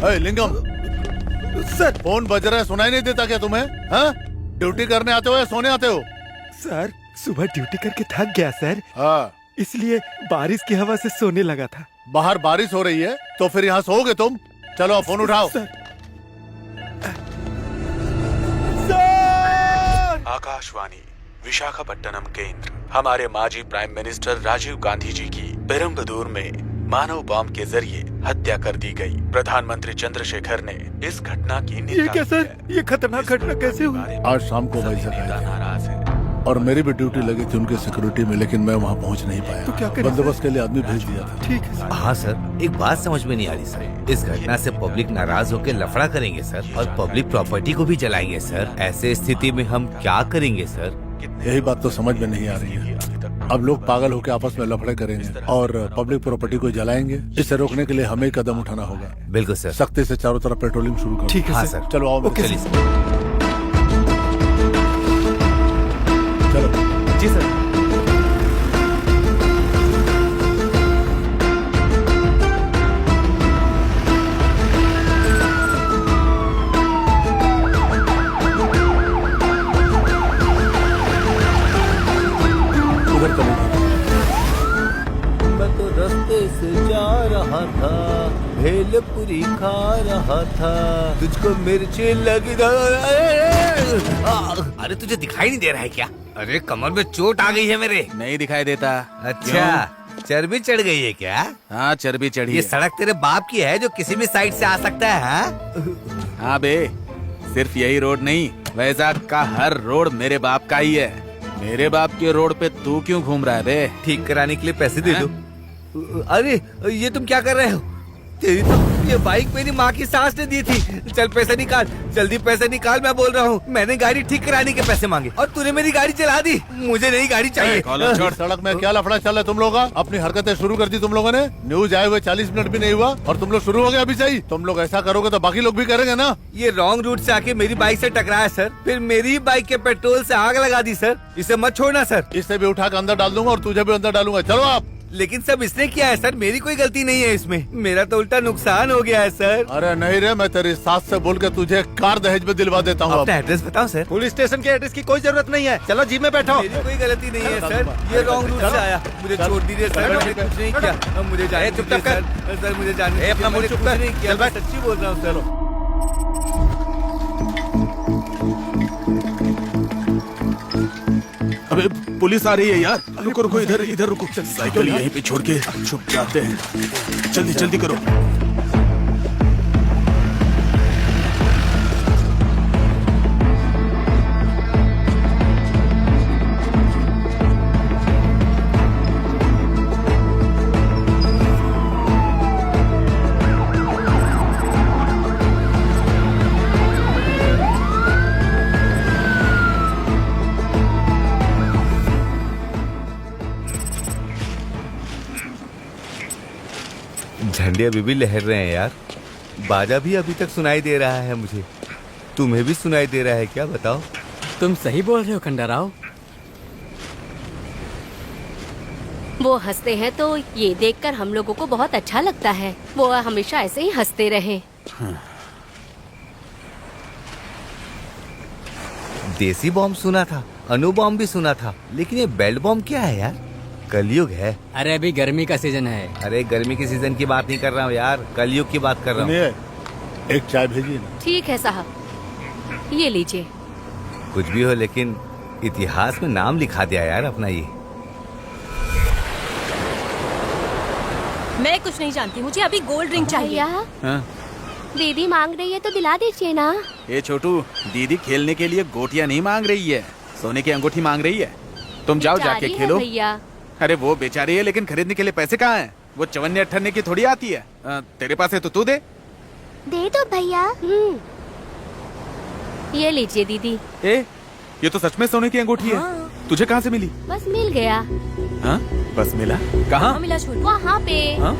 लिंगम sir phone बज रहा है, सुनाई नहीं देता क्या तुम्हें? हाँ, ड्यूटी करने आते हो या सोने आते हो? सर सुबह ड्यूटी करके थक गया सर, हाँ, इसलिए बारिश की हवा से सोने लगा था। बाहर बारिश हो रही है तो फिर यहाँ सोओगे तुम? चलो फोन उठाओ। सर आकाशवाणी विशाखापट्टनम केंद्र। हमारे माजी प्राइम मिनिस्टर राजीव गांधी जी की पेरम्बदूर में मानव बॉम्ब के जरिए हत्या कर दी गई। प्रधानमंत्री चंद्रशेखर ने इस घटना की निंदा ये क्या की सर, है। ये खतरनाक घटना कैसे हुई? आज शाम को वही सभी जगह नेता है नाराज है। और मेरी भी ड्यूटी लगी थी उनके सिक्योरिटी में, लेकिन मैं वहाँ पहुँच नहीं पाया। तो क्या करें? बंदोबस्त के लिए आदमी भेज दिया था। ठीक है सर। हाँ सर, एक बात समझ में नहीं आ रही सर। इस घटना से पब्लिक नाराज होकर लफड़ा करेंगे सर, और पब्लिक प्रॉपर्टी को भी जलाएंगे सर। ऐसे स्थिति में हम क्या करेंगे सर? यही बात तो समझ में नहीं आ रही है। अब लोग पागल होकर आपस में लफड़े करेंगे और पब्लिक प्रॉपर्टी को जलाएंगे। इसे रोकने के लिए हमें ही कदम उठाना होगा। बिल्कुल सर। सख्ती से चारों तरफ पेट्रोलिंग शुरू करो। ठीक है हाँ सर। सर। चलो आओ। ओके चलिए सर। चलो जी सर। उधर चलो। मैं तो रास्ते से जा रहा था, भेलपुरी खा रहा था, तुझको मिर्ची लगी। अरे तुझे दिखाई नहीं दे रहा है क्या? अरे कमर में चोट आ गई है मेरे। नहीं दिखाई देता। अच्छा, चर्बी चढ़ गई है क्या? हाँ, चर्बी चढ़ी ये है। सड़क तेरे बाप की है जो किसी भी साइड से आ सकता है? हाँ? हाँ बे, सिर्फ यही रोड नहीं, वैजाग का हर रोड मेरे बाप का ही है। मेरे बाप के रोड पे तू क्यों घूम रहा है बे? ठीक कराने के लिए पैसे दे दो। अरे ये तुम क्या कर रहे हो? तेरी तो ये बाइक मेरी माँ की सास ने दी थी। चल पैसे निकाल, जल्दी पैसे निकाल, मैं बोल रहा हूँ। मैंने गाड़ी ठीक कराने के पैसे मांगे और तूने मेरी गाड़ी चला दी। मुझे नई गाड़ी चाहिए। कॉलर छोड़। सड़क में क्या लफड़ा चल रहा है तुम लोगों का? अपनी हरकतें शुरू कर दी तुम लोगों ने। न्यूज आए हुए 40 मिनट भी नहीं हुआ और तुम लोग शुरू हो गए अभी से ही। तुम लोग ऐसा करोगे तो बाकी लोग भी करेंगे ना। ये रॉन्ग रूट से आके मेरी बाइक से टकराया सर, फिर मेरी बाइक के पेट्रोल से आग लगा दी सर। इसे मत छोड़ना सर। इसे भी उठा कर अंदर डाल दूंगा और तुझे भी अंदर डालूंगा। चलो आप। लेकिन सब इसने किया है सर, मेरी कोई गलती नहीं है इसमें। मेरा तो उल्टा नुकसान हो गया है सर। अरे नहीं रे, मैं तेरी सास से बोल के तुझे कार दहेज में दिलवा देता हूँ। अपना एड्रेस बताओ सर। पुलिस स्टेशन के एड्रेस की कोई जरूरत नहीं है। चलो जीप में बैठो। मेरी कोई गलती नहीं है सर, ये रॉन्ग रूट से आया। मुझे छोड़ दीजिए सर, मैंने कुछ नहीं किया। अब मुझे जाने चुप दीजिए कर। सर, मुझे जाने अपना मुंह चुप कर। नहीं किया, चल मैं बैठ। सच्ची बोल रहा हूँ सर। अबे पुलिस आ रही है यार। रुको रुको, इधर इधर रुको। साइकिल यहीं पे छोड़ के छुप जाते हैं। जल्दी जल्दी करो। झंडे अभी भी लहर रहे हैं यार। बाजा भी अभी तक सुनाई दे रहा है मुझे। तुम्हें भी सुनाई दे रहा है क्या? बताओ। तुम सही बोल रहे हो खंडाराव। वो हंसते हैं तो ये देखकर हम लोगों को बहुत अच्छा लगता है। वो हमेशा ऐसे ही हंसते रहे। देसी बॉम्ब सुना था, अणु बॉम्ब भी सुना था, लेकिन ये बेल्ट बॉम्ब क्या है यार? कलयुग है। अरे अभी गर्मी का सीजन है। अरे गर्मी के सीजन की बात नहीं कर रहा हूँ यार, कलयुग की बात कर रहा हूँ। सुनिए, एक चाय भेजिए ना। ठीक है साहब, ये लीजिए। कुछ भी हो, लेकिन इतिहास में नाम लिखा दिया यार अपना ये। मैं कुछ नहीं जानती, मुझे अभी गोल्ड ड्रिंक चाहिए। भैया, हाँ? दीदी मांग रही है तो दिला दीजिए ना। ये छोटू, दीदी खेलने के लिए गोटियां नहीं मांग रही है, सोने की अंगूठी मांग रही है। तुम जाओ जाके बेचारी है खेलो। भैया। अरे वो बेचारी है, लेकिन खरीदने के लिए पैसे कहाँ हैं? वो चवन्ने अट्ठन्ने की थोड़ी आती है। तेरे पास है तो तू दे। दे दो भैया। ये लीजिए दीदी। ए, ये तो सच में सोने की अंगूठी है। तुझे कहाँ से मिली? बस मिल गया। हाँ? बस मिला? कहाँ? मिला छोटू। वहाँ पे। हाँ?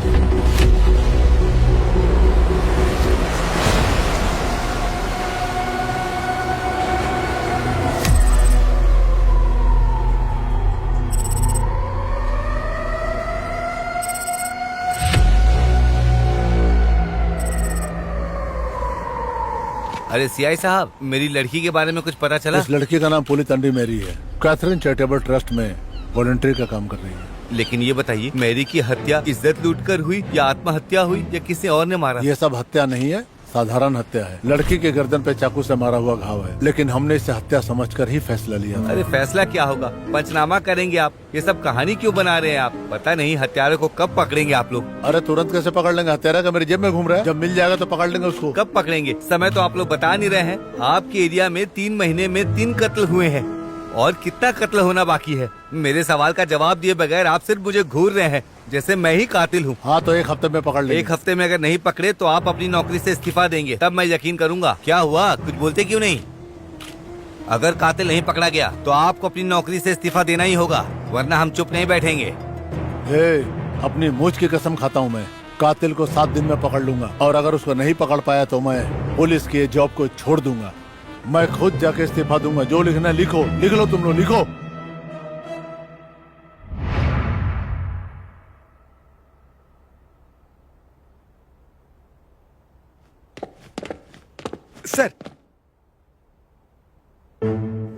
अरे सीआई साहब, मेरी लड़की के बारे में कुछ पता चला? इस लड़की का नाम पुलिस अंडी मेरी है। कैथरीन चैरिटेबल ट्रस्ट में वॉलंटियर का काम कर रही है। लेकिन ये बताइए, मैरी की हत्या इज्जत लूटकर हुई या आत्महत्या हुई या किसी और ने मारा? ये सब हत्या नहीं है, साधारण हत्या है। लड़की के गर्दन पे चाकू से मारा हुआ घाव है, लेकिन हमने इसे हत्या समझकर ही फैसला लिया था। अरे फैसला क्या होगा, पंचनामा करेंगे आप। ये सब कहानी क्यों बना रहे हैं आप? पता नहीं हत्यारे को कब पकड़ेंगे आप लोग। अरे तुरंत कैसे पकड़ लेंगे? हत्यारा का मेरी जेब में घूम रहा है। जब मिल जाएगा तो पकड़ लेंगे उसको। कब पकड़ेंगे? समय तो आप लोग बता नहीं रहे हैं। आपके एरिया में 3 महीने में 3 कत्ल हुए हैं और कितना कत्ल होना बाकी है? मेरे सवाल का जवाब दिए बगैर आप सिर्फ मुझे घूर रहे हैं जैसे मैं ही कातिल हूँ। हाँ तो 1 हफ्ते में पकड़ लेंगे। 1 हफ्ते में अगर नहीं पकड़े तो आप अपनी नौकरी से इस्तीफा देंगे, तब मैं यकीन करूंगा। क्या हुआ, कुछ बोलते क्यों नहीं? अगर कातिल नहीं पकड़ा गया तो आपको अपनी नौकरी से इस्तीफा देना ही होगा, वरना हम चुप नहीं बैठेंगे। अपनी मूछ की कसम खाता हूँ मैं, कातिल को 7 दिन में पकड़ लूंगा। और अगर उसको नहीं पकड़ पाया तो मैं पुलिस की जॉब को छोड़ दूंगा। मैं खुद जाके इस्तीफा दूंगा। जो लिखना है लिखो, लिख लो तुम लोग, लिखो।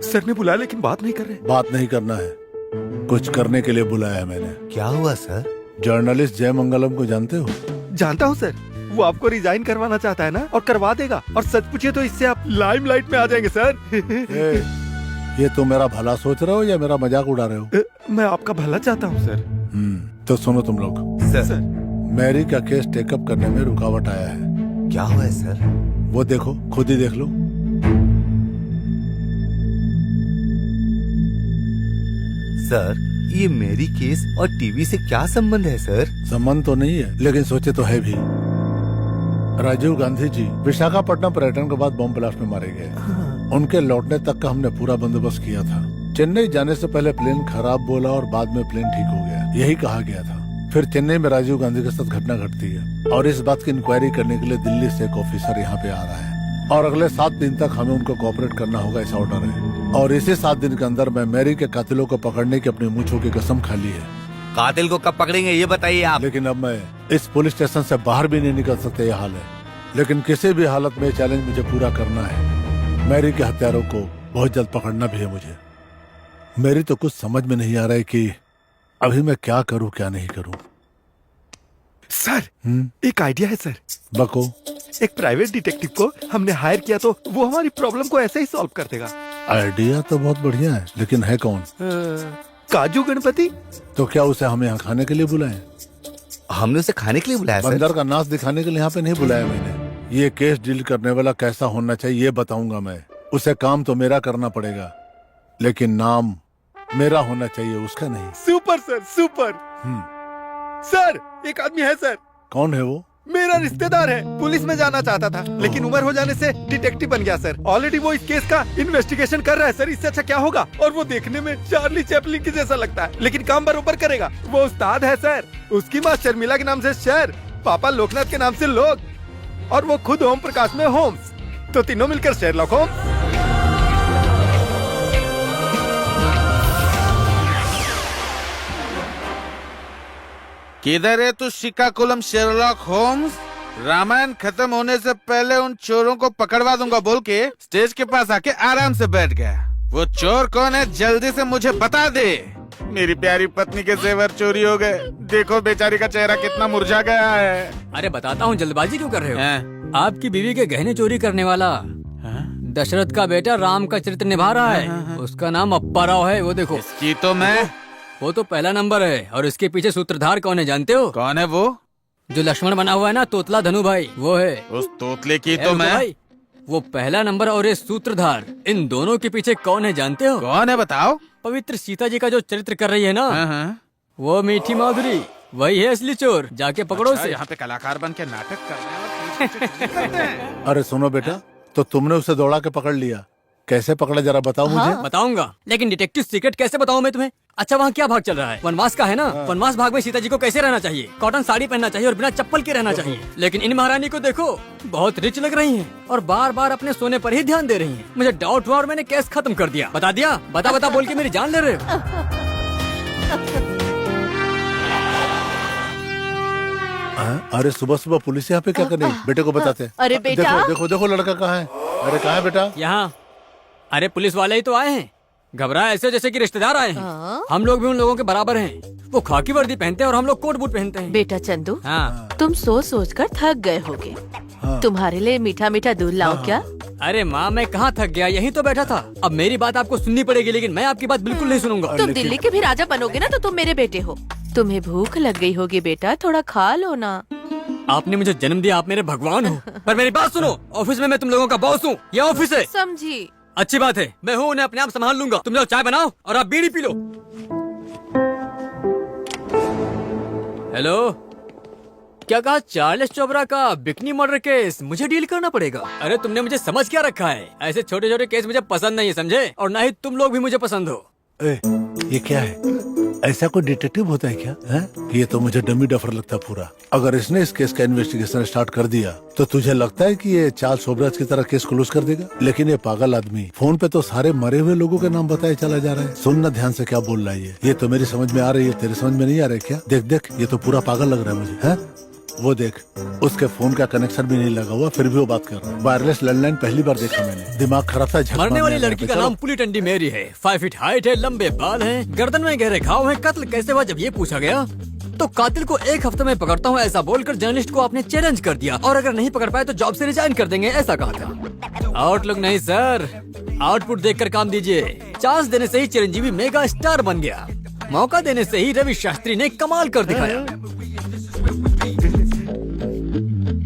सर ने बुलाया लेकिन बात नहीं कर रहे। बात नहीं करना है, कुछ करने के लिए बुलाया है मैंने। क्या हुआ सर? जर्नलिस्ट जय मंगलम को जानते हो? जानता हूँ सर, वो आपको रिजाइन करवाना चाहता है ना, और करवा देगा। और सच पूछिए तो इससे आप लाइमलाइट में आ जाएंगे सर। ये तो मेरा भला सोच रहे हो या मेरा मजाक उड़ा रहे हो? मैं आपका भला चाहता हूँ सर। तो सुनो तुम लोग, सर मैरी का केस टेकअप करने में रुकावट आया है। क्या हुआ है सर? वो देखो, खुद ही देख लो। सर ये मेरी केस और टीवी से क्या संबंध है सर? संबंध तो नहीं है, लेकिन सोचे तो है भी। राजीव गांधी जी विशाखापट्टनम पर्यटन के बाद बॉम्ब ब्लास्ट में मारे गए। उनके लौटने तक का हमने पूरा बंदोबस्त किया था। चेन्नई जाने से पहले प्लेन खराब बोला और बाद में प्लेन ठीक हो गया, यही कहा गया था। फिर चेन्नई में राजीव गांधी के साथ घटना घटती है और इस बात की इंक्वायरी करने के लिए दिल्ली से एक ऑफिसर यहाँ पे आ रहा है और अगले 7 दिन तक हमें उनको कोऑपरेट करना होगा, ऐसा ऑर्डर है। और इसी 7 दिन के अंदर मैं मैरी के कातिलों को पकड़ने की अपनी मूंछों की कसम खा ली है। कातिल को कब पकड़ेंगे ये बताइए आप। लेकिन अब मैं इस पुलिस स्टेशन से बाहर भी नहीं निकल सकते, यह हाल है। लेकिन किसी भी हालत में चैलेंज मुझे पूरा करना है। मैरी के हत्यारों को बहुत जल्द पकड़ना भी है मुझे। मेरी तो कुछ समझ में नहीं आ रहा है कि अभी मैं क्या करूं क्या नहीं करूं। सर एक आइडिया है सर। बको। एक प्राइवेट डिटेक्टिव को हमने हायर किया तो वो हमारी प्रॉब्लम को ऐसे ही सॉल्व कर देगा। आइडिया तो बहुत बढ़िया है, लेकिन है कौन? काजू गणपति। तो क्या उसे हमें यहाँ खाने के लिए बुलाएं? हमने उसे खाने के लिए बुलाया सर? बंदर का नाच दिखाने के लिए यहाँ पे नहीं बुलाया मैंने। ये केस डील करने वाला कैसा होना चाहिए ये बताऊंगा मैं। उसे काम तो मेरा करना पड़ेगा, लेकिन नाम मेरा होना चाहिए, उसका नहीं। Super sir, super. सर एक आदमी है सर। कौन है वो? मेरा रिश्तेदार है, पुलिस में जाना चाहता था लेकिन उम्र हो जाने से डिटेक्टिव बन गया सर। ऑलरेडी वो इस केस का इन्वेस्टिगेशन कर रहा है सर। इससे अच्छा क्या होगा? और वो देखने में चार्ली चैपलिन के जैसा लगता है, लेकिन काम बरोबर करेगा। वो उस्ताद है सर। उसकी माँ शर्मिला के नाम से शहर, पापा लोकनाथ के नाम से लोक, और वो खुद ओम प्रकाश में होम्स। तो तीनों मिलकर शेरलॉक होम्स। किधर है तू श्रीकाकुलम शेरलॉक होम्स? रामायण खत्म होने से पहले उन चोरों को पकड़वा दूंगा बोल के स्टेज के पास आके आराम से बैठ गया। वो चोर कौन है जल्दी से मुझे बता दे। मेरी प्यारी पत्नी के जेवर चोरी हो गए। देखो बेचारी का चेहरा कितना मुरझा गया है। अरे बताता हूँ, जल्दबाजी क्यों कर रहे हो? आपकी बीवी के गहने चोरी करने वाला दशरथ का बेटा राम का चरित्र निभा रहा है। उसका नाम अप्पा राव है। वो देखो। इसकी तो मैं। वो तो पहला नंबर है। और इसके पीछे सूत्रधार कौन है जानते हो? कौन है वो? जो लक्ष्मण बना हुआ है ना, तोतला धनु भाई, वो है। उस तोतले की तो मैं। भाई, वो पहला नंबर और ये सूत्रधार, इन दोनों के पीछे कौन है जानते हो? कौन है बताओ? पवित्र सीता जी का जो चरित्र कर रही है ना, वो मीठी माधुरी, वही है असली चोर। जाके पकड़ो उसे। यहाँ पे कलाकार बन के नाटक कर रहे हैं। अरे सुनो बेटा, तो तुमने उसे दौड़ा के पकड़ लिया, कैसे पकड़ा जरा बताओ मुझे। बताऊंगा, लेकिन डिटेक्टिव सीक्रेट कैसे बताऊं मैं तुम्हें? अच्छा वहाँ क्या भाग चल रहा है? वनवास का है ना। वनवास भाग में सीता जी को कैसे रहना चाहिए? कॉटन साड़ी पहनना चाहिए और बिना चप्पल के रहना चाहिए। लेकिन इन महारानी को देखो, बहुत रिच लग रही हैं और बार बार अपने सोने पर ही ध्यान दे रही हैं। मुझे डाउट हुआ और मैंने केस खत्म कर दिया। बता दिया, बता बता बोल के मेरी जान ले रहे हो। अरे सुबह सुबह पुलिस यहाँ पे क्या कर रही? बेटे को बताते। अरे बेटा। देखो देखो देखो लड़का कहाँ है। अरे कहाँ है बेटा? यहाँ। अरे पुलिस वाले ही तो आए हैं। घबराए ऐसे जैसे कि रिश्तेदार आए हैं। हम लोग भी उन लोगों के बराबर हैं। वो खाकी वर्दी पहनते हैं और हम लोग कोट बूट पहनते हैं। बेटा चंदू, हाँ। तुम सोच सोच कर थक गए होगे। तुम्हारे लिए मीठा मीठा दूध लाऊं क्या? अरे माँ, मैं कहाँ थक गया, यही तो बैठा था। अब मेरी बात आपको सुननी पड़ेगी, लेकिन मैं आपकी बात बिल्कुल नहीं सुनूंगा। तुम दिल्ली के भी राजा बनोगे ना तो तुम मेरे बेटे हो। तुम्हें भूख लग गई होगी बेटा, थोड़ा खा लो ना। आपने मुझे जन्म दिया, आप मेरे भगवान हो। पर मेरी बात सुनो, ऑफिस में मैं तुम लोगों का बॉस हूँ। ये ऑफिस है। समझी? अच्छी बात है, मैं हूँ, उन्हें अपने आप संभाल लूंगा। तुम लोग चाय बनाओ और आप बीड़ी पी लो। हेलो, क्या कहा? चार्ल्स चोबरा का बिकनी मर्डर केस मुझे डील करना पड़ेगा? अरे तुमने मुझे समझ क्या रखा है? ऐसे छोटे छोटे केस मुझे पसंद नहीं है, समझे? और ना ही तुम लोग भी मुझे पसंद हो। ए, ये क्या है? ऐसा कोई डिटेक्टिव होता है क्या? है? ये तो मुझे डमी डफर लगता पूरा। अगर इसने इस केस का इन्वेस्टिगेशन स्टार्ट कर दिया तो तुझे लगता है कि ये चार्ल्स सोबराज की तरह केस क्लोज कर देगा? लेकिन ये पागल आदमी फोन पे तो सारे मरे हुए लोगों के नाम बताए चला जा रहा है। सुनना ध्यान से क्या बोल रहा है। ये तो मेरी समझ में आ रही है, तेरे समझ में नहीं आ रहा है क्या? देख देख, ये तो पूरा पागल लग रहा है मुझे। है? वो देख, उसके फोन का कनेक्शन भी नहीं लगा हुआ, फिर भी वो बात कर रहा है। वायरलेस लैंडलाइन पहली बार देखा मैंने। दिमाग खराब था। झक मरने वाली मारने लड़की का लगा। नाम पुली टंडी मेरी है। 5 फीट हाइट है, लंबे बाल हैं, गर्दन में गहरे घाव हैं। कत्ल कैसे हुआ जब ये पूछा गया तो कातिल को 1 हफ्ते में पकड़ता हूँ ऐसा बोलकर जर्नलिस्ट को आपने चैलेंज कर दिया, और अगर नहीं पकड़ पाए तो जॉब से रिजाइन कर देंगे, ऐसा कहा था। आउटलुक नहीं सर, आउटपुट देखकर काम दीजिए। चांस देने से ही चिरंजीवी मेगा स्टार बन गया, मौका देने से ही रवि शास्त्री ने कमाल कर दिखाया।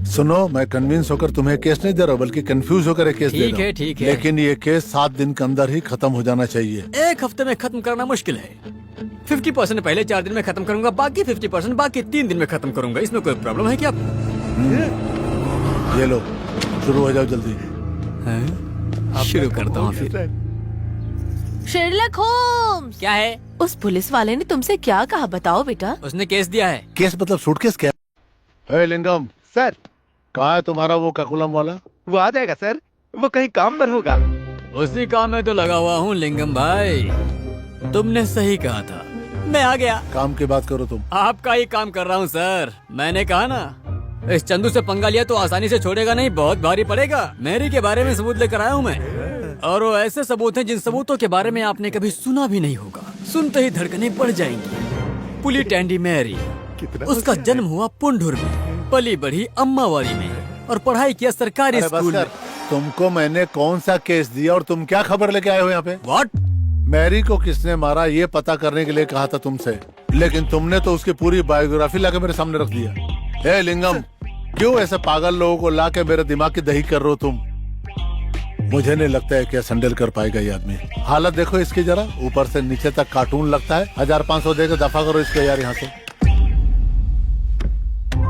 सुनो, मैं कन्विंस होकर तुम्हें केस नहीं दे रहा हूँ, बल्कि कंफ्यूज होकर केस दे रहा हूँ। ठीक है। लेकिन ये केस 7 दिन के अंदर ही खत्म हो जाना चाहिए। 1 हफ्ते में खत्म करना मुश्किल है। 50% पहले 4 दिन में खत्म करूंगा, बाकी 50% बाकी 3 दिन में खत्म करूंगा। इसमें कोई प्रॉब्लम है क्या? ये लो, शुरू हो जाओ जल्दी। शुरू करता हूँ फिर। Sherlock Holmes! क्या है? उस पुलिस वाले ने तुमसे क्या कहा बताओ बेटा? उसने केस दिया है। केस मतलब सूटकेस क्या? है लिंगम, सर कहाँ है तुम्हारा वो काकुलम वाला? वो आ जाएगा सर, वो कहीं काम पर होगा। उसी काम में तो लगा हुआ हूँ लिंगम भाई। तुमने सही कहा था, मैं आ गया। काम की बात करो तुम। आपका ही काम कर रहा हूँ सर। मैंने कहा ना, इस चंदू से पंगा लिया तो आसानी से छोड़ेगा नहीं, बहुत भारी पड़ेगा। मैरी के बारे में सबूत लेकर आया हूँ मैं, और वो ऐसे सबूत हैं जिन सबूतों के बारे में आपने कभी सुना भी नहीं होगा। सुनते ही धड़कनें बढ़ जाएंगी। पुली टैंडी मैरी, उसका जन्म हुआ पुंडुर में, पली बढ़ी अम्मावारी में, और पढ़ाई किया सरकारी अरे बस स्कूल कर। में। तुमको मैंने कौन सा केस दिया और तुम क्या खबर लेके आए हो यहाँ पे? What? मैरी को किसने मारा ये पता करने के लिए कहा था तुमसे, लेकिन तुमने तो उसकी पूरी बायोग्राफी लाके मेरे सामने रख दिया। हे लिंगम, क्यों ऐसे पागल लोगों को लाके मेरे दिमाग की दही कर रहे हो तुम? मुझे नहीं लगता है कि संडेल कर पाएगा ये आदमी। हालत देखो इसकी जरा, ऊपर से नीचे तक कार्टून लगता है। 1500 देकर दफा करो इसको यार यहाँ से।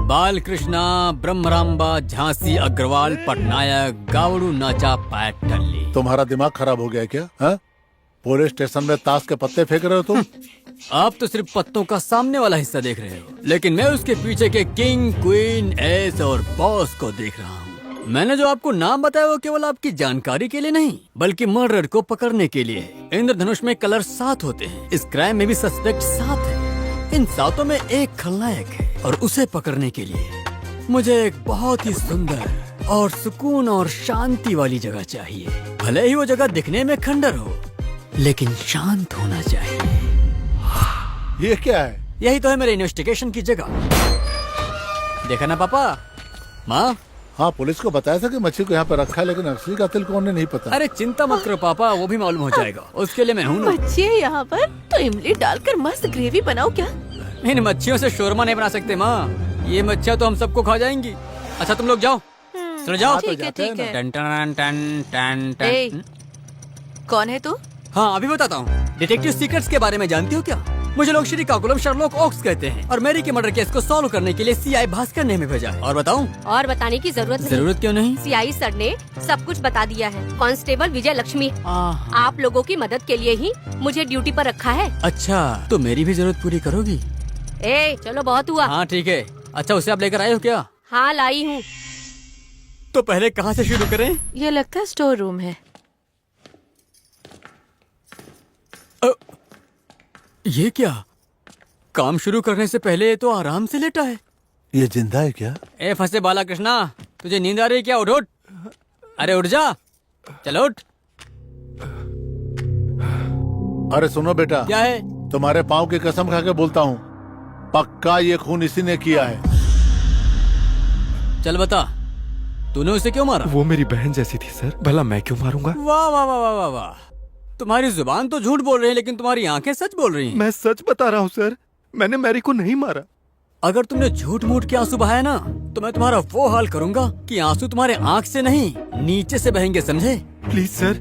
बाल कृष्णा, ब्रह्मराम्बा, झांसी अग्रवाल, पटनायक, गावड़ू नाचा, पैट टल्ली। तुम्हारा दिमाग खराब हो गया है क्या? हा? पुलिस स्टेशन में ताश के पत्ते फेंक रहे हो तुम? आप तो सिर्फ पत्तों का सामने वाला हिस्सा देख रहे हो, लेकिन मैं उसके पीछे के किंग, क्वीन, एस और बॉस को देख रहा हूँ। मैंने जो आपको नाम बताया वो केवल आपकी जानकारी के लिए नहीं, बल्कि मर्डर को पकड़ने के लिए है। इंद्रधनुष में कलर 7 होते हैं, इस क्राइम में भी सस्पेक्ट 7 है। इन 7 में एक खलनायक है, और उसे पकड़ने के लिए मुझे एक बहुत ही सुंदर और सुकून और शांति वाली जगह चाहिए। भले ही वो जगह दिखने में खंडर हो, लेकिन शांत होना चाहिए। ये क्या है? यही तो है मेरे इन्वेस्टिगेशन की जगह। देखा ना पापा? माँ? हाँ, पुलिस को बताया था कि मच्छी को यहाँ पे रखा है, लेकिन असली कातिल कौन है नहीं पता। अरे चिंता मत करो पापा, वो भी मालूम हो जाएगा। उसके लिए मैं हूँ ना। बच्चे यहाँ पर तो इमली डालकर मस्त ग्रेवी बनाओ क्या? इन मच्छियों से शोरमा नहीं बना सकते माँ, ये मच्छियाँ तो हम सबको खा जाएंगी। अच्छा तुम लोग जाओ, चलो जाओ। ठीक है ठीक है। टन टन टन टन ए, टन। कौन है तू? हाँ अभी बताता हूँ। डिटेक्टिव सीक्रेट्स के बारे में जानती हो क्या? मुझे लोग श्री काकुलम शर्लॉक ओक्स कहते हैं, और मैरी के मर्डर केस को सॉल्व करने के लिए सीआई भास्कर ने हमें भेजा है। और बताऊं? और बताने की जरूरत नहीं। जरूरत क्यों नहीं? सीआई सर ने सब कुछ बता दिया है। कांस्टेबल विजय लक्ष्मी आप लोगों की मदद के लिए ही मुझे ड्यूटी पर रखा है। अच्छा, तो मेरी भी जरूरत पूरी करोगी? ए चलो बहुत हुआ। हाँ ठीक है। अच्छा उसे आप लेकर आए हो क्या? हाँ लाई हूँ। तो पहले कहाँ से शुरू करें? ये लगता है स्टोर रूम है। ये क्या? काम शुरू करने से पहले तो आराम से लेटा है। ये जिंदा है क्या? ए फंसे बाला कृष्णा, तुझे नींद आ रही है क्या? उठ उठ। अरे उठ जा। चलो उठ। अरे सुनो बेटा, क्या है? तुम्हारे पाँव की कसम खा के बोलता हूँ, पक्का ये खून इसी ने किया है। चल बता, तूने उसे क्यों मारा? वो मेरी बहन जैसी थी सर, भला मैं क्यों मारूंगा? वाह वाह वाह वाह वाह वाह, तुम्हारी जुबान तो झूठ बोल रही है लेकिन तुम्हारी आंखें सच बोल रही हैं। मैं सच बता रहा हूँ सर, मैंने मैरी को नहीं मारा। अगर तुमने झूठ मूठ के आंसू बहाए ना तो मैं तुम्हारा वो हाल करूंगा कि आंसू तुम्हारे आंख से नहीं नीचे से बहेंगे, समझे? प्लीज सर,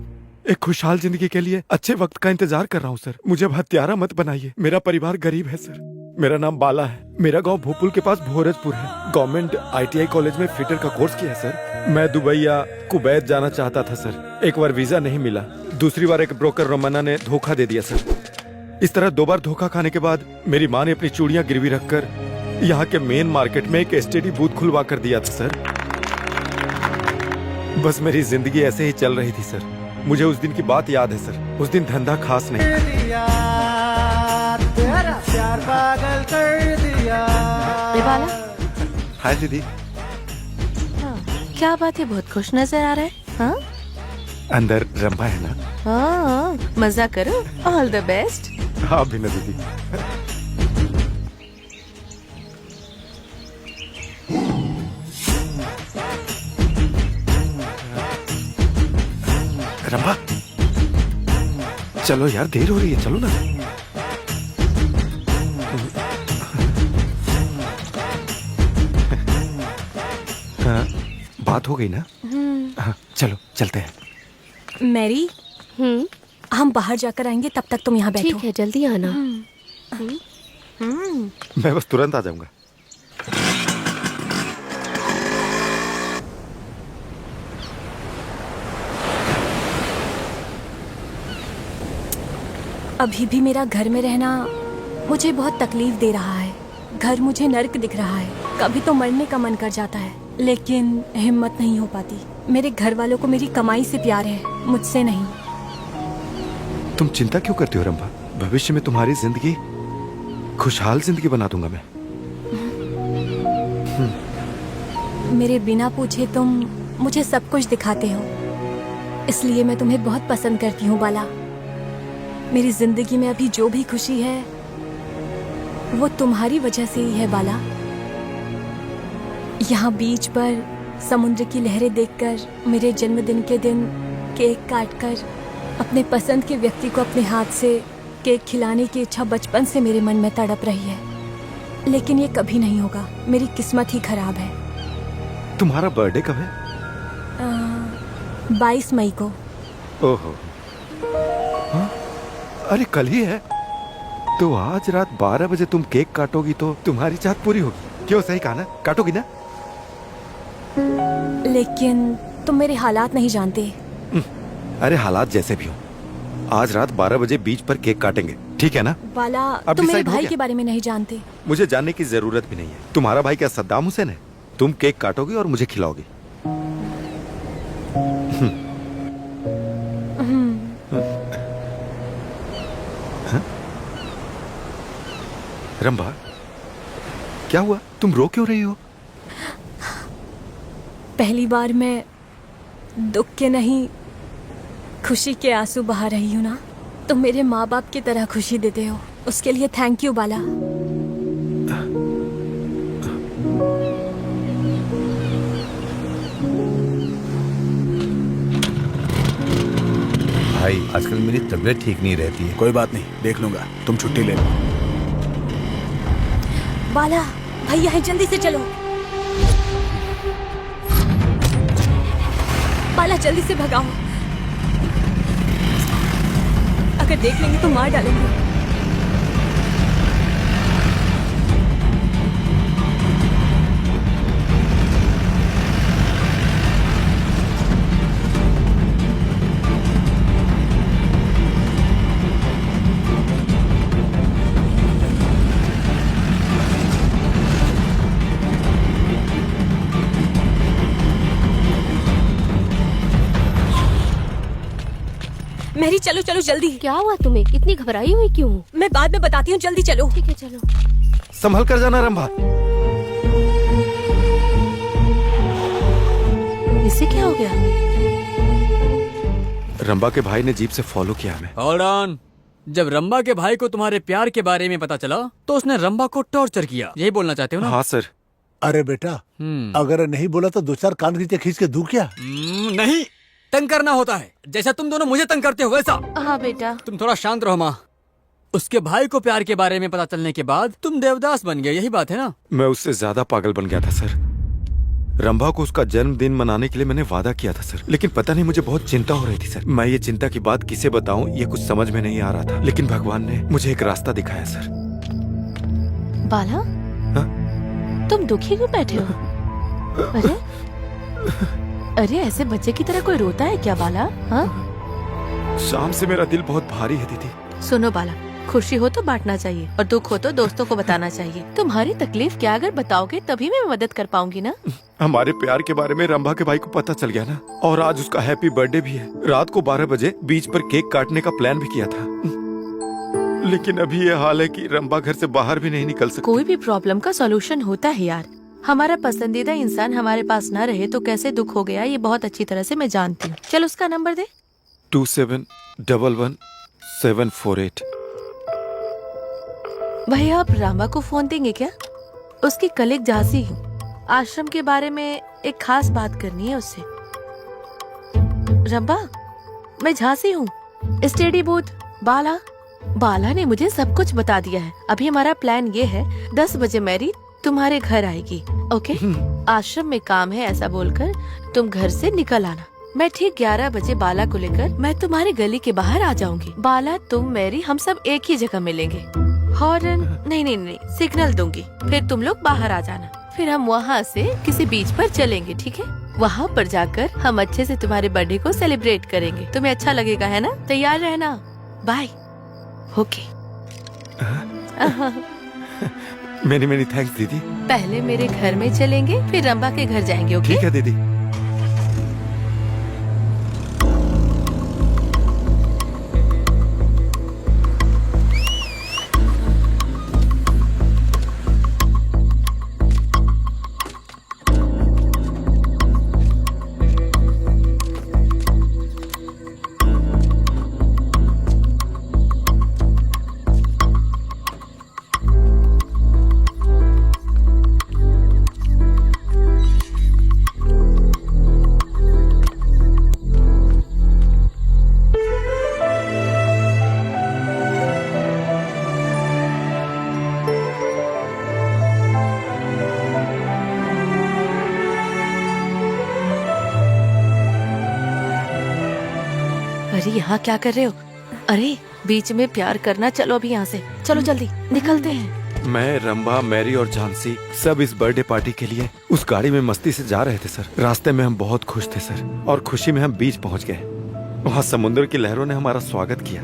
एक खुशहाल जिंदगी के लिए अच्छे वक्त का इंतजार कर रहा हूँ सर। मुझे अब हत्यारा मत बनाइए। मेरा परिवार गरीब है सर। मेरा नाम बाला है। मेरा गांव भोपुल के पास भोरजपुर है। गवर्नमेंट ITI कॉलेज में फिटर का कोर्स किया है सर। मैं दुबई या कुवैत जाना चाहता था सर। एक बार वीजा नहीं मिला, दूसरी बार एक ब्रोकर रोमाना ने धोखा दे दिया सर। इस तरह 2 बार धोखा खाने के बाद मेरी माँ ने अपनी चूड़ियां गिरवी रखकर यहाँ के मेन मार्केट में एक STD बूथ खुलवा कर दिया था सर। बस मेरी जिंदगी ऐसे ही चल रही थी सर। मुझे उस दिन की बात याद है सर। उस दिन धंधा खास नहीं। बाला, हाय दीदी। हाँ, क्या बात है, बहुत खुश नजर आ रहा है। हाँ अंदर रंभा है ना? हाँ, मजा करो। All the best. हाँ भी ना दीदी। रंभा, चलो यार, देर हो रही है, चलो ना। हाँ, बात हो गई ना? हाँ, चलो चलते हैं। मैरी, हम बाहर जाकर आएंगे, तब तक तुम यहाँ बैठो। ठीक है, जल्दी आना। मैं बस तुरंत आ जाऊंगा। अभी भी मेरा घर में रहना मुझे बहुत तकलीफ दे रहा है। घर मुझे नर्क दिख रहा है। कभी तो मरने का मन कर जाता है, लेकिन हिम्मत नहीं हो पाती। मेरे घर वालों को मेरी कमाई से प्यार है, मुझसे नहीं। तुम चिंता क्यों करती हो रंभा? भविष्य में तुम्हारी जिंदगी खुशहाल जिंदगी बना दूंगा मैं। मेरे बिना पूछे तुम मुझे सब कुछ दिखाते हो, इसलिए मैं तुम्हें बहुत पसंद करती हूँ बाला। मेरी जिंदगी में अभी जो भी खुशी है वो तुम्हारी वजह से ही है बाला। यहाँ बीच पर समुद्र की लहरें देखकर, मेरे जन्मदिन के दिन केक काटकर, अपने पसंद के व्यक्ति को अपने हाथ से केक खिलाने की इच्छा बचपन से मेरे मन में तड़प रही है, लेकिन ये कभी नहीं होगा। मेरी किस्मत ही खराब है। तुम्हारा बर्थडे कब है? 22 मई को। ओहो, हाँ? अरे कल ही है। तो आज रात 12 बजे तुम केक काटोगी तो तुम्हारी चाहत पूरी होगी। क्यों, सही कहा ना? काटोगी ना? लेकिन तुम मेरे हालात नहीं जानते। अरे हालात जैसे भी हो, आज रात 12 बजे बीच पर केक काटेंगे, ठीक है ना? बाला, अब तुम मेरे decide हो भाई गया? के बारे में नहीं जानते। मुझे जानने की जरूरत भी नहीं है। तुम्हारा भाई क्या सद्दाम हुसैन है? तुम केक काटोगी और मुझे खिलाओगी। रंभा, क्या हुआ? तुम रो क्यों रही हो? पहली बार मैं दुख के नहीं खुशी के आंसू बहा रही हूँ ना। तुम मेरे माँ बाप की तरह खुशी देते हो, उसके लिए थैंक यू बाला। भाई आजकल मेरी तबीयत ठीक नहीं रहती है। कोई बात नहीं, देख लूंगा, तुम छुट्टी ले लो। बाला, भैया है, जल्दी से चलो। बाला, जल्दी से भगाओ। अगर देख लेंगे तो मार डालेंगे। मैरी, चलो चलो जल्दी। क्या हुआ तुम्हें? इतनी घबराई हुई क्यों? मैं बाद में बताती हूँ, जल्दी चलो। ठीक है, चलो। संभल कर जाना रंभा। इसे क्या हो गया? रंबा के भाई ने जीप से फॉलो किया हमें। Hold on। जब रंबा के भाई को तुम्हारे प्यार के बारे में पता चला तो उसने रंबा को टॉर्चर किया, यही बोलना चाहते हो ना? हाँ सर। अरे बेटा, अगर नहीं बोला तो 2-4 कान नीचे खींच के दूं क्या? नहीं, तंग करना होता है, जैसा तुम दोनों मुझे तंग करते हो वैसा। हाँ बेटा। तुम थोड़ा शांत रहो माँ। उसके भाई को प्यार के बारे में पता चलने के बाद तुम देवदास बन गए, यही बात है ना? मैं उससे ज्यादा पागल बन गया था सर। रंभा को उसका जन्मदिन मनाने के लिए मैंने वादा किया था सर, लेकिन पता नहीं मुझे बहुत चिंता हो रही थी सर। मैं ये चिंता की बात किसे बताऊं ये कुछ समझ में नहीं आ रहा था, लेकिन भगवान ने मुझे एक रास्ता दिखाया सर। बाला, तुम दुखी क्यों बैठे हो? अरे अरे, ऐसे बच्चे की तरह कोई रोता है क्या बाला? हाँ, शाम से मेरा दिल बहुत भारी है दीदी। सुनो बाला, खुशी हो तो बांटना चाहिए और दुख हो तो दोस्तों को बताना चाहिए। तुम्हारी तकलीफ क्या अगर बताओगे तभी मैं मदद कर पाऊंगी ना। हमारे प्यार के बारे में रंभा के भाई को पता चल गया ना, और आज उसका हैप्पी बर्थडे भी है। रात को 12 बजे बीच पर केक काटने का प्लान भी किया था, लेकिन अभी ये हाल है कि रंभा घर से बाहर भी नहीं निकल सकती। कोई भी प्रॉब्लम का सॉल्यूशन होता है यार। हमारा पसंदीदा इंसान हमारे पास न रहे तो कैसे दुख हो गया ये बहुत अच्छी तरह से मैं जानती हूँ। चल उसका नंबर दे। 2711-748। भैया आप रामा को फोन देंगे क्या? उसकी कलीग झांसी हूँ, आश्रम के बारे में एक खास बात करनी है उससे। रंबा, मैं झांसी हूँ, स्टडी बूथ। बाला ने मुझे सब कुछ बता दिया है। अभी हमारा प्लान ये है 10 बजे मैरी तुम्हारे घर आएगी, ओके? आश्रम में काम है ऐसा बोलकर तुम घर से निकल आना। मैं ठीक 11 बजे बाला को लेकर मैं तुम्हारी गली के बाहर आ जाऊंगी। बाला, तुम, मैरी, हम सब एक ही जगह मिलेंगे। हॉर्न नहीं, सिग्नल दूंगी, फिर तुम लोग बाहर आ जाना। फिर हम वहाँ से किसी बीच पर चलेंगे, ठीक है? वहाँ पर जाकर हम अच्छे से तुम्हारे बर्थडे को सेलिब्रेट करेंगे। तुम्हें अच्छा लगेगा है ना? तैयार रहना। बाय। ओके। मेनी थैंक्स दीदी। पहले मेरे घर में चलेंगे, फिर रंबा के घर जाएंगे, ओके? ठीक है दीदी। अरे यहाँ क्या कर रहे हो? अरे बीच में प्यार करना। चलो अभी यहाँ से चलो, जल्दी निकलते हैं। मैं, रंभा, मैरी और झांसी सब इस बर्थडे पार्टी के लिए उस गाड़ी में मस्ती से जा रहे थे सर। रास्ते में हम बहुत खुश थे सर, और खुशी में हम बीच पहुँच गए। वहाँ समुद्र की लहरों ने हमारा स्वागत किया।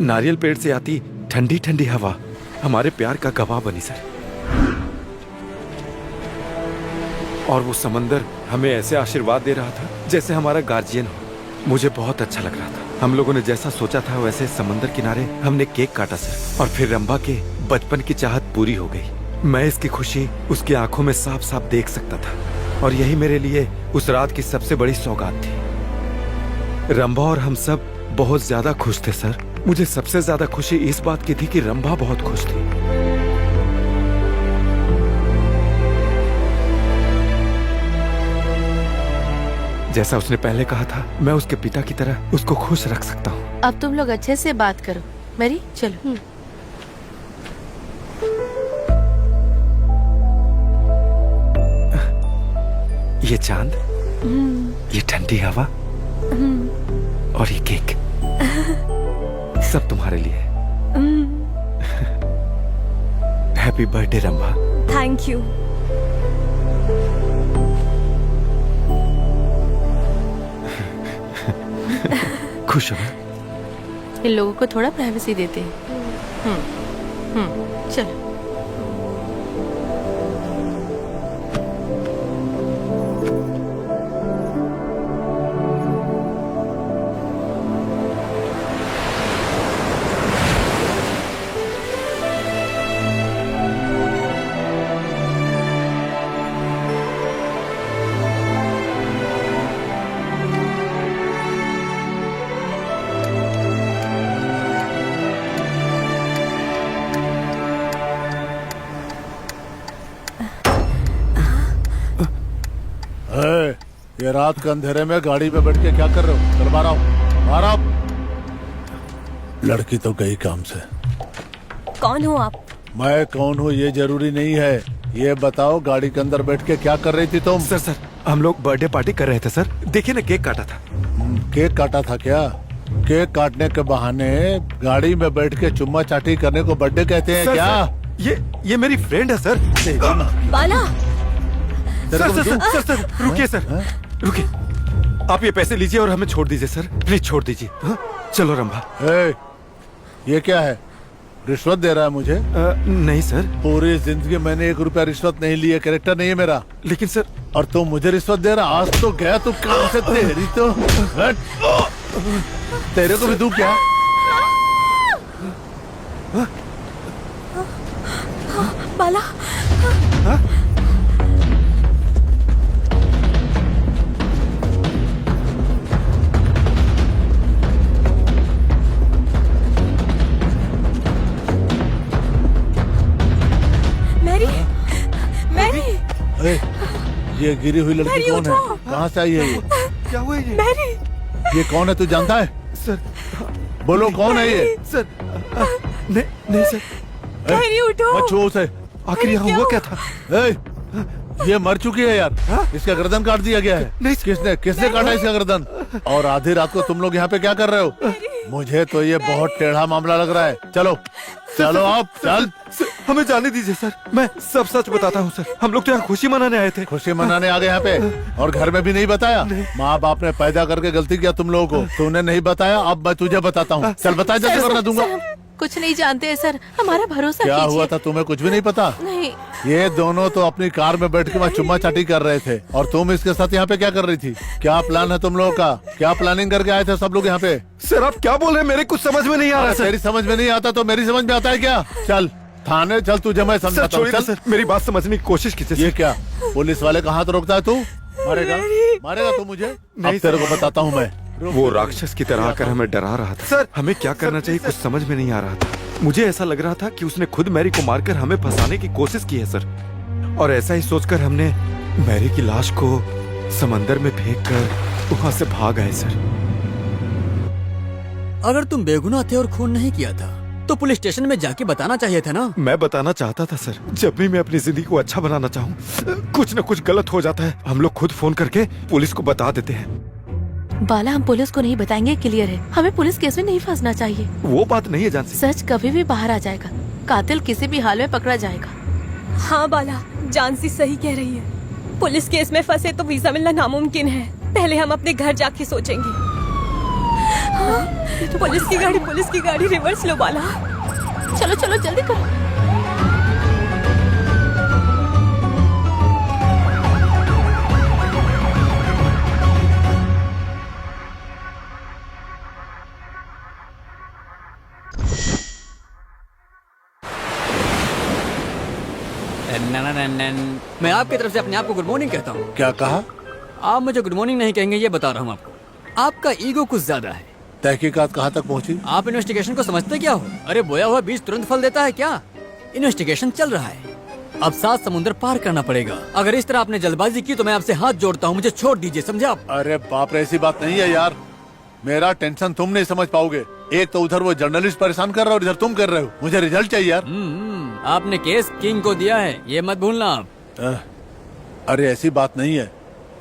नारियल पेड़ से आती ठंडी ठंडी हवा हमारे प्यार का गवाह बनी सर। और वो समंदर हमें ऐसे आशीर्वाद दे रहा था जैसे हमारा गार्जियन हो। मुझे बहुत अच्छा लग रहा था। हम लोगों ने जैसा सोचा था वैसे समंदर किनारे हमने केक काटा सर, और फिर रंभा के बचपन की चाहत पूरी हो गई। मैं इसकी खुशी उसकी आंखों में साफ साफ देख सकता था, और यही मेरे लिए उस रात की सबसे बड़ी सौगात थी। रंभा और हम सब बहुत ज्यादा खुश थे सर। मुझे सबसे ज्यादा खुशी इस बात की थी कि रंभा बहुत खुश थी। जैसा उसने पहले कहा था, मैं उसके पिता की तरह उसको खुश रख सकता हूँ। अब तुम लोग अच्छे से बात करो। मैरी चलो। ये चांद, ये ठंडी हवा और ये केक सब तुम्हारे लिए। Happy birthday Rambha. Thank you. खुश हो? इन लोगों को थोड़ा प्राइवेसी देते हैं। चलो। ये रात के अंधेरे में गाड़ी में बैठ के क्या कर रहे हो? चल बाहर आओ, बाहर आओ। लड़की तो गई काम से। कौन हो आप? मैं कौन हूँ ये जरूरी नहीं है, ये बताओ गाड़ी के अंदर बैठ के क्या कर रही थी तुम? सर हम लोग बर्थडे पार्टी कर रहे थे सर। देखिए ना, केक काटा था। केक काटा था क्या? केक काटने के बहाने गाड़ी में बैठ के चुम्मा चाटी करने को बर्थडे कहते हैं क्या? ये मेरी फ्रेंड है सर। बाला, सर रुकिए सर, रुकिए। आप ये पैसे लीजिए और हमें छोड़ दीजिए सर, प्लीज छोड़ दीजिए। हाँ? चलो रंभा। ये क्या है? रिश्वत दे रहा है मुझे? नहीं सर। पूरी जिंदगी मैंने 1 रुपया रिश्वत नहीं ली है, कैरेक्टर नहीं है मेरा। लेकिन सर। और तुम मुझे रिश्वत दे रहा? आज तो गया तू काम से, तेरी तो तेरे को भी दूं क्या? बाला, ये गिरी हुई लड़की कौन है? कहाँ से आई है ये? क्या हुआ ये? मैरी। ये कौन है, तू जानता है? सर बोलो कौन है ये? सर नहीं सर। मैरी उठो। मत छुओ उसे। आखिर यहाँ हुआ क्या था? ये मर चुकी है यार। इसका गर्दन काट दिया गया है। नहीं किसने काटा इसका गर्दन? और आधी रात को तुम लोग यहाँ पे क्या कर रहे हो? मुझे तो ये बहुत टेढ़ा मामला लग रहा है। चलो चलो आप, चल। हमें जाने दीजिए सर, मैं सब सच बताता हूँ सर। हम लोग तो यहाँ खुशी मनाने आए थे। खुशी मनाने आ गए यहाँ पे? और घर में भी नहीं बताया? माँ बाप ने पैदा करके गलती किया तुम लोगों को, तूने नहीं बताया, अब मैं तुझे बताता हूँ। चल बता, जैसे करना दूंगा। कुछ नहीं जानते हैं सर, हमारा भरोसा क्या कीजिए। हुआ था तुम्हें कुछ भी नहीं पता? नहीं। ये दोनों तो अपनी कार में बैठ के वहाँ चुम्मा चाटी कर रहे थे, और तुम इसके साथ यहाँ पे क्या कर रही थी? क्या प्लान है तुम लोगों का? क्या प्लानिंग करके आए थे सब लोग यहाँ पे? सर आप क्या बोल रहे हैं? मेरे कुछ समझ में नहीं आ रहा सर। तेरी समझ में नहीं आता तो मेरी समझ में आता है क्या? चल थाने चल, तुझे मैं समझाता हूँ। चल सर, मेरी बात समझने की कोशिश कीजिए। ये क्या पुलिस वाले का हाथ रोकता है तू? मारेगा तू मुझे? नहीं, तेरे को बताता हूँ मैं। वो राक्षस की तरह आकर हमें डरा रहा था सर। हमें क्या करना चाहिए कुछ समझ में नहीं आ रहा था। मुझे ऐसा लग रहा था कि उसने खुद मैरी को मारकर हमें फंसाने की कोशिश की है सर। और ऐसा ही सोचकर हमने मैरी की लाश को समंदर में फेंककर वहां से भाग आए सर। अगर तुम बेगुनाह थे और खून नहीं किया था तो पुलिस स्टेशन में जाके बताना चाहिए था ना। मैं बताना चाहता था सर। जब भी मैं अपनी जिंदगी को अच्छा बनाना चाहूँ, कुछ न कुछ गलत हो जाता है। हम लोग खुद फोन करके पुलिस को बता देते हैं। बाला, हम पुलिस को नहीं बताएंगे, क्लियर है। हमें पुलिस केस में नहीं फंसना चाहिए। वो बात नहीं है जानसी। सच कभी भी बाहर आ जाएगा। कातिल किसी भी हाल में पकड़ा जाएगा। हाँ बाला, जानसी सही कह रही है। पुलिस केस में फंसे तो वीजा मिलना नामुमकिन है। पहले हम अपने घर जाके सोचेंगे। हाँ, पुलिस की गाड़ी रिवर्स लो बाला। चलो चलो जल्दी करो। मैं आपकी तरफ से अपने आप को गुड मॉर्निंग कहता हूँ। क्या कहा? आप मुझे गुड मॉर्निंग नहीं कहेंगे ये बता रहा हूँ आपको। आपका ईगो कुछ ज्यादा है। तहकीकात कहाँ तक पहुँची? आप इन्वेस्टिगेशन को समझते क्या हो? अरे बोया हुआ बीज तुरंत फल देता है क्या? इन्वेस्टिगेशन चल रहा है, अब 7 समुद्र पार करना पड़ेगा। अगर इस तरह आपने जल्दबाजी की तो मैं आपसे हाथ जोड़ता हूँ, मुझे छोड़ दीजिए, समझे आप? अरे बाप रे, ऐसी बात नहीं है यार। मेरा टेंशन तुम नहीं समझ पाओगे। एक तो उधर वो जर्नलिस्ट परेशान कर रहा है और इधर तुम कर रहे हो। मुझे रिजल्ट चाहिए यार। आपने केस किंग को दिया है, ये मत भूलना आप। अरे ऐसी बात नहीं है,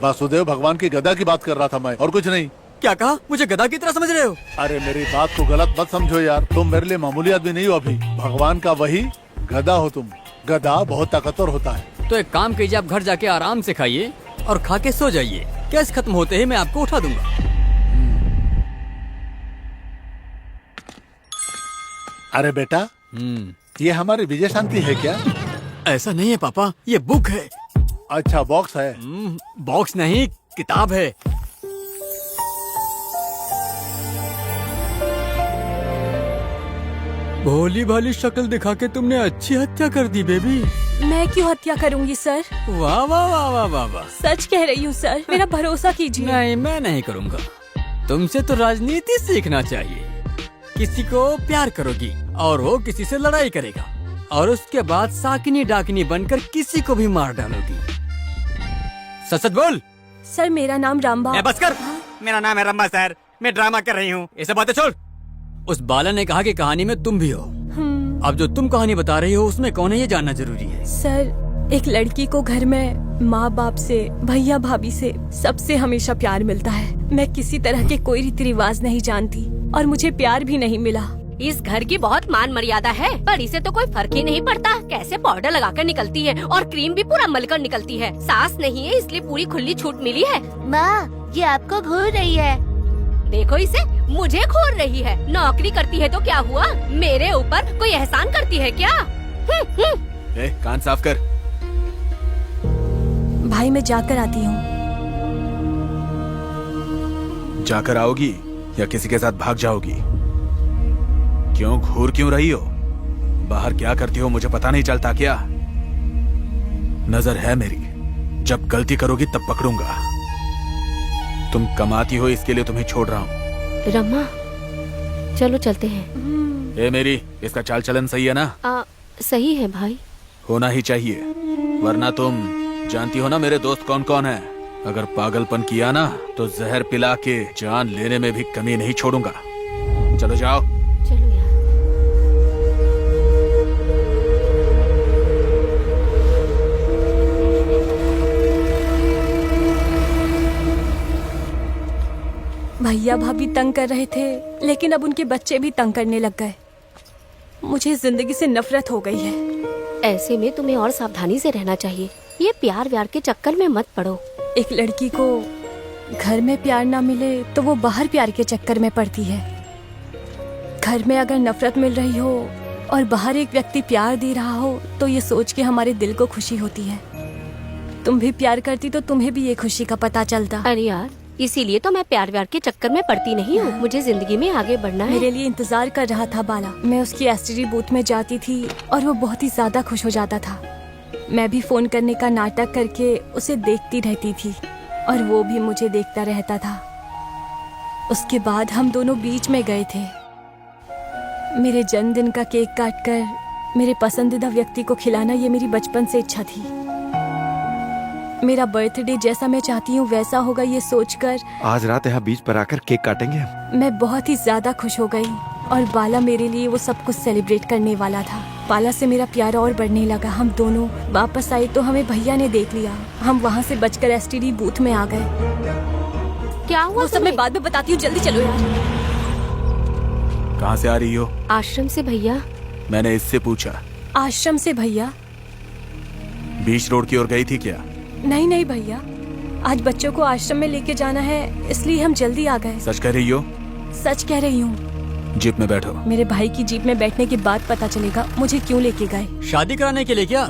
वासुदेव भगवान की गदा की बात कर रहा था मैं, और कुछ नहीं। क्या कहा? मुझे गधा की तरह समझ रहे हो? अरे मेरी बात को गलत मत समझो यार। तुम मेरे लिए मामूली आदमी नहीं हो, अभी भगवान का वही गधा हो तुम। गधा बहुत ताकतवर होता है। तो एक काम कीजिए, आप घर जाके आराम से खाइए और खा के सो जाइए। केस खत्म होते ही मैं आपको उठा दूंगा। अरे बेटा, ये हमारी विजय शांति है क्या? ऐसा नहीं है पापा, ये बुक है। अच्छा बॉक्स है? बॉक्स नहीं, किताब है। भोली भाली शक्ल दिखा के तुमने अच्छी हत्या कर दी बेबी। मैं क्यों हत्या करूंगी सर? वाह वाह वाह वाह वाह वाह। सच कह रही हूँ सर, मेरा भरोसा कीजिए। नहीं, मैं नहीं करूँगा। तुमसे तो राजनीति सीखना चाहिए। किसी को प्यार करोगी और वो किसी से लड़ाई करेगा, और उसके बाद साकिनी डाकिनी बनकर किसी को भी मार डालोगी। सच सच बोल। सर मेरा नाम रामबा। बस कर। मेरा नाम है रंबा सर, मैं ड्रामा कर रही हूँ, ये सब बातें छोड़। उस बाला ने कहा कि कहानी में तुम भी हो। अब जो तुम कहानी बता रही हो उसमें कौन है ये जानना जरूरी है। सर एक लड़की को घर में माँ बाप से, भैया भाभी से, सबसे हमेशा प्यार मिलता है। मैं किसी तरह के कोई रीति रिवाज नहीं जानती और मुझे प्यार भी नहीं मिला। इस घर की बहुत मान मर्यादा है, पर इसे तो कोई फर्क ही नहीं पड़ता। कैसे पाउडर लगाकर निकलती है और क्रीम भी पूरा मलकर निकलती है। सास नहीं है इसलिए पूरी खुली छूट मिली है। माँ ये आपको घूर रही है। देखो इसे, मुझे घूर रही है। नौकरी करती है तो क्या हुआ, मेरे ऊपर कोई एहसान करती है क्या? कान साफ कर। भाई मैं जाकर आती हूँ। जाकर आओगी या किसी के साथ भाग जाओगी? क्यों घूर क्यों रही हो? बाहर क्या करती हो मुझे पता नहीं चलता क्या? नजर है मेरी, जब गलती करोगी तब पकड़ूंगा। तुम कमाती हो इसके लिए तुम्हें छोड़ रहा हूँ। रमा चलो चलते हैं। ए मेरी, इसका चाल चलन सही है ना? सही है भाई। होना ही चाहिए, वरना तुम जानती हो ना मेरे दोस्त कौन कौन है। अगर पागलपन किया ना तो जहर पिला के जान लेने में भी कमी नहीं छोड़ूंगा। चलो जाओ। चलो यार। भैया भाभी तंग कर रहे थे, लेकिन अब उनके बच्चे भी तंग करने लग गए। मुझे जिंदगी से नफरत हो गई है। ऐसे में तुम्हें और सावधानी से रहना चाहिए। ये प्यार व्यार के चक्कर में मत पड़ो। एक लड़की को घर में प्यार ना मिले तो वो बाहर प्यार के चक्कर में पड़ती है। घर में अगर नफरत मिल रही हो और बाहर एक व्यक्ति प्यार दे रहा हो तो ये सोच के हमारे दिल को खुशी होती है। तुम भी प्यार करती तो तुम्हें भी ये खुशी का पता चलता। अरे यार, इसीलिए तो मैं प्यार व्यार के चक्कर में पड़ती नहीं हूँ। मुझे जिंदगी में आगे बढ़ना है। मेरे लिए इंतजार कर रहा था बाला। मैं उसकी एसटीडी बूथ में जाती थी और वो बहुत ही ज्यादा खुश हो जाता था। मैं भी फोन करने का नाटक करके उसे देखती रहती थी और वो भी मुझे देखता रहता था। उसके बाद हम दोनों बीच में गए थे। मेरे जन्मदिन का केक काटकर मेरे पसंदीदा व्यक्ति को खिलाना ये मेरी बचपन से इच्छा थी। मेरा बर्थडे जैसा मैं चाहती हूँ वैसा होगा ये सोचकर आज रात यहाँ बीच पर आकर केक काटेंगे हम। मैं बहुत ही ज्यादा खुश हो गई और बाला मेरे लिए वो सब कुछ सेलिब्रेट करने वाला था। बाला से मेरा प्यार और बढ़ने लगा। हम दोनों वापस आए तो हमें भैया ने देख लिया। हम वहाँ से बचकर एसटीडी बूथ में आ गए। क्या हुआ? वो सब मैं बाद में बताती हूँ, जल्दी चलो यार। कहाँ से आ रही हो? आश्रम से भैया। मैंने इससे पूछा। आश्रम से भैया? बीच रोड की ओर गई थी क्या? नहीं नहीं भैया, आज बच्चों को आश्रम में लेके जाना है इसलिए हम जल्दी आ गए। सच कह रही हो? सच कह रही हूँ। जीप में बैठो। मेरे भाई की जीप में बैठने के बाद पता चलेगा मुझे क्यों लेके गए। शादी कराने के लिए क्या?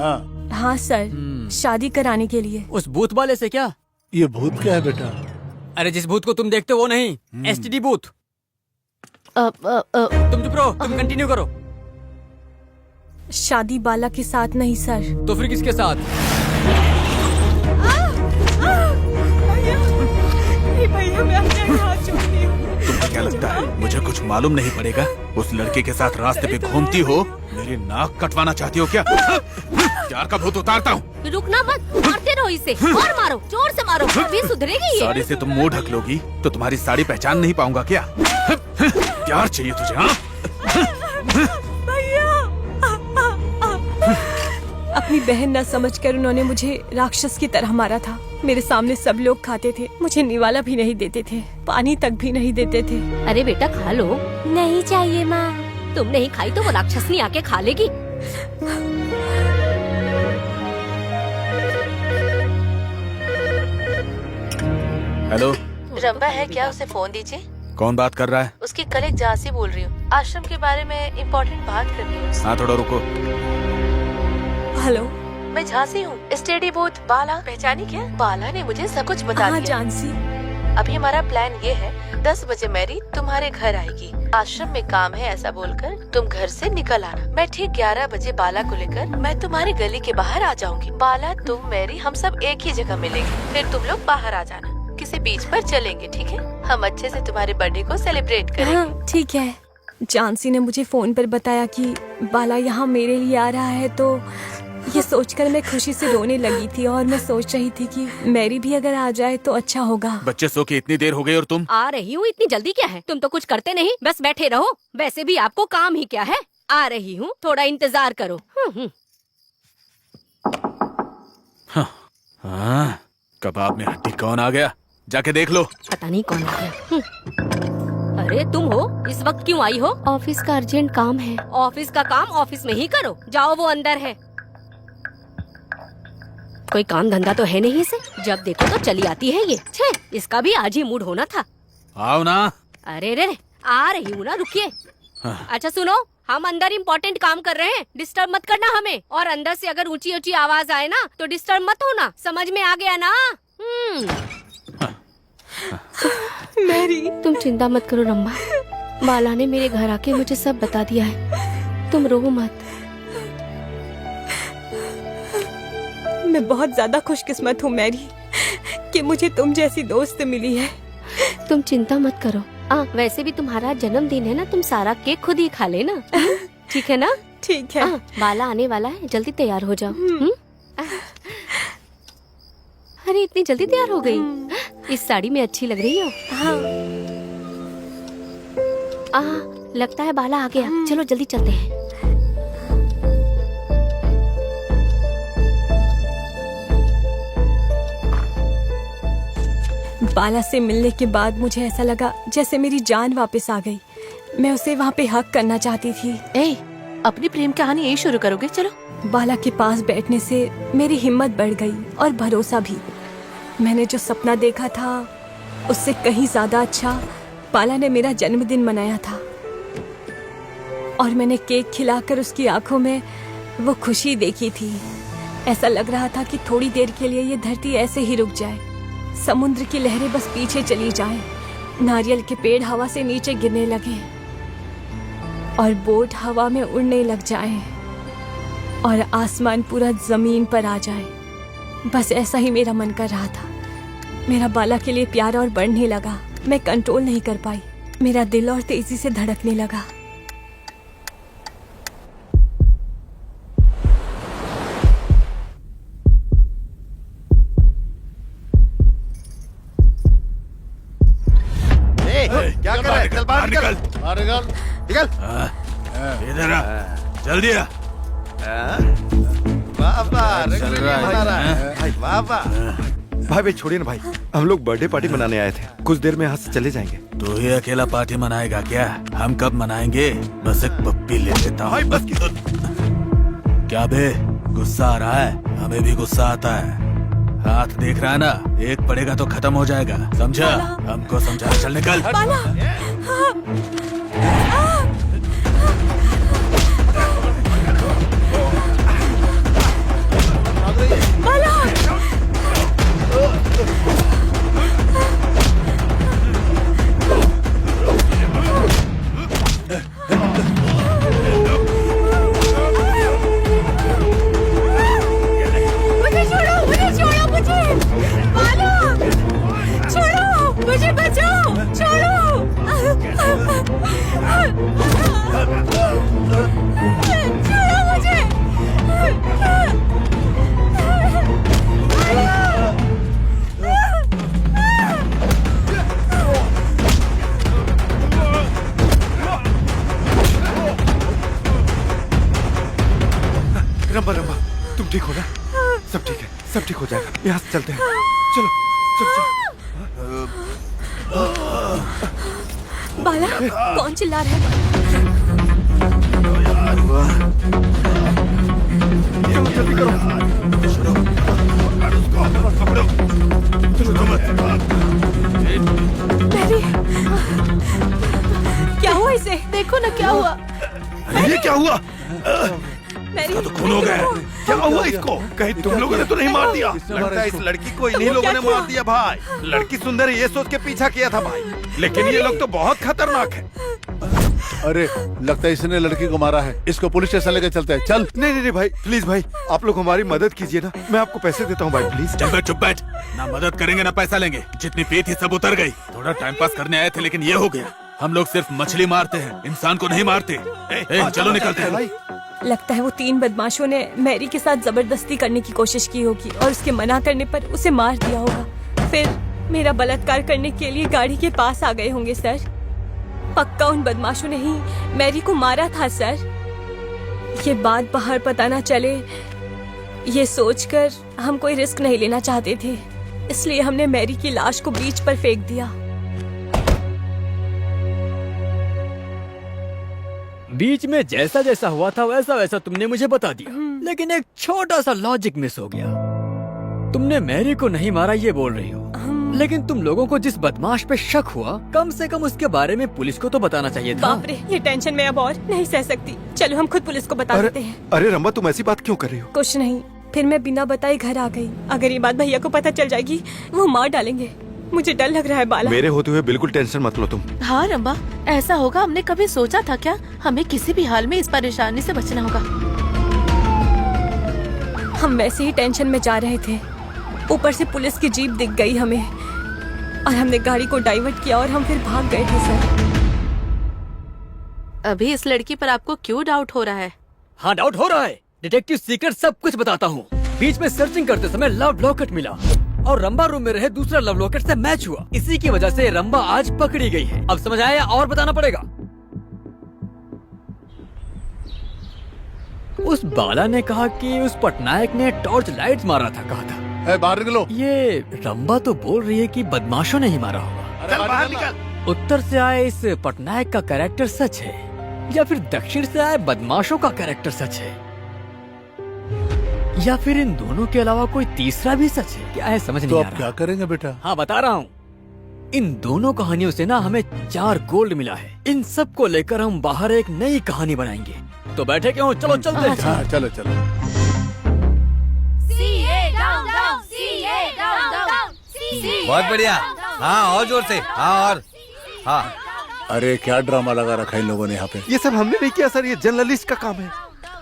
हाँ सर, शादी कराने के लिए। उस भूत वाले से क्या? ये भूत क्या है बेटा? अरे जिस भूत को तुम देखते हो वो नहीं, एसटीडी बूथ। तुम चुप रहो, तुम कंटिन्यू करो। शादी बाला के साथ नहीं सर। तो फिर किसके साथ? तुम्हें क्या लगता है मुझे कुछ मालूम नहीं पड़ेगा? उस लड़के के साथ रास्ते पे घूमती हो, मेरी नाक कटवाना चाहती हो क्या? प्यार का भूत उतारता हूँ। रुकना मत, मारते रहो इसे और मारो, जोर से मारो, अभी सुधरेगी ये। साड़ी से तुम मुंह ढक लोगी तो तुम्हारी साड़ी पहचान नहीं पाऊंगा क्या? प्यार चाहिए तुझे? हाँ, अपनी बहन न समझकर उन्होंने मुझे राक्षस की तरह मारा था। मेरे सामने सब लोग खाते थे, मुझे निवाला भी नहीं देते थे, पानी तक भी नहीं देते थे। अरे बेटा खा लो। नहीं चाहिए माँ। तुम नहीं खाई तो वो राक्षसनी आके खा लेगी। हेलो, रंबा है क्या? उसे फोन दीजिए। कौन बात कर रहा है? उसकी कलीग झांसी बोल रही हूँ। आश्रम के बारे में इम्पोर्टेंट बात करनी है उससे। हाँ थोड़ा रुको। हेलो, मैं झांसी हूँ। स्टडी बूथ बाला पहचानी क्या? बाला ने मुझे सब कुछ बता हाँ दिया। जानसी। अभी हमारा प्लान ये है, 10 बजे मैरी तुम्हारे घर आएगी। आश्रम में काम है ऐसा बोलकर तुम घर से निकल आना। मैं ठीक 11 बजे बाला को लेकर मैं तुम्हारी गली के बाहर आ जाऊंगी। बाला, तुम, मैरी, हम सब एक ही जगह मिलेंगे। फिर तुम लोग बाहर आ जाना, किसी बीच पर चलेंगे, ठीक है? हम अच्छे से तुम्हारे बर्थडे को सेलिब्रेट करेंगे। हाँ ठीक है। जानसी ने मुझे फोन पर बताया कि बाला यहाँ मेरे लिए आ रहा है, तो ये सोचकर मैं खुशी से रोने लगी थी और मैं सोच रही थी कि मैरी भी अगर आ जाए तो अच्छा होगा। बच्चे सो के इतनी देर हो गई और तुम? आ रही हूँ, इतनी जल्दी क्या है? तुम तो कुछ करते नहीं, बस बैठे रहो। वैसे भी आपको काम ही क्या है। आ रही हूँ, थोड़ा इंतजार करो। हाँ, कबाब में हड्डी कौन आ गया? जाके देख लो। पता नहीं कौन आ गया। अरे तुम हो? इस वक्त क्यों आई हो? ऑफिस का अर्जेंट काम है। ऑफिस का काम ऑफिस में ही करो। जाओ, वो अंदर है। कोई काम धंधा तो है नहीं इसे। जब देखो तो चली आती है ये। छे, इसका भी आज ही मूड होना था। आओ ना। अरे रे, आ रही हूँ ना, रुकिए। अच्छा सुनो, हम अंदर इम्पोर्टेंट काम कर रहे हैं, डिस्टर्ब मत करना हमें। और अंदर से अगर ऊंची ऊंची आवाज आए ना तो डिस्टर्ब मत होना, समझ में आ गया ना? मैरी, तुम चिंता मत करो रंभा, बाला ने मेरे घर आके मुझे सब बता दिया है। तुम रो मत। मैं बहुत ज्यादा खुशकिस्मत हूँ मैरी कि मुझे तुम जैसी दोस्त मिली है। तुम चिंता मत करो। वैसे भी तुम्हारा जन्मदिन है ना, तुम सारा केक खुद ही खा लेना। ठीक है ना? ठीक है। बाला आने वाला है, जल्दी तैयार हो जाओ। अरे इतनी जल्दी तैयार हो गई? इस साड़ी में अच्छी लग रही हो। हाँ। लगता है बाला आ गया। चलो जल्दी चलते हैं। बाला से मिलने के बाद मुझे ऐसा लगा जैसे मेरी जान वापस आ गई। मैं उसे वहाँ पे हक करना चाहती थी। अपनी प्रेम कहानी यही शुरू करोगे? चलो। बाला के पास बैठने से मेरी हिम्मत बढ़ गई और भरोसा भी। मैंने जो सपना देखा था उससे कहीं ज्यादा अच्छा बाला ने मेरा जन्मदिन मनाया था। और मैंने केक खिलाकर उसकी आंखों में वो खुशी देखी थी। ऐसा लग रहा था कि थोड़ी देर के लिए ये धरती ऐसे ही रुक जाए, समुद्र की लहरें बस पीछे चली जाएं, नारियल के पेड़ हवा से नीचे गिरने लगे और बोट हवा में उड़ने लग जाएं और आसमान पूरा जमीन पर आ जाए। बस ऐसा ही मेरा मन कर रहा था। मेरा बाला के लिए प्यार और बढ़ने लगा। मैं कंट्रोल नहीं कर पाई। मेरा दिल और तेजी से धड़कने लगा। क्या कर रहा है? चल बाहर निकल। बाहर निकल। निकल। इधर आ, जल्दी आ। वाह वाह, चल रहा है। वाह वाह। भाई छोड़िए ना भाई, हम लोग बर्थडे पार्टी मनाने आए थे। कुछ देर में यहाँ से चले जाएंगे। तू ही अकेला पार्टी मनाएगा क्या? हम कब मनाएंगे? बस एक पप्पी ले लेता हूँ। बस की क्या बे, गुस्सा आ रहा है? हमें भी गुस्सा आता है। हाथ देख रहा है ना, एक पड़ेगा तो खत्म हो जाएगा, समझा? हमको समझा। चल निकल। मुझे बचाओ, छोड़ो। छोड़ो मुझे। रंबा रंबा, तुम ठीक हो ना? सब ठीक है, सब ठीक हो जाएगा। यहाँ से चलते हैं। चलो चलो चलो। बाला, कौन चिल्ला रहा है? जल्दी करो। मैरी, क्या हुआ इसे? देखो ना क्या हुआ। ये क्या हुआ? मैरी, तो खून हो गया। क्या हुआ इसको? कहीं तुम लोगों ने तो नहीं मार दिया? लगता है इस लड़की को इन्हीं लोगों ने मार दिया भाई। लड़की सुंदर है ये सोच के पीछा किया था भाई, लेकिन ये लोग तो बहुत खतरनाक है। अरे लगता है इसने लड़की को मारा है। इसको पुलिस स्टेशन लेके चलते हैं। चल। नहीं नहीं नहीं भाई, प्लीज भाई, आप लोग हमारी मदद कीजिए ना। मैं आपको पैसे देता हूँ भाई, प्लीज। चल बैठ, चुप बैठ। ना मदद करेंगे ना पैसा लेंगे। जितनी पी थी सब उतर गई। थोड़ा टाइम पास करने आए थे लेकिन ये हो गया। हम लोग सिर्फ मछली मारते हैं, इंसान को नहीं मारते। चलो निकलते हैं। लगता है वो 3 बदमाशों ने मैरी के साथ जबरदस्ती करने की कोशिश की होगी और उसके मना करने पर उसे मार दिया होगा। फिर मेरा बलात्कार करने के लिए गाड़ी के पास आ गए होंगे सर। पक्का उन बदमाशों ने ही मैरी को मारा था सर। ये बात बाहर पता ना चले, ये सोचकर हम कोई रिस्क नहीं लेना चाहते थे, इसलिए हमने मैरी की लाश को बीच पर फेंक दिया। बीच में जैसा जैसा हुआ था वैसा वैसा तुमने मुझे बता दिया, लेकिन एक छोटा सा लॉजिक मिस हो गया। तुमने मैरी को नहीं मारा ये बोल रही हो, लेकिन तुम लोगों को जिस बदमाश पे शक हुआ कम से कम उसके बारे में पुलिस को तो बताना चाहिए था। बाप रे, ये टेंशन में अब और नहीं सह सकती। चलो हम खुद पुलिस को बता देते हैं। अरे रंबा, तुम ऐसी बात क्यों कर रही हो? कुछ नहीं, फिर मैं बिना बताए घर आ गई। अगर ये बात भैया को पता चल जाएगी वो मार डालेंगे। मुझे डर लग रहा है बाला। मेरे होते हुए बिल्कुल टेंशन मत लो तुम। हाँ रंबा, ऐसा होगा हमने कभी सोचा था क्या? हमें किसी भी हाल में इस परेशानी से बचना होगा। हम वैसे ही टेंशन में जा रहे थे, ऊपर से पुलिस की जीप दिख गई हमें और हमने गाड़ी को डाइवर्ट किया और हम फिर भाग गए थे सर। अभी इस लड़की पर आपको क्यों डाउट हो रहा है? हाँ, डाउट हो रहा है। डिटेक्टिव सीक्रेट सब कुछ बताता हूँ। बीच में सर्चिंग करते समय लव लॉकेट मिला और रंबा रूम में रहे दूसरा लव लॉकेट से मैच हुआ। इसी की वजह से रंबा आज पकड़ी गई है। अब समझ आया और बताना पड़ेगा? उस बाला ने कहा कि उस पटनायक ने टॉर्च लाइट मारा था, कहा था। बाहर निकलो। ये रंबा तो बोल रही है कि बदमाशों ने ही मारा होगा। चल बाहर निकल। उत्तर से आए इस पटनायक का कैरेक्टर सच है या फिर दक्षिण से आए बदमाशों का कैरेक्टर सच है, या फिर इन दोनों के अलावा कोई तीसरा भी सच है? क्या है समझ नहीं तो आ अब रहा। क्या करेंगे बेटा? हाँ बता रहा हूँ। इन दोनों कहानियों से ना हमें 4 गोल्ड मिला है। इन सब को लेकर हम बाहर एक नई कहानी बनाएंगे। तो बैठे क्यों, चलो चलते हैं। हाँ चलो चलो। बहुत बढ़िया। हाँ और जोर से। हाँ और हाँ। अरे क्या ड्रामा लगा रखा है इन लोगों ने यहाँ पे। ये सब हमने नहीं किया सर, ये जर्नलिस्ट का काम है।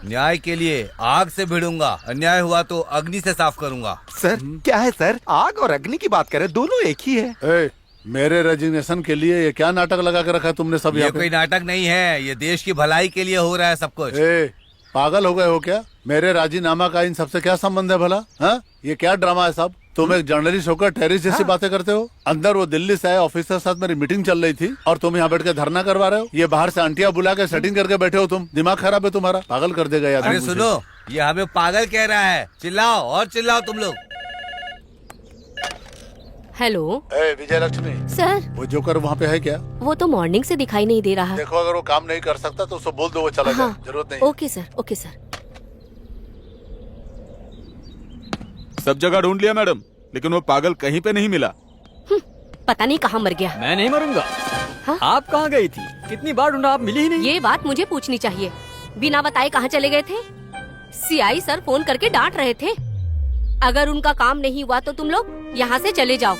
न्याय के लिए आग से भिड़ूंगा, अन्याय हुआ तो अग्नि से साफ करूंगा। सर क्या है सर, आग और अग्नि की बात करें, दोनों एक ही है। ए, मेरे रेजिग्नेशन के लिए ये क्या नाटक लगा के रखा है तुमने सब ये यहाँ कोई पे? नाटक नहीं है, ये देश की भलाई के लिए हो रहा है सब कुछ। पागल हो गए हो क्या? मेरे राजीनामा का इन सबसे क्या संबंध है भला? हाँ, ये क्या ड्रामा है सब? तुम एक जर्नलिस्ट होकर टेररिस्ट जैसी बातें करते हो। अंदर वो दिल्ली से आए ऑफिसर साथ मेरी मीटिंग चल रही थी और तुम यहाँ बैठ के धरना करवा रहे हो। ये बाहर से आंटियां बुला के सेटिंग करके बैठे हो तुम। दिमाग खराब है तुम्हारा, पागल कर देगा यार। अरे सुनो, ये हमें पागल कह रहा है। चिल्लाओ और चिल्लाओ तुम लोग। हेलो विजय लक्ष्मी सर, वो जोकर वहाँ पे है क्या? वो तो मॉर्निंग से दिखाई नहीं दे रहा। देखो अगर वो काम नहीं कर सकता तो उसको बोल दो वो चला जाए, जरूरत नहीं। Okay sir, okay sir. सब जगह ढूंढ लिया मैडम, लेकिन वो पागल कहीं पे नहीं मिला। पता नहीं कहाँ मर गया। मैं नहीं मरूंगा। हाँ? आप कहाँ गई थी? कितनी बार ढूंढा, आप मिली ही नहीं। ये बात मुझे पूछनी चाहिए। बिना बताए कहाँ चले गए थे? सीआई सर फोन करके डांट रहे थे। अगर उनका काम नहीं हुआ तो तुम लोग यहाँ से चले जाओ।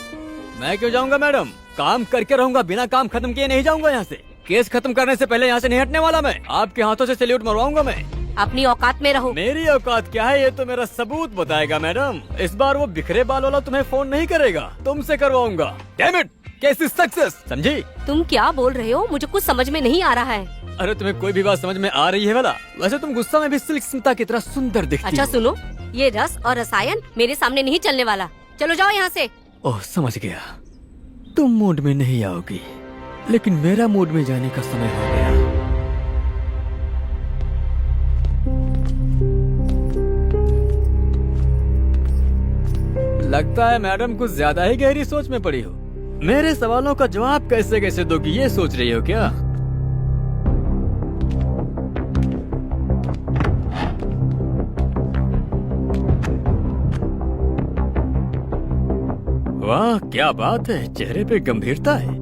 मैं क्यों जाऊंगा मैडम? काम करके रहूंगा, बिना काम खत्म किए नहीं जाऊंगा यहाँ से। केस खत्म करने से पहले यहाँ से नहीं हटने वाला मैं। आपके हाथों से सैल्यूट मरवाऊंगा मैं। अपनी औकात में रहो। मेरी औकात क्या है ये तो मेरा सबूत बताएगा मैडम। इस बार वो बिखरे बाल वाला तुम्हें फोन नहीं करेगा, तुमसे करवाऊंगा। Damn it, case is success, समझी? तुम क्या बोल रहे हो? मुझे कुछ समझ में नहीं आ रहा है। अरे तुम्हें कोई भी बात समझ में आ रही है वाला? वैसे तुम गुस्सा में भी सिल्क स्मिता की तरह सुंदर दिखती अच्छा हो। सुनो, ये रस और रसायन मेरे सामने नहीं चलने वाला। चलो जाओ यहाँ से। ओह समझ गया, तुम मूड में नहीं आओगी, लेकिन मेरा मूड में जाने का समय हो गया। लगता है मैडम कुछ ज्यादा ही गहरी सोच में पड़ी हो। मेरे सवालों का जवाब कैसे कैसे दोगी ये सोच रही हो क्या? वाह क्या बात है, चेहरे पे गंभीरता है,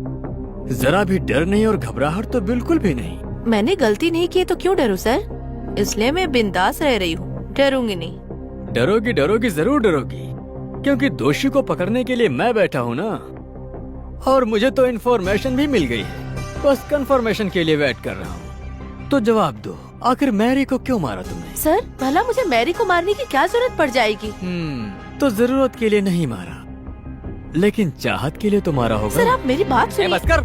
जरा भी डर नहीं और घबराहट तो बिल्कुल भी नहीं। मैंने गलती नहीं की तो क्यों डरूं सर? इसलिए मैं बिंदास रह रही हूँ, डरूंगी नहीं। डरोगी डरोगी जरूर डरोगी, क्योंकि दोषी को पकड़ने के लिए मैं बैठा हूँ ना। और मुझे तो इन्फॉर्मेशन भी मिल गई है, बस कंफर्मेशन के लिए वेट कर रहा हूँ। तो जवाब दो, आखिर मैरी को क्यों मारा तुमने? सर भला मुझे मैरी को मारने की क्या जरूरत पड़ जाएगी? तो जरूरत के लिए नहीं मारा, लेकिन चाहत के लिए तो मारा होगा। सर आप मेरी बात सुनिए। बस कर।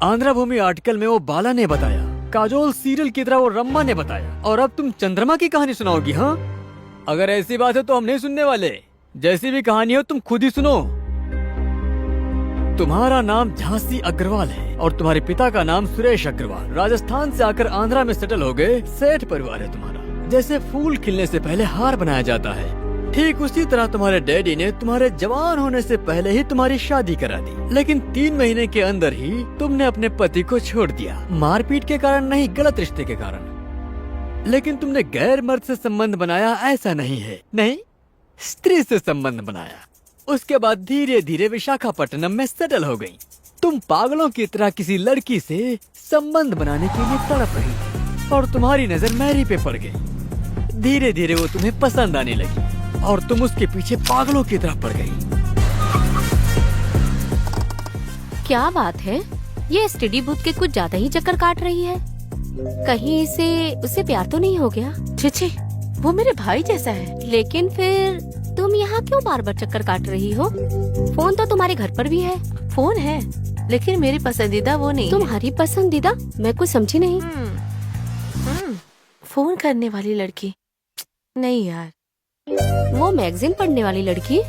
आंध्रा भूमि आर्टिकल में वो बाला ने बताया काजोल सीरियल की तरह वो रम्मा ने बताया, और अब तुम चंद्रमा की कहानी सुनाओगी? हाँ, अगर ऐसी बात है तो हम नहीं सुनने वाले। जैसी भी कहानी हो तुम खुद ही सुनो। तुम्हारा नाम झांसी अग्रवाल है और तुम्हारे पिता का नाम सुरेश अग्रवाल। राजस्थान से आकर आंध्रा में सेटल हो गए। सेठ परिवार है तुम्हारा। जैसे फूल खिलने से पहले हार बनाया जाता है, ठीक उसी तरह तुम्हारे डैडी ने तुम्हारे जवान होने से पहले ही तुम्हारी शादी करा दी। लेकिन 3 महीने के अंदर ही तुमने अपने पति को छोड़ दिया। मारपीट के कारण नहीं, गलत रिश्ते के कारण। लेकिन तुमने गैर मर्द से संबंध बनाया, ऐसा नहीं है। नहीं, स्त्री से संबंध बनाया। उसके बाद धीरे धीरे विशाखापट्टनम में सेटल हो गई। तुम पागलों की तरह किसी लड़की से संबंध बनाने के लिए तड़प रही थी और तुम्हारी नजर मैरी पे पड़ गई। धीरे धीरे वो तुम्हें पसंद आने लगी और तुम उसके पीछे पागलों की तरह पड़ गई। क्या बात है, ये स्टडी बूथ के कुछ ज्यादा ही चक्कर काट रही है। कहीं उससे प्यार तो नहीं हो गया? छिछी, वो मेरे भाई जैसा है। लेकिन फिर तुम यहाँ क्यों बार बार चक्कर काट रही हो? फोन तो तुम्हारे घर पर भी है। फोन है, लेकिन मेरी पसंदीदा वो नहीं। तुम्हारी पसंदीदा? मैं कुछ समझी नहीं। फोन करने वाली लड़की नहीं यार, वो मैगजीन पढ़ने वाली लड़की?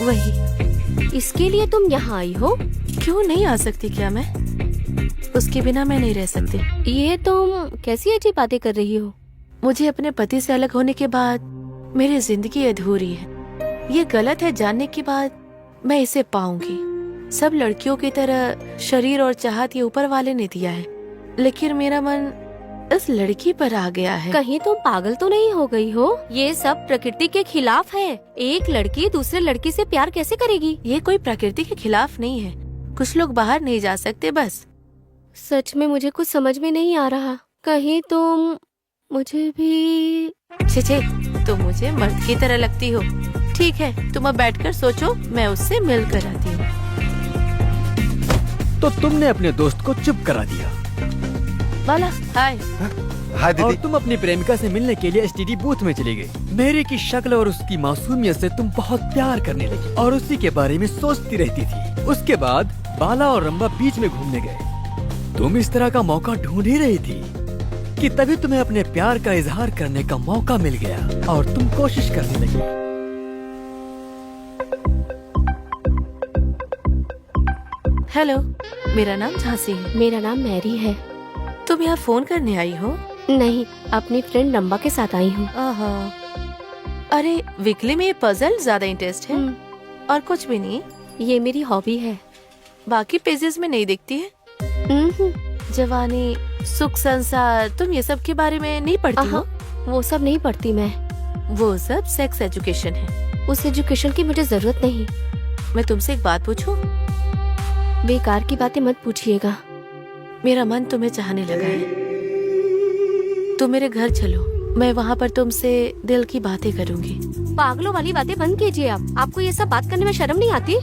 वही। इसके लिए तुम यहाँ आई हो? क्यों नहीं आ सकती क्या मैं? उसके बिना मैं नहीं रह सकती। ये तुम कैसी अजीब बातें कर रही हो? मुझे अपने पति से अलग होने के बाद मेरी जिंदगी अधूरी है। ये गलत है जानने के बाद मैं इसे पाऊंगी। सब लड़कियों की तरह शरीर और चाहत ये ऊपर वाले ने दिया है, लेकिन मेरा मन इस लड़की पर आ गया है। कहीं तुम पागल तो नहीं हो गई हो? ये सब प्रकृति के खिलाफ है। एक लड़की दूसरे लड़की से प्यार कैसे करेगी? ये कोई प्रकृति के खिलाफ नहीं है। कुछ लोग बाहर नहीं जा सकते बस। सच में मुझे कुछ समझ में नहीं आ रहा। कहीं तुम मुझे भी... छे, तुम मुझे मर्द की तरह लगती हो। ठीक है, तुम अब बैठकर सोचो, मैं उससे मिल कर आती हूँ। तो तुमने अपने दोस्त को चुप करा दिया। बाला, हाय। हाय और दीदी। तुम अपनी प्रेमिका से मिलने के लिए एसटीडी बूथ में चली गई। मेरी की शक्ल और उसकी मासूमियत से तुम बहुत प्यार करने लगी और उसी के बारे में सोचती रहती थी। उसके बाद बाला और रंबा बीच में घूमने गए। तुम इस तरह का मौका ढूंढ ही रही थी कि तभी तुम्हें अपने प्यार का इजहार करने का मौका मिल गया और तुम कोशिश करने लगी। हेलो, मेरा नाम झांसी है। मेरा नाम मैरी है। तुम यहाँ फोन करने आई हो? नहीं, अपनी फ्रेंड रंबा के साथ आई हूँ। अरे वीकली में ये पजल ज्यादा इंटरेस्ट है और कुछ भी नहीं। ये मेरी हॉबी है। बाकी पेजेस में नहीं दिखती है। जवानी, सुख, संसार, तुम ये सब के बारे में नहीं पढ़ती हो? वो सब नहीं पढ़ती मैं। वो सब सेक्स एजुकेशन है। उस एजुकेशन की मुझे जरूरत नहीं। मैं तुमसे एक बात पूछूं? बेकार की बातें मत पूछिएगा। मेरा मन तुम्हें चाहने लगा है। तुम मेरे घर चलो, मैं वहाँ पर तुमसे दिल की बातें करूँगी। पागलों वाली बातें बंद कीजिए आप। आपको ये सब बात करने में शर्म नहीं आती?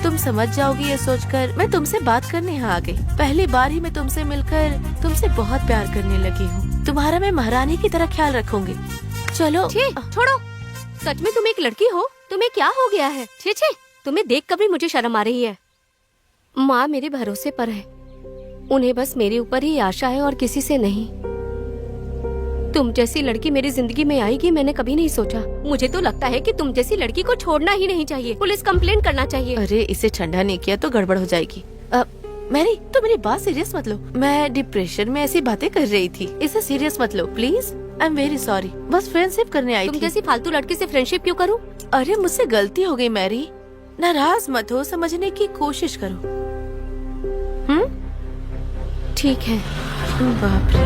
तुम समझ जाओगी ये सोचकर मैं तुमसे बात करने यहाँ आ गई। पहली बार ही मैं तुमसे मिलकर तुमसे बहुत प्यार करने लगी हूँ। तुम्हारा मैं महारानी की तरह ख्याल रखूंगी। चलो। छोड़ो, सच में तुम एक लड़की हो? तुम्हें क्या हो गया है? छे, तुम्हें देख कर भी मुझे शर्म आ रही है। माँ मेरे भरोसे पर है। उन्हें बस मेरे ऊपर ही आशा है और किसी से नहीं। तुम जैसी लड़की मेरी जिंदगी में आएगी मैंने कभी नहीं सोचा। मुझे तो लगता है कि तुम जैसी लड़की को छोड़ना ही नहीं चाहिए। पुलिस कंप्लेंट करना चाहिए। अरे इसे ठंडा नहीं किया तो गड़बड़ हो जाएगी। मैरी, तो मेरी बात सीरियस मत लो। मैं डिप्रेशन में ऐसी बातें कर रही थी। इसे सीरियस मत लो please. I am very sorry. बस फ्रेंडशिप करने आई थी। तुम जैसी फालतू लड़की से फ्रेंडशिप क्यों करूं? अरे मुझसे गलती हो गई मैरी। नाराज मत हो, समझने की कोशिश करो। ठीक है। बाप रे।